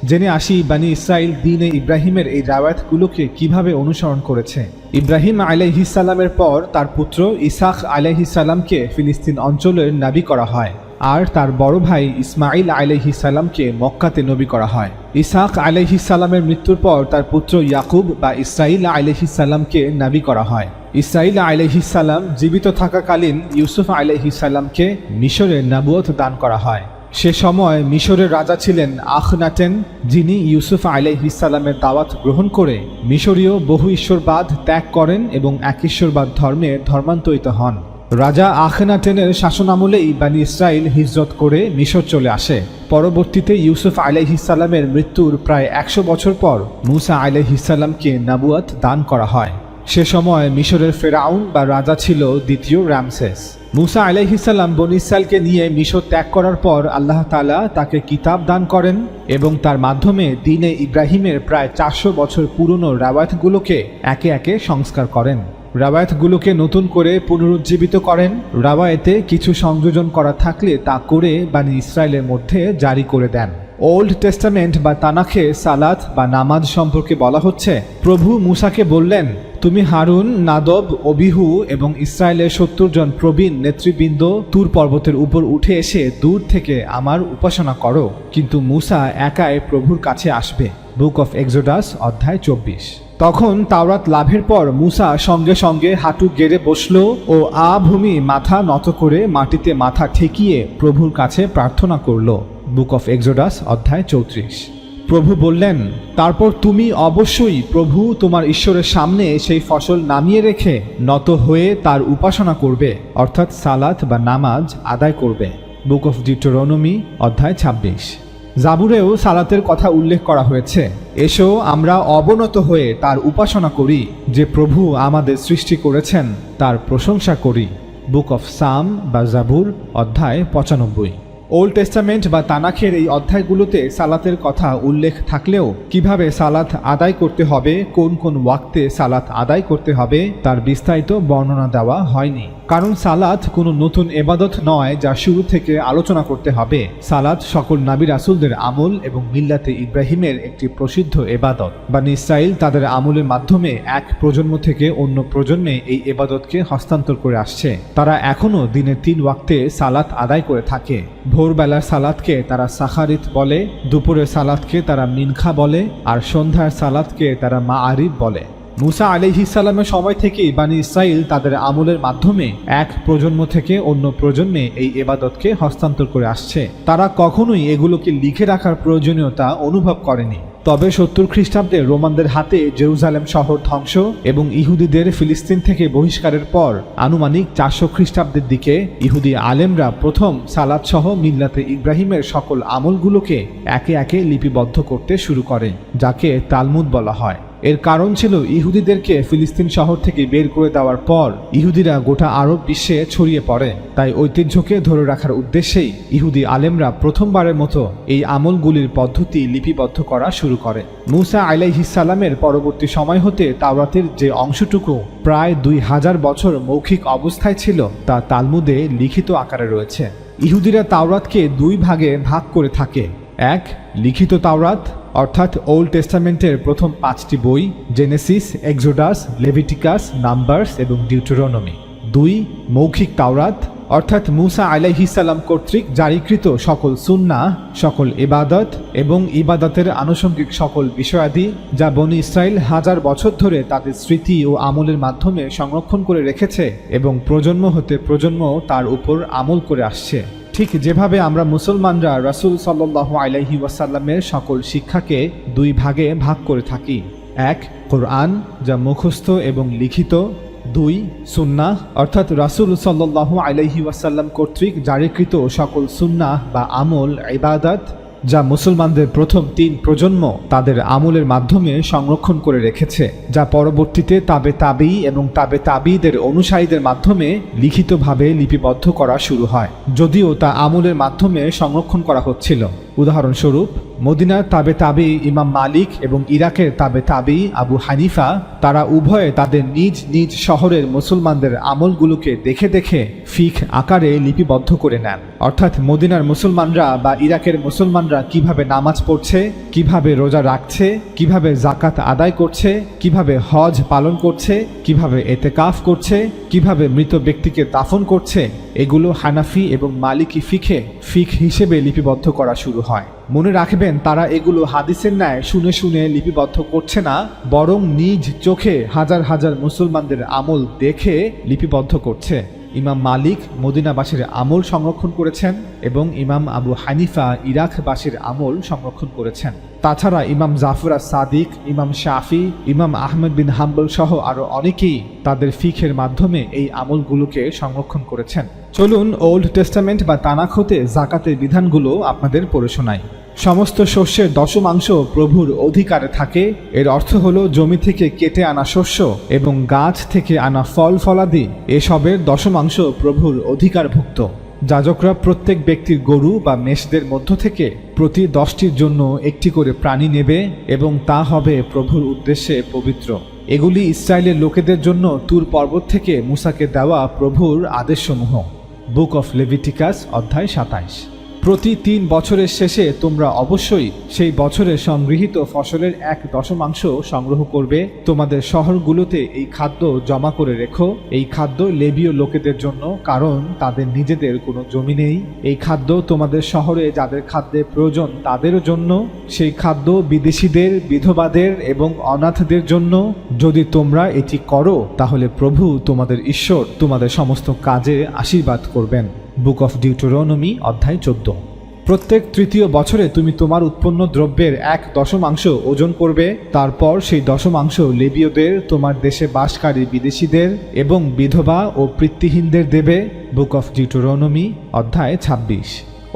জেনে আসি বানি ইসরায়েল দ্বীনে ইব্রাহিমের এই রাওয়ায়াতগুলোকে কিভাবে অনুসরণ করেছে। ইব্রাহিম আলাইহিস সালামের পর তার পুত্র ইসহাক আলাইহিস সালামকে ফিলিস্তিন অঞ্চলের নবী করা হয়, আর তার বড় ভাই ইসমাইল আলাইহিস সালামকে মক্কাতে নবী করা হয়। ইসহাক আলাইহিস সালামের মৃত্যুর পর তার পুত্র ইয়াকুব বা ইসরাইল আলাইহিস সালামকে নবী করা হয়। ইসরাইল আলাইহিস সালাম জীবিত থাকাকালীন ইউসুফ আলাইহিস সালামকে মিশরের নবুয়ত দান করা হয়। সে সময় মিশরের রাজা ছিলেন আখনাটেন, যিনি ইউসুফ আলাইহিস সালামের দাওয়াত গ্রহণ করে মিশরীয় বহু ঈশ্বরবাদ ত্যাগ করেন এবং এক ঈশ্বরবাদ ধর্মে ধর্মান্তরিত হন। রাজা আখনাটেনের শাসনামলেই বানি ইসরাইল হিজরত করে মিশর চলে আসে। পরবর্তীতে ইউসুফ আলাইহিস সালামের মৃত্যুর প্রায় 100 বছর পর মুসা আলাইহিস সালামকে নবুয়ত দান করা হয়। সে সময় মিশরের ফেরাউন বা রাজা ছিল দ্বিতীয় রামসেস। মুসা আলাইহিস সালাম বনী ইসরাইলকে নিয়ে মিশর ত্যাগ করার পর আল্লাহ তাআলা তাকে কিতাব দান করেন এবং তার মাধ্যমে দ্বীনে ইব্রাহিমের প্রায় 400 বছর পুরনো রাওয়ায়াতগুলোকে একে একে সংস্কার করেন। রাওয়ায়াতগুলোকে নতুন করে পুনরুজ্জীবিত করেন। রাওয়ায়াতে কিছু সংযোজন করা থাকলে তা করে বানি ইসরায়েলের মধ্যে জারি করে দেন। ওল্ড টেস্টামেন্ট বা তানাখে সালাত বা নামাজ সম্পর্কে বলা হচ্ছে, প্রভু মুসাকে বললেন, তুমি হারুন, নাদব, অবিহু এবং ইসরায়েলের 70 জন প্রবীণ নেতৃবৃন্দ তুর পর্বতের উপর উঠে এসে দূর থেকে আমার উপাসনা করো, কিন্তু মুসা একাই প্রভুর কাছে আসবে। বুক অফ এক্সোডাস অধ্যায় 24। তখন তাওরাত লাভের পর মুসা সঙ্গে সঙ্গে হাঁটু গেড়ে বসল ও ভূমি মাথা নত করে মাটিতে মাথা ঠেকিয়ে প্রভুর কাছে প্রার্থনা করল। বুক অফ এক্সোডাস অধ্যায় 34। প্রভু বললেন, তারপর তুমি অবশ্যই প্রভু তোমার ঈশ্বরের সামনে সেই ফসল নামিয়ে রেখে নত হয়ে তার উপাসনা করবে, অর্থাৎ সালাত বা নামাজ আদায় করবে। বুক অফ ডিউটেরোনমি অধ্যায় 26। জাবুরেও সালাতের কথা উল্লেখ করা হয়েছে, এসো আমরা অবনত হয়ে তার উপাসনা করি, যে প্রভু আমাদের সৃষ্টি করেছেন তার প্রশংসা করি। বুক অফ সাম বা জাবুর অধ্যায় 95। ওল্ড টেস্টামেন্ট বা তানাখের এই অধ্যায়গুলোতে সালাতের কথা উল্লেখ থাকলেও কিভাবে সালাত আদায় করতে হবে, কোন কোন ওয়াক্তে সালাত আদায় করতে হবে তার বিস্তারিত বর্ণনা দেওয়া হয়নি। কারণ সালাত কোনো নতুন এবাদত নয় যা শুরু থেকে আলোচনা করতে হবে। সালাত সকল নবী রাসূলদের আমল এবং মিল্লাতে ইব্রাহিমের একটি প্রসিদ্ধ এবাদত। বনী ইসরাইল তাদের আমলের মাধ্যমে এক প্রজন্ম থেকে অন্য প্রজন্মে এই এবাদতকে হস্তান্তর করে আসছে। তারা এখনও দিনে 3 ওয়াক্তে সালাত আদায় করে থাকে। ভোরবেলার সালাতকে তারা সাখারিত বলে, দুপুরের সালাতকে তারা মিনখা বলে, আর সন্ধ্যার সালাতকে তারা মাআরিব বলে। মুসা আলাইহিস সালামের সময় থেকেই বনী ইসরাইল তাদের আমলের মাধ্যমে এক প্রজন্ম থেকে অন্য প্রজন্মে এই ইবাদতকে হস্তান্তর করে আসছে। তারা কখনোই এগুলোকে লিখে রাখার প্রয়োজনীয়তা অনুভব করেনি। তবে 70 খ্রিস্টাব্দে রোমানদের হাতে জেরুজালেম শহর ধ্বংস এবং ইহুদিদের ফিলিস্তিন থেকে বহিষ্কারের পর আনুমানিক 400 খ্রিস্টাব্দের দিকে ইহুদি আলেমরা প্রথম সালাত সহ মিল্লাতে ইব্রাহিমের সকল আমলগুলোকে একে একে লিপিবদ্ধ করতে শুরু করে, যাকে তালমুদ বলা হয়। এর কারণ ছিল ইহুদিদেরকে ফিলিস্তিন শহর থেকে বের করে দেওয়ার পর ইহুদিরা গোটা আরব বিশ্বে ছড়িয়ে পড়ে। তাই ঐতিহ্যকে ধরে রাখার উদ্দেশ্যেই ইহুদি আলেমরা প্রথমবারের মতো এই আমলগুলির পদ্ধতি লিপিবদ্ধ করা শুরু করে। মুসা আলাইহিস সালামের পরবর্তী সময় হতে তাওরাতের যে অংশটুকু প্রায় 2000 বছর মৌখিক অবস্থায় ছিল তা তালমুদে লিখিত আকারে রয়েছে। ইহুদিরা তাওরাতকে 2 ভাগে ভাগ করে থাকে। 1. লিখিত তাওরাত অর্থাৎ ওল্ড টেস্টামেন্টের প্রথম 5টি বই, জেনেসিস, এক্সোডাস, লেভিটিকাস, নাম্বারস এবং ডিউটেরোনমি। 2. মৌখিক তাওরাত অর্থাৎ মুসা আলাইহিস সালাম কর্তৃক জারিকৃত সকল সুন্নাহ, সকল ইবাদত এবং ইবাদতের আনুষঙ্গিক সকল বিষয়াদি যা বনী ইসরাইল 1000 বছর ধরে তাদের স্মৃতি ও আমলের মাধ্যমে সংরক্ষণ করে রেখেছে এবং প্রজন্ম হতে প্রজন্ম তার উপর আমল করে আসছে। ঠিক যেভাবে আমরা মুসলমানরা রাসূল সাল্লাল্লাহু আলাইহি ওয়াসাল্লামের সকল শিক্ষাকে 2 ভাগে ভাগ করে থাকি। 1. কোরআন যা মুখস্থ এবং লিখিত। 2. সুন্নাহ অর্থাৎ রাসূল সাল্লাল্লাহু আলাইহি ওয়াসাল্লাম কর্তৃক জারিকৃত সকল সুন্নাহ বা আমল, ইবাদত যা মুসলমানদের প্রথম 3 প্রজন্ম তাদের আমলের মাধ্যমে সংরক্ষণ করে রেখেছে, যা পরবর্তীতে তাবে তাবী এবং তাবে তাবীদের অনুসারীদের মাধ্যমে লিখিতভাবে লিপিবদ্ধ করা শুরু হয়, যদিও তা আমলের মাধ্যমে সংরক্ষণ করা হচ্ছিল। উদাহরণস্বরূপ মদিনার তাবে তাবী ইমাম মালিক এবং ইরাকের তাবে তাবী আবু হানিফা তারা উভয়ে তাদের নিজ নিজ শহরের মুসলমানদের আমলগুলোকে দেখে দেখে ফিক আকারে লিপিবদ্ধ করে নেন। অর্থাৎ মদিনার মুসলমানরা বা ইরাকের মুসলমানরা কিভাবে নামাজ পড়ছে, কিভাবে রোজা রাখছে, কিভাবে জাকাত আদায় করছে, কিভাবে হজ পালন করছে, কিভাবে এতেকাফ করছে, কিভাবে মৃত ব্যক্তিকে দাফন করছে, এগুলো হানাফি এবং মালিকি ফিক হিসেবে লিপিবদ্ধ করা শুরু হয়। মনে রাখবেন, তারা এগুলো হাদিসের ন্যায় শুনে শুনে লিপিবদ্ধ করছে না, বরং নিজ চোখে হাজার হাজার মুসলমানদের আমল দেখে লিপিবদ্ধ করছে। ইমাম মালিক মদিনাবাসীর আমল সংরক্ষণ করেছেন এবং ইমাম আবু হানিফা ইরাকবাসীর আমল সংরক্ষণ করেছেন। তাছাড়া ইমাম জাফর আস-সাদিক, ইমাম শাফি, ইমাম আহমদ বিন হাম্বল সহ আরও অনেকেই তাদের ফিখের মাধ্যমে এই আমলগুলোকে সংরক্ষণ করেছেন। চলুন ওল্ড টেস্টামেন্ট বা তানাখ হতে জাকাতের বিধানগুলো আপনাদের পড়ে শোনাই। সমস্ত শস্যের দশমাংশ প্রভুর অধিকারে থাকে। এর অর্থ হলো জমি থেকে কেটে আনা শস্য এবং গাছ থেকে আনা ফল ফলাদি এসবের দশমাংশ প্রভুর অধিকারভুক্ত। যাজকরা প্রত্যেক ব্যক্তির গরু বা মেষদের মধ্য থেকে প্রতি 10টির জন্য একটি করে প্রাণী নেবে এবং তা হবে প্রভুর উদ্দেশ্যে পবিত্র। এগুলি ইসরায়েলের লোকেদের জন্য তুর পর্বত থেকে মুসাকে দেওয়া প্রভুর আদেশসমূহ। বুক অফ লেভিটিকাস অধ্যায় 27। প্রতি 3 বছরের শেষে তোমরা অবশ্যই সেই বছরের সংগৃহীত ফসলের 1/10 সংগ্রহ করবে। তোমাদের শহরগুলোতে এই খাদ্য জমা করে রেখো। এই খাদ্য লেবীয় লোকেদের জন্য, কারণ তাদের নিজেদের কোনো জমি নেই। এই খাদ্য তোমাদের শহরে যাদের খাদ্যের প্রয়োজন তাদেরও জন্য। সেই খাদ্য বিদেশীদের, বিধবাদের এবং অনাথদের জন্য। যদি তোমরা এটি করো তাহলে প্রভু তোমাদের ঈশ্বর তোমাদের সমস্ত কাজে আশীর্বাদ করবেন। বুক অফ ডিউটেরোনমি অধ্যায় 14। প্রত্যেক তৃতীয় বছরে তুমি তোমার উৎপন্ন দ্রব্যের 1/10 ওজন করবে, তারপর সেই 10 লেবীয়দের, তোমার দেশে বাসকারী বিদেশীদের এবং বিধবা ও পিতৃহীনদের দেবে। বুক অফ ডিউটেরোনমি অধ্যায় 26।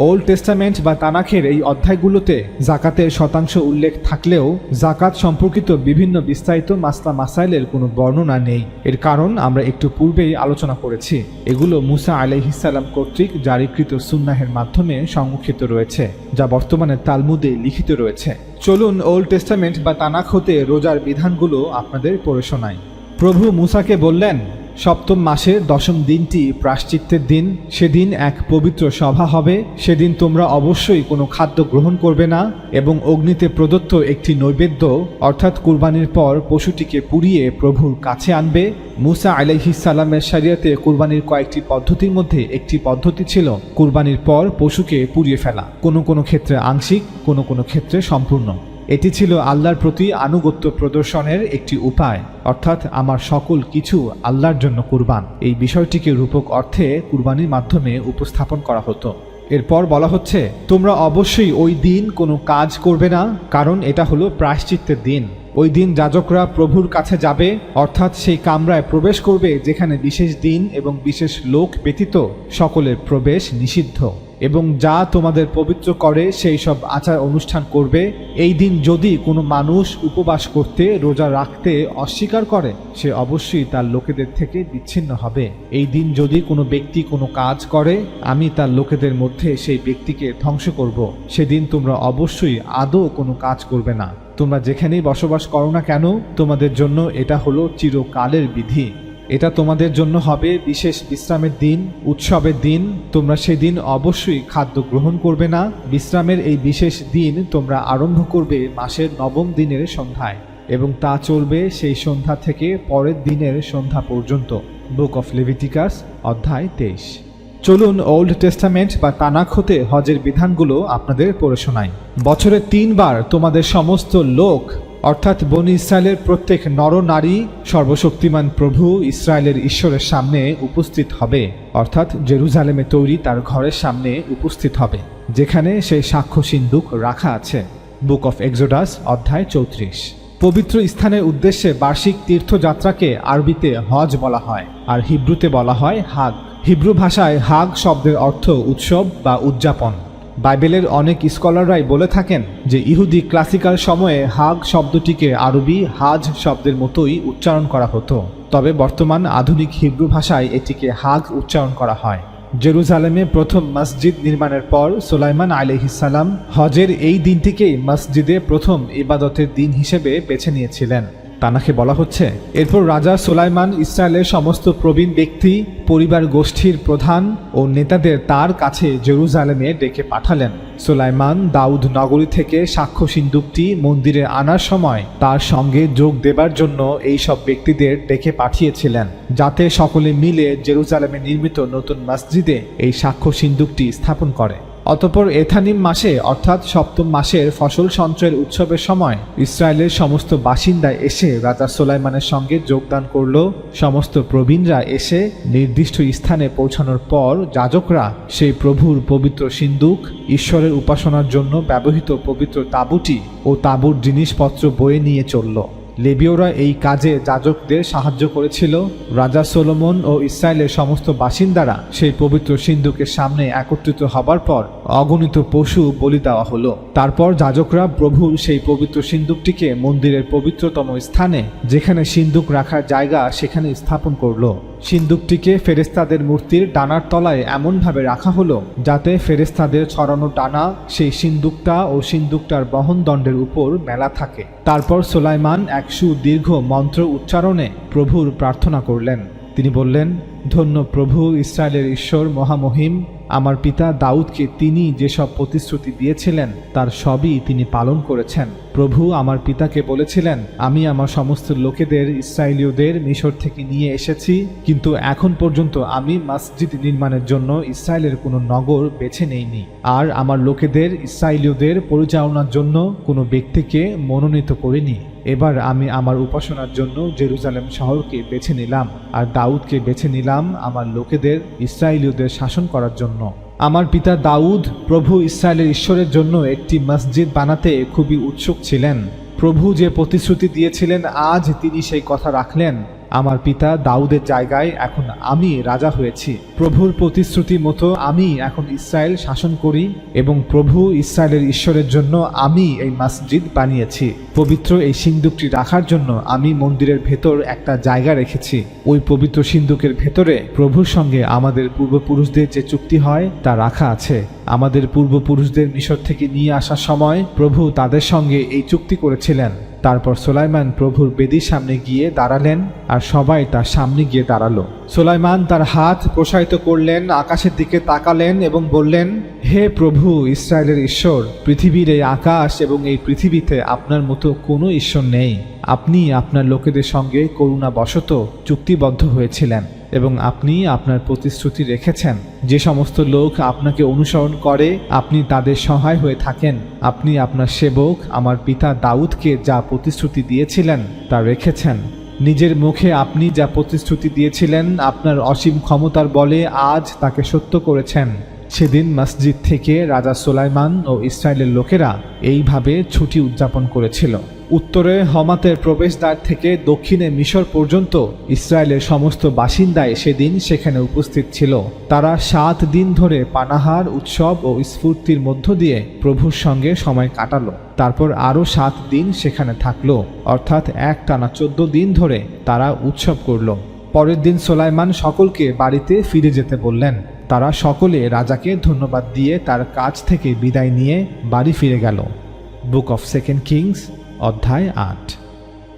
ওল্ড টেস্টামেন্ট বা তানাখের এই অধ্যায়গুলোতে জাকাতের শতাংশ উল্লেখ থাকলেও জাকাত সম্পর্কিত বিভিন্ন বিস্তারিত মাসলা মাসাইলের কোনো বর্ণনা নেই। এর কারণ আমরা একটু পূর্বেই আলোচনা করেছি। এগুলো মুসা আলাইহিসসালাম কর্তৃক জারিকৃত সুন্নাহের মাধ্যমে সংরক্ষিত রয়েছে, যা বর্তমানে তালমুদে লিখিত রয়েছে। চলুন ওল্ড টেস্টামেন্ট বা তানাখ হতে রোজার বিধানগুলো আপনাদের পড়ে শোনাই। প্রভু মুসাকে বললেন, সপ্তম মাসের 10ম দিনটি প্রায়শ্চিত্তের দিন। সেদিন এক পবিত্র সভা হবে। সেদিন তোমরা অবশ্যই কোনো খাদ্য গ্রহণ করবে না এবং অগ্নিতে প্রদত্ত একটি নৈবেদ্য অর্থাৎ কুরবানির পর পশুটিকে পুড়িয়ে প্রভুর কাছে আনবে। মুসা আলাইহিসসালামের শরিয়তে কুরবানির কয়েকটি পদ্ধতির মধ্যে একটি পদ্ধতি ছিল কুরবানির পর পশুকে পুড়িয়ে ফেলা, কোনো ক্ষেত্রে আংশিক, কোনো ক্ষেত্রে সম্পূর্ণ। এটি ছিল আল্লাহর প্রতি আনুগত্য প্রদর্শনের একটি উপায়, অর্থাৎ আমার সকল কিছু আল্লাহর জন্য কুরবান। এই বিষয়টিকে রূপক অর্থে কুরবানির মাধ্যমে উপস্থাপন করা হতো। এরপর বলা হচ্ছে, তোমরা অবশ্যই ওই দিন কোনো কাজ করবে না, কারণ এটা হলো প্রায়শ্চিত্তের দিন। ওই দিন যাজকরা প্রভুর কাছে যাবে, অর্থাৎ সেই কামরায় প্রবেশ করবে যেখানে বিশেষ দিন এবং বিশেষ লোক ব্যতীত সকলের প্রবেশ নিষিদ্ধ, এবং যা তোমাদের পবিত্র করে সেই সব আচার অনুষ্ঠান করবে। এই দিন যদি কোনো মানুষ উপবাস করতে, রোজা রাখতে অস্বীকার করে, সে অবশ্যই তার লোকেদের থেকে বিচ্ছিন্ন হবে। এই দিন যদি কোনো ব্যক্তি কোনো কাজ করে, আমি তার লোকেদের মধ্যে সেই ব্যক্তিকে ধ্বংস করব। সেদিন তোমরা অবশ্যই আদৌ কোনো কাজ করবে না। তোমরা যেখানেই বসবাস করো না কেন, তোমাদের জন্য এটা হলো চিরকালের বিধি। এটা তোমাদের জন্য হবে বিশেষ বিশ্রামের দিন, উৎসবের দিন। তোমরা সেদিন অবশ্যই খাদ্য গ্রহণ করবে না। বিশ্রামের এই বিশেষ দিন তোমরা আরম্ভ করবে মাসের 9ম দিনের সন্ধ্যায় এবং তা চলবে সেই সন্ধ্যা থেকে পরের দিনের সন্ধ্যা পর্যন্ত। বুক অফ লেভিটিকাস অধ্যায় 23। চলুন ওল্ড টেস্টামেন্ট বা তানাখ হতে হজের বিধানগুলো আপনাদের পড়ে শোনাই। বছরে 3 বার তোমাদের সমস্ত লোক, অর্থাৎ বনি ইসরায়েলের প্রত্যেক নর নারী সর্বশক্তিমান প্রভু ইসরায়েলের ঈশ্বরের সামনে উপস্থিত হবে, অর্থাৎ জেরুজালেমে তৈরি তার ঘরের সামনে উপস্থিত হবে, যেখানে সেই সাক্ষ্য সিন্দুক রাখা আছে। বুক অফ এক্সোডাস অধ্যায় 34। পবিত্র স্থানের উদ্দেশ্যে বার্ষিক তীর্থযাত্রাকে আরবিতে হজ বলা হয়, আর হিব্রুতে বলা হয় হাগ। হিব্রু ভাষায় হাগ শব্দের অর্থ উৎসব বা উদযাপন। বাইবেলের অনেক স্কলাররাই বলে থাকেন যে ইহুদি ক্লাসিক্যাল সময়ে হাগ শব্দটিকে আরবি হাজ শব্দের মতোই উচ্চারণ করা হতো, তবে বর্তমান আধুনিক হিব্রু ভাষায় এটিকে হাগ উচ্চারণ করা হয়। জেরুজালেমে প্রথম মসজিদ নির্মাণের পর সুলাইমান আলাইহিসসালাম হজের এই দিনটিকেই মসজিদে প্রথম ইবাদতের দিন হিসেবে বেছে নিয়েছিলেন। তানাখে বলা হচ্ছে, এরপর রাজা সুলাইমান ইসরায়েলের সমস্ত প্রবীণ ব্যক্তি, পরিবার গোষ্ঠীর প্রধান ও নেতাদের তার কাছে জেরুজালেমে ডেকে পাঠালেন। সুলাইমান দাউদ নগরী থেকে সাক্ষ্য সিন্দুকটি মন্দিরে আনার সময় তার সঙ্গে যোগ দেবার জন্য এই সব ব্যক্তিদের ডেকে পাঠিয়েছিলেন, যাতে সকলে মিলে জেরুজালেমে নির্মিত নতুন মসজিদে এই সাক্ষ্য সিন্দুকটি স্থাপন করে। অতঃপর এথানিম মাসে, অর্থাৎ 7ম মাসের ফসল সঞ্চয়ের উৎসবের সময় ইসরায়েলের সমস্ত বাসিন্দা এসে রাজা সুলাইমানের সঙ্গে যোগদান করল। সমস্ত প্রবীণরা এসে নির্দিষ্ট স্থানে পৌঁছানোর পর যাজকরা সেই প্রভুর পবিত্র সিন্দুক, ঈশ্বরের উপাসনার জন্য ব্যবহৃত পবিত্র তাঁবুটি ও তাঁবুর জিনিসপত্র বয়ে নিয়ে চলল। লেবীয়রা এই কাজে যাজকদের সাহায্য করেছিল। রাজা সলোমন ও ইসরায়েলের সমস্ত বাসিন্দারা সেই পবিত্র সিন্দুকের সামনে একত্রিত হবার পর অগণিত পশু বলি দেওয়া হলো। তারপর যাজকরা প্রভুর সেই পবিত্র সিন্দুকটিকে মন্দিরের পবিত্রতম স্থানে, যেখানে সিন্দুক রাখার জায়গা, সেখানে স্থাপন করলো। সিন্দুকটিকে ফেরেশতাদের মূর্তির ডানার তলায় এমনভাবে রাখা হলো যাতে ফেরেশতাদের ছড়ানো ডানা সেই সিন্দুকটা ও সিন্দুকটার বহনদণ্ডের উপর মেলা থাকে। তারপর সুলাইমান এক সুদীর্ঘ মন্ত্র উচ্চারণে প্রভুর প্রার্থনা করলেন। তিনি বললেন, ধন্য প্রভু ইসরায়েলের ঈশ্বর মহামহিম, আমার পিতা দাউদকে তিনি যেসব প্রতিশ্রুতি দিয়েছিলেন তার সবই তিনি পালন করেছেন। প্রভু আমার পিতাকে বলেছিলেন, আমি আমার সমস্ত লোকেদের ইসরায়েলীয়দের মিশর থেকে নিয়ে এসেছি, কিন্তু এখন পর্যন্ত আমি মসজিদ নির্মাণের জন্য ইসরায়েলের কোনো নগর বেছে নেইনি, আর আমার লোকেদের ইসরায়েলীয়দের পরিচালনার জন্য কোনো ব্যক্তিকে মনোনীত করিনি। এবার আমি আমার উপাসনার জন্য জেরুজালেম শহরকে বেছে নিলাম, আর দাউদকে বেছে নিলাম আমার লোকেদের ইসরায়েলীয়দের শাসন করার জন্য। আমার পিতা দাউদ প্রভু ইসরায়েলের ঈশ্বরের জন্য একটি মসজিদ বানাতে খুবই উৎসুক ছিলেন। প্রভু যে প্রতিশ্রুতি দিয়েছিলেন আজ তিনি সেই কথা রাখলেন। আমার পিতা দাউদের জায়গায় এখন আমি রাজা হয়েছি। প্রভুর প্রতিশ্রুতি মতো আমি এখন ইসরায়েল শাসন করি এবং প্রভু ইসরায়েলের ঈশ্বরের জন্য আমি এই মসজিদ বানিয়েছি। পবিত্র এই সিন্দুকটি রাখার জন্য আমি মন্দিরের ভেতর একটা জায়গা রেখেছি। ওই পবিত্র সিন্দুকের ভেতরে প্রভুর সঙ্গে আমাদের পূর্বপুরুষদের যে চুক্তি হয় তা রাখা আছে। আমাদের পূর্বপুরুষদের মিশর থেকে নিয়ে আসার সময় প্রভু তাদের সঙ্গে এই চুক্তি করেছিলেন। তারপর সুলাইমান প্রভুর বেদির সামনে গিয়ে দাঁড়ালেন আর সবাই তার সামনে গিয়ে দাঁড়ালো। সুলাইমান তার হাত প্রসারিত করলেন, আকাশের দিকে তাকালেন এবং বললেন, হে প্রভু ইসরায়েলের ঈশ্বর, পৃথিবীর এই আকাশ এবং এই পৃথিবীতে আপনার মতো কোনো ঈশ্বর নেই। আপনি আপনার লোকেদের সঙ্গে করুণাবশত চুক্তিবদ্ধ হয়েছিলেন এবং আপনি আপনার প্রতিশ্রুতি রেখেছেন। যে সমস্ত লোক আপনাকে অনুসরণ করে আপনি তাদের সহায় হয়ে থাকেন। আপনি আপনার সেবক আমার পিতা দাউদকে যা প্রতিশ্রুতি দিয়েছিলেন তা রেখেছেন। নিজের মুখে আপনি যা প্রতিশ্রুতি দিয়েছিলেন আপনার অসীম ক্ষমতার বলে আজ তাকে সত্য করেছেন। সেদিন মসজিদ থেকে রাজা সুলাইমান ও ইসরায়েলের লোকেরা এইভাবে ছুটি উদযাপন করেছিল। উত্তরে হমাতের প্রবেশদ্বার থেকে দক্ষিণে মিশর পর্যন্ত ইসরায়েলের সমস্ত বাসিন্দাই সেদিন সেখানে উপস্থিত ছিল। তারা 7 দিন ধরে পানাহার, উৎসব ও স্ফূর্তির মধ্য দিয়ে প্রভুর সঙ্গে সময় কাটালো। তারপর আরও 7 দিন সেখানে থাকলো, অর্থাৎ একটানা 14 দিন ধরে তারা উৎসব করল। পরের দিন সুলাইমান সকলকে বাড়িতে ফিরে যেতে বললেন। তারা সকলে রাজাকে ধন্যবাদ দিয়ে তার কাজ থেকে বিদায় নিয়ে বাড়ি ফিরে গেল। বুক অফ 2 কিংস অধ্যায় 8।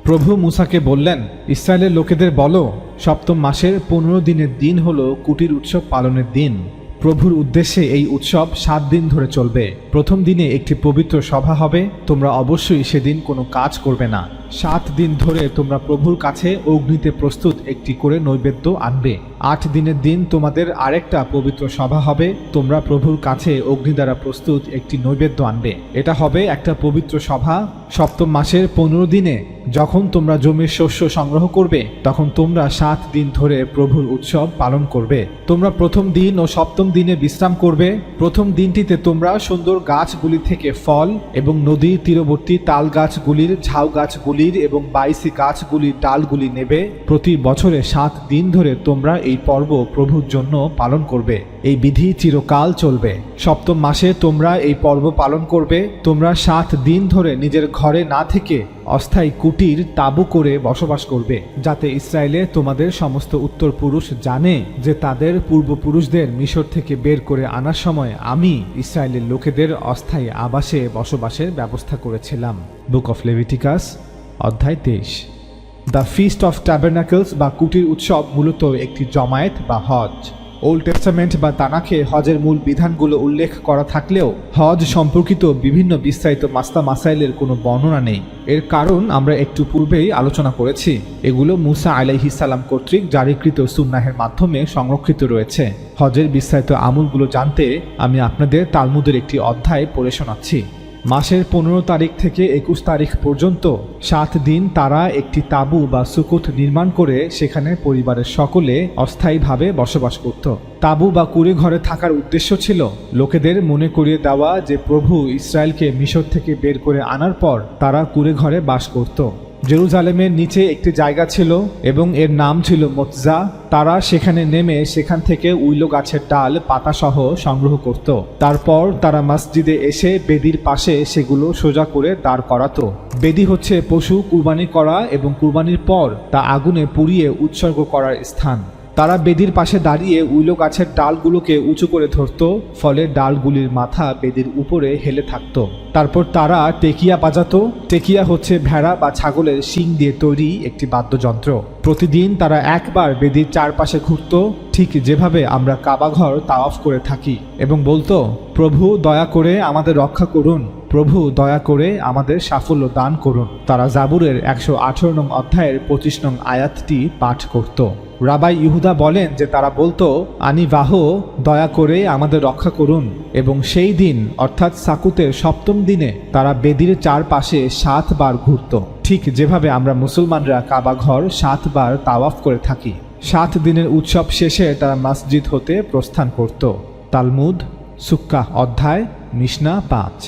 প্রভু মূসাকে বললেন, ইসরায়েলের লোকেদের বলো, সপ্তম মাসের 15 দিনের দিন হলো কুটির উৎসব পালনের দিন। প্রভুর উদ্দেশ্যে এই উৎসব 7 দিন ধরে চলবে। প্রথম দিনে একটি পবিত্র সভা হবে। তোমরা অবশ্যই সেদিন কোনো কাজ করবে না। 7 দিন ধরে তোমরা প্রভুর কাছে অগ্নিতে প্রস্তুত একটি করে নৈবেদ্য আনবে। 8 দিনের দিন তোমাদের আরেকটা পবিত্র সভা হবে। তোমরা প্রভুর কাছে অগ্নি দ্বারা প্রস্তুত একটি নৈবেদ্য আনবে। এটা হবে একটা পবিত্র সভা। সপ্তম মাসের 15 দিনে যখন তোমরা জমির শস্য সংগ্রহ করবে তখন তোমরা 7 দিন ধরে প্রভুর উৎসব পালন করবে। তোমরা প্রথম দিন ও সপ্তম দিনে বিশ্রাম করবে। প্রথম দিনটিতে তোমরা সুন্দর গাছগুলি থেকে ফল এবং নদীর তীরবর্তী তাল গাছগুলির, ঝাউ গাছগুলির এবং বাইসি গাছগুলির ডালগুলি নেবে। প্রতি বছরে 7 দিন ধরে তোমরা এই পর্ব প্রভুর জন্য পালন করবে। এই বিধি চিরকাল চলবে। সপ্তম মাসে তোমরা এই পর্ব পালন করবে। তোমরা 7 দিন ধরে নিজের ঘরে না থেকে অস্থায়ী কুটির তাঁবু করে বসবাস করবে, যাতে ইসরায়েলে তোমাদের সমস্ত উত্তরপুরুষ জানে যে তাদের পূর্বপুরুষদের মিশর থেকে বের করে আনার সময় আমি ইসরায়েলের লোকেদের অস্থায়ী আবাসে বসবাসের ব্যবস্থা করেছিলাম। বুক অফ লেভিটিকাস অধ্যায় 23। দ্য ফিস্ট অফ ট্যাবারনাকলস বা কুটির উৎসব মূলত একটি জমায়েত বা হজ। ওল্ড টেস্টামেন্ট বা তানাখে হজের মূল বিধানগুলো উল্লেখ করা থাকলেও হজ সম্পর্কিত বিভিন্ন বিস্তারিত মাসাইলের কোনো বর্ণনা নেই। এর কারণ আমরা একটু পূর্বেই আলোচনা করেছি। এগুলো মুসা আলাইহিস সালাম কর্তৃক জারিকৃত সুন্নাহের মাধ্যমে সংরক্ষিত রয়েছে। হজের বিস্তারিত আমলগুলো জানতে আমি আপনাদের তালমুদের একটি অধ্যায় পড়ে শোনাচ্ছি। মাসের 15 তারিখ থেকে 21 তারিখ পর্যন্ত 7 দিন তারা একটি তাঁবু বা সুকুত নির্মাণ করে সেখানে পরিবারের সকলে অস্থায়ীভাবে বসবাস করত। তাঁবু বা কুঁড়ে ঘরে থাকার উদ্দেশ্য ছিল লোকেদের মনে করিয়ে দেওয়া যে প্রভু ইসরায়েলকে মিশর থেকে বের করে আনার পর তারা কুঁড়ে ঘরে বাস করত। জেরুজালেমের নিচে একটি জায়গা ছিল এবং এর নাম ছিল মোৎজা। তারা সেখানে নেমে সেখান থেকে উইলো গাছের ডাল পাতাসহ সংগ্রহ করত। তারপর তারা মসজিদে এসে বেদির পাশে সেগুলো সোজা করে দাঁড় করাতো। বেদি হচ্ছে পশু কুরবানি করা এবং কুরবানির পর তা আগুনে পুড়িয়ে উৎসর্গ করার স্থান। তারা বেদির পাশে দাঁড়িয়ে উইলো গাছের ডালগুলোকে উঁচু করে ধরত, ফলে ডালগুলির মাথা বেদির উপরে হেলে থাকত। তারপর তারা টেকিয়া বাজাতো। টেকিয়া হচ্ছে ভেড়া বা ছাগলের শিং দিয়ে তৈরি একটি বাদ্যযন্ত্র। প্রতিদিন তারা একবার বেদির চারপাশে ঘুরত, ঠিক যেভাবে আমরা কাবাঘর তাওয়াফ করে থাকি, এবং বলতো, প্রভু দয়া করে আমাদের রক্ষা করুন, প্রভু দয়া করে আমাদের সাফল্য দান করুন। তারা জাবুরের 118 নং অধ্যায়ের 25 নং আয়াতটি পাঠ করত। রাবাই ইহুদা বলেন যে তারা বলতো, আনিবাহ দয়া করে আমাদের রক্ষা করুন, এবং সেই দিন অর্থাৎ সাকুতের সপ্তম দিনে তারা বেদির চারপাশে 7 বার ঘুরত, ঠিক যেভাবে আমরা মুসলমানরা কাবাঘর 7 বার তাওয়াফ করে থাকি। 7 দিনের উৎসব শেষে তারা মসজিদ হতে প্রস্থান করত। তালমুদ, সুক্কাহ অধ্যায়, মিশনা 5।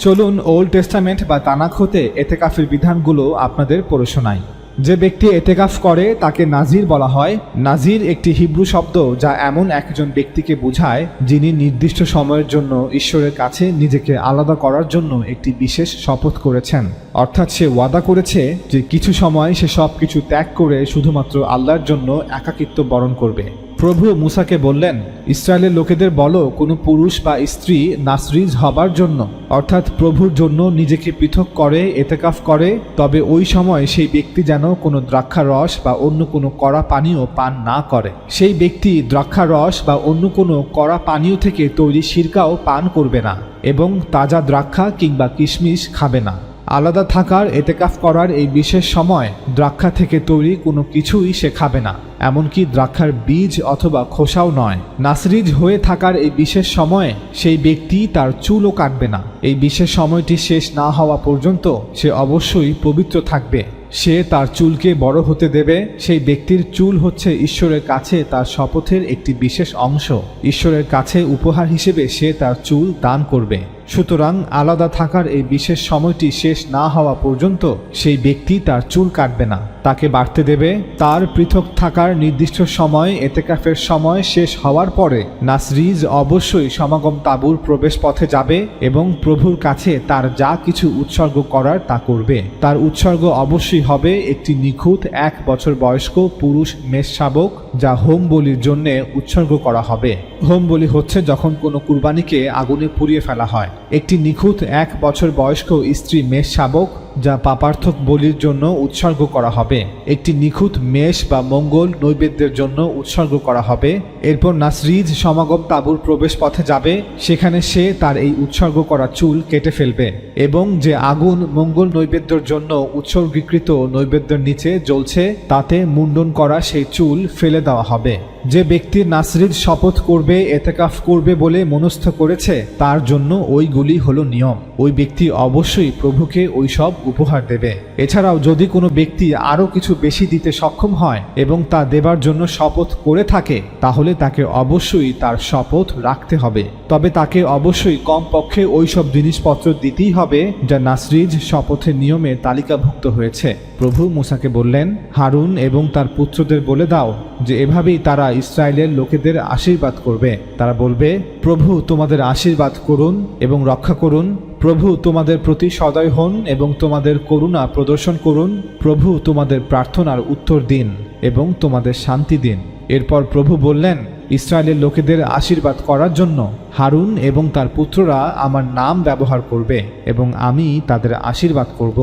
চলুন ওল্ড টেস্টামেন্ট বা তানাখ হতে এতেকাফের বিধানগুলো আপনাদের পড়ে শোনাই। যে ব্যক্তি এতেকাফ করে তাকে নাজির বলা হয়। নাজির একটি হিব্রু শব্দ যা এমন একজন ব্যক্তিকে বোঝায় যিনি নির্দিষ্ট সময়ের জন্য ঈশ্বরের কাছে নিজেকে আলাদা করার জন্য একটি বিশেষ শপথ করেছেন। অর্থাৎ সে ওয়াদা করেছে যে কিছু সময় সে সব কিছু ত্যাগ করে শুধুমাত্র আল্লাহর জন্য একাকিত্ব বরণ করবে। প্রভু মুসাকে বললেন, ইসরায়েলের লোকেদের বলো কোনো পুরুষ বা স্ত্রী নাসরিজ হবার জন্য অর্থাৎ প্রভুর জন্য নিজেকে পৃথক করে এতেকাফ করে, তবে ওই সময় সেই ব্যক্তি যেন কোনো দ্রাক্ষারস বা অন্য কোনো কড়া পানীয় পান না করে। সেই ব্যক্তি দ্রাক্ষারস বা অন্য কোনো কড়া পানীয় থেকে তৈরি সিরকাও পান করবে না এবং তাজা দ্রাক্ষা কিংবা কিশমিশ খাবে না। আলাদা থাকার এতেকাফ করার এই বিশেষ সময় দ্রাক্ষা থেকে তৈরি কোনো কিছুই সে খাবে না, এমনকি দ্রাক্ষার বীজ অথবা খোসাও নয়। নাসরিজ হয়ে থাকার এই বিশেষ সময়ে সেই ব্যক্তি তার চুলও কাটবে না। এই বিশেষ সময়টি শেষ না হওয়া পর্যন্ত সে অবশ্যই পবিত্র থাকবে। সে তার চুলকে বড় হতে দেবে। সেই ব্যক্তির চুল হচ্ছে ঈশ্বরের কাছে তার শপথের একটি বিশেষ অংশ। ঈশ্বরের কাছে উপহার হিসেবে সে তার চুল দান করবে। সুতরাং আলাদা থাকার এই বিশেষ সময়টি শেষ না হওয়া পর্যন্ত সেই ব্যক্তি তার চুল কাটবে না, তাকে বাড়তে দেবে। তার পৃথক থাকার নির্দিষ্ট সময় এতেকাফের সময় শেষ হওয়ার পরে নাসরিজ অবশ্যই সমাগম তাঁবুর প্রবেশ পথে যাবে এবং প্রভুর কাছে তার যা কিছু উৎসর্গ করার তা করবে। তার উৎসর্গ অবশ্যই হবে একটি নিখুঁত 1 বছর বয়স্ক পুরুষ মেষ শাবক, যা হোম বলির জন্য উৎসর্গ করা হবে। হোম বলি হচ্ছে যখন কোনো কুরবানিকে আগুনে পুড়িয়ে ফেলা হয়। একটি নিখুঁত 1 বছর বয়স্ক স্ত্রী মেষ শাবক, যা পাপার্থক বলির জন্য উৎসর্গ করা হবে। একটি নিখুঁত মেষ বা মঙ্গল নৈবেদ্যের জন্য উৎসর্গ করা হবে। এরপর নাসরিজ সমাগম তাঁবুর প্রবেশ পথে যাবে। সেখানে সে তার এই উৎসর্গ করা চুল কেটে ফেলবে এবং যে আগুন মঙ্গল নৈবেদ্যের জন্য উৎসর্গীকৃত নৈবেদ্যের নিচে জ্বলছে তাতে মুন্ডন করা সেই চুল ফেলে দেওয়া হবে। যে ব্যক্তি নাসরিজ শপথ করবে এতেকাফ করবে বলে মনস্থ করেছে তার জন্য ওইগুলি হলো নিয়ম। ওই ব্যক্তি অবশ্যই প্রভুকে ওই সব উপহার দেবে। এছাড়াও যদি কোনো ব্যক্তি আরও কিছু বেশি দিতে সক্ষম হয় এবং তা দেবার জন্য শপথ করে থাকে তাহলে তাকে অবশ্যই তার শপথ রাখতে হবে। তবে তাকে অবশ্যই কমপক্ষে ওই সব জিনিসপত্র দিতেই হবে যা নাসরিজ শপথের নিয়মে তালিকাভুক্ত হয়েছে। প্রভু মুসাকে বললেন, হারুন এবং তার পুত্রদের বলে দাও যে এভাবেই তারা ইসরায়েলের লোকেদের আশীর্বাদ করবে। তারা বলবে, প্রভু তোমাদের আশীর্বাদ করুন এবং রক্ষা করুন। প্রভু তোমাদের প্রতি সদয় হন এবং তোমাদের করুণা প্রদর্শন করুন। প্রভু তোমাদের প্রার্থনার উত্তর দিন এবং তোমাদের শান্তি দিন। এরপর প্রভু বললেন, ইসরায়েলের লোকেদের আশীর্বাদ করার জন্য হারুন এবং তার পুত্ররা আমার নাম ব্যবহার করবে এবং আমি তাদের আশীর্বাদ করব।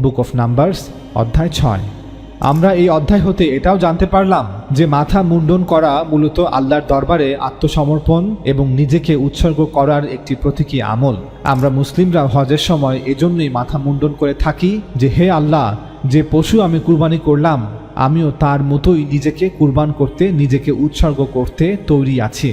বুক অফ নাম্বারস অধ্যায় 6। আমরা এই অধ্যায় হতে এটাও জানতে পারলাম যে মাথা মুন্ডন করা মূলত আল্লাহর দরবারে আত্মসমর্পণ এবং নিজেকে উৎসর্গ করার একটি প্রতীকী আমল। আমরা মুসলিমরা হজের সময় এজন্যই মাথা মুন্ডন করে থাকি যে হে আল্লাহ, যে পশু আমি কুরবানি করলাম আমিও তার মতোই নিজেকে কুরবান করতে, নিজেকে উৎসর্গ করতে তৈরি আছি।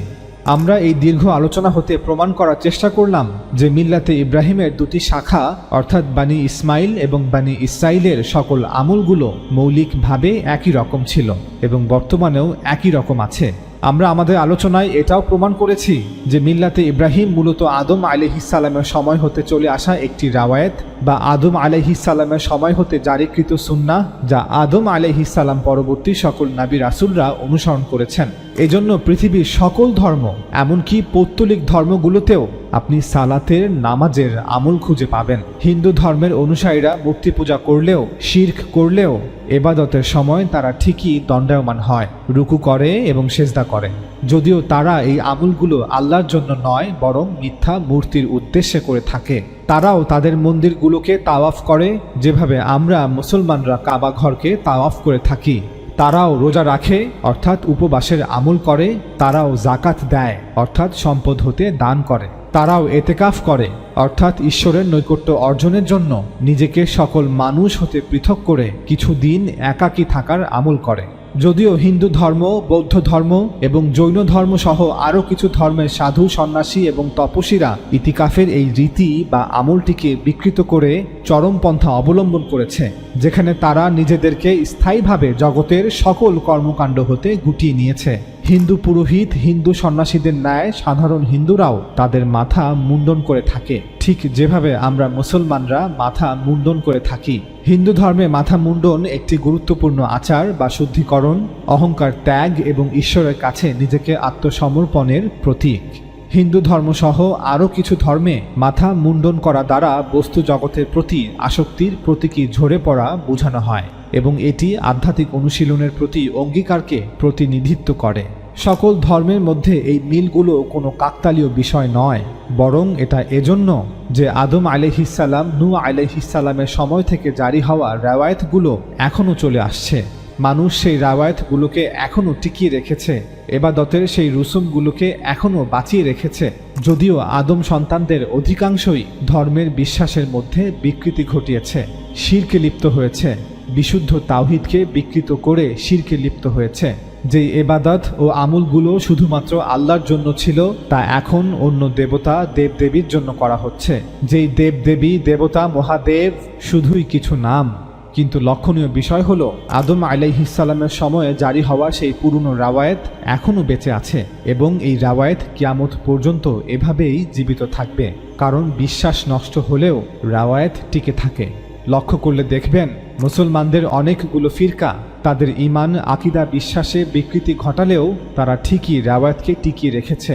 আমরা এই দীর্ঘ আলোচনা হতে প্রমাণ করার চেষ্টা করলাম যে মিল্লাতে ইব্রাহিমের 2টি শাখা অর্থাৎ বানি ইসমাইল এবং বানি ইসরাইলের সকল আমলগুলো মৌলিকভাবে একই রকম ছিল এবং বর্তমানেও একই রকম আছে। আমরা আমাদের আলোচনায় এটাও প্রমাণ করেছি যে মিল্লাতে ইব্রাহিম মূলত আদম আলাইহিসসালামের সময় হতে চলে আসা একটি রাওয়ায়াত বা আদম আলাইহিসসালামের সময় হতে জারিকৃত সুন্নাহ, যা আদম আলাইহিসসালাম পরবর্তী সকল নবী রাসূলরা অনুসরণ করেছেন। এজন্য পৃথিবীর সকল ধর্ম, এমনকি পৌত্তলিক ধর্মগুলোতেও আপনি সালাতের নামাজের আমল খুঁজে পাবেন। হিন্দু ধর্মের অনুসারীরা মূর্তি পূজা করলেও, শিরক করলেও এবাদতের সময় তারা ঠিকই দণ্ডায়মান হয়, রুকু করে এবং সেজদা করে, যদিও তারা এই আমলগুলো আল্লাহর জন্য নয় বরং মিথ্যা মূর্তির উদ্দেশ্যে করে থাকে। তারাও তাদের মন্দিরগুলোকে তাওয়াফ করে যেভাবে আমরা মুসলমানরা কাবা ঘরকে তাওয়াফ করে থাকি। তারাও রোজা রাখে অর্থাৎ উপবাসের আমল করে। তারাও জাকাত দেয় অর্থাৎ সম্পদ হতে দান করে। তারাও এতেকাফ করে অর্থাৎ ঈশ্বরের নৈকট্য অর্জনের জন্য নিজেকে সকল মানুষ হতে পৃথক করে কিছুদিন একাকী থাকার আমল করে। যদিও হিন্দু ধর্ম, বৌদ্ধ ধর্ম এবং জৈন ধর্ম সহ আরও কিছু ধর্মের সাধু, সন্ন্যাসী এবং তপস্বীরা ইতিকাফের এই রীতি বা আমলটিকে বিকৃত করে চরমপন্থা অবলম্বন করেছে, যেখানে তারা নিজেদেরকে স্থায়ীভাবে জগতের সকল কর্মকাণ্ড হতে গুটিয়ে নিয়েছে। হিন্দু পুরোহিত হিন্দু সন্ন্যাসীদের ন্যায় সাধারণ হিন্দুরাও তাদের মাথা মুন্ডন করে থাকে, ঠিক যেভাবে আমরা মুসলমানরা মাথা মুন্ডন করে থাকি। হিন্দু ধর্মে মাথা মুন্ডন একটি গুরুত্বপূর্ণ আচার বা শুদ্ধিকরণ, অহংকার ত্যাগ এবং ঈশ্বরের কাছে নিজেকে আত্মসমর্পণের প্রতীক। হিন্দু ধর্মসহ আরও কিছু ধর্মে মাথা মুন্ডন করা দ্বারা বস্তু জগতের প্রতি আসক্তির প্রতীকী ঝরে পড়া বোঝানো হয় এবং এটি আধ্যাত্মিক অনুশীলনের প্রতি অঙ্গীকারকে প্রতিনিধিত্ব করে। সকল ধর্মের মধ্যে এই মিলগুলো কোনো কাকতালীয় বিষয় নয়, বরং এটা এজন্য যে আদম আলাইহিসসালাম নূহ আলাইহিসসালামের সময় থেকে জারি হওয়া রওয়ায়েতগুলো এখনও চলে আসছে। মানুষ সেই রওয়ায়েতগুলোকে এখনও টিকিয়ে রেখেছে, এবাদতের সেই রুসুমগুলোকে এখনও বাঁচিয়ে রেখেছে। যদিও আদম সন্তানদের অধিকাংশই ধর্মের বিশ্বাসের মধ্যে বিকৃতি ঘটিয়েছে, শিরকে লিপ্ত হয়েছে, বিশুদ্ধ তাওহীদকে বিকৃত করে শিরকে লিপ্ত হয়েছে। যেই এবাদত ও আমলগুলো শুধুমাত্র আল্লাহর জন্য ছিল, তা এখন অন্য দেবতা দেবদেবীর জন্য করা হচ্ছে। যেই দেবদেবী দেবতা মহাদেব শুধুই কিছু নাম, কিন্তু লক্ষণীয় বিষয় হলো আদম আলাইহিসসালামের সময়ে জারি হওয়া সেই পুরনো রাওয়ায়েত এখনও বেঁচে আছে এবং এই রাওয়ায়েত কিয়ামত পর্যন্ত এভাবেই জীবিত থাকবে, কারণ বিশ্বাস নষ্ট হলেও রাওয়ায়েত টিকে থাকে। লক্ষ্য করলে দেখবেন মুসলমানদের অনেকগুলো ফিরকা তাদের ঈমান আকিদা বিশ্বাসে বিকৃতি ঘটালেও তারা ঠিকই রাওয়ায়েতকে টিকিয়ে রেখেছে।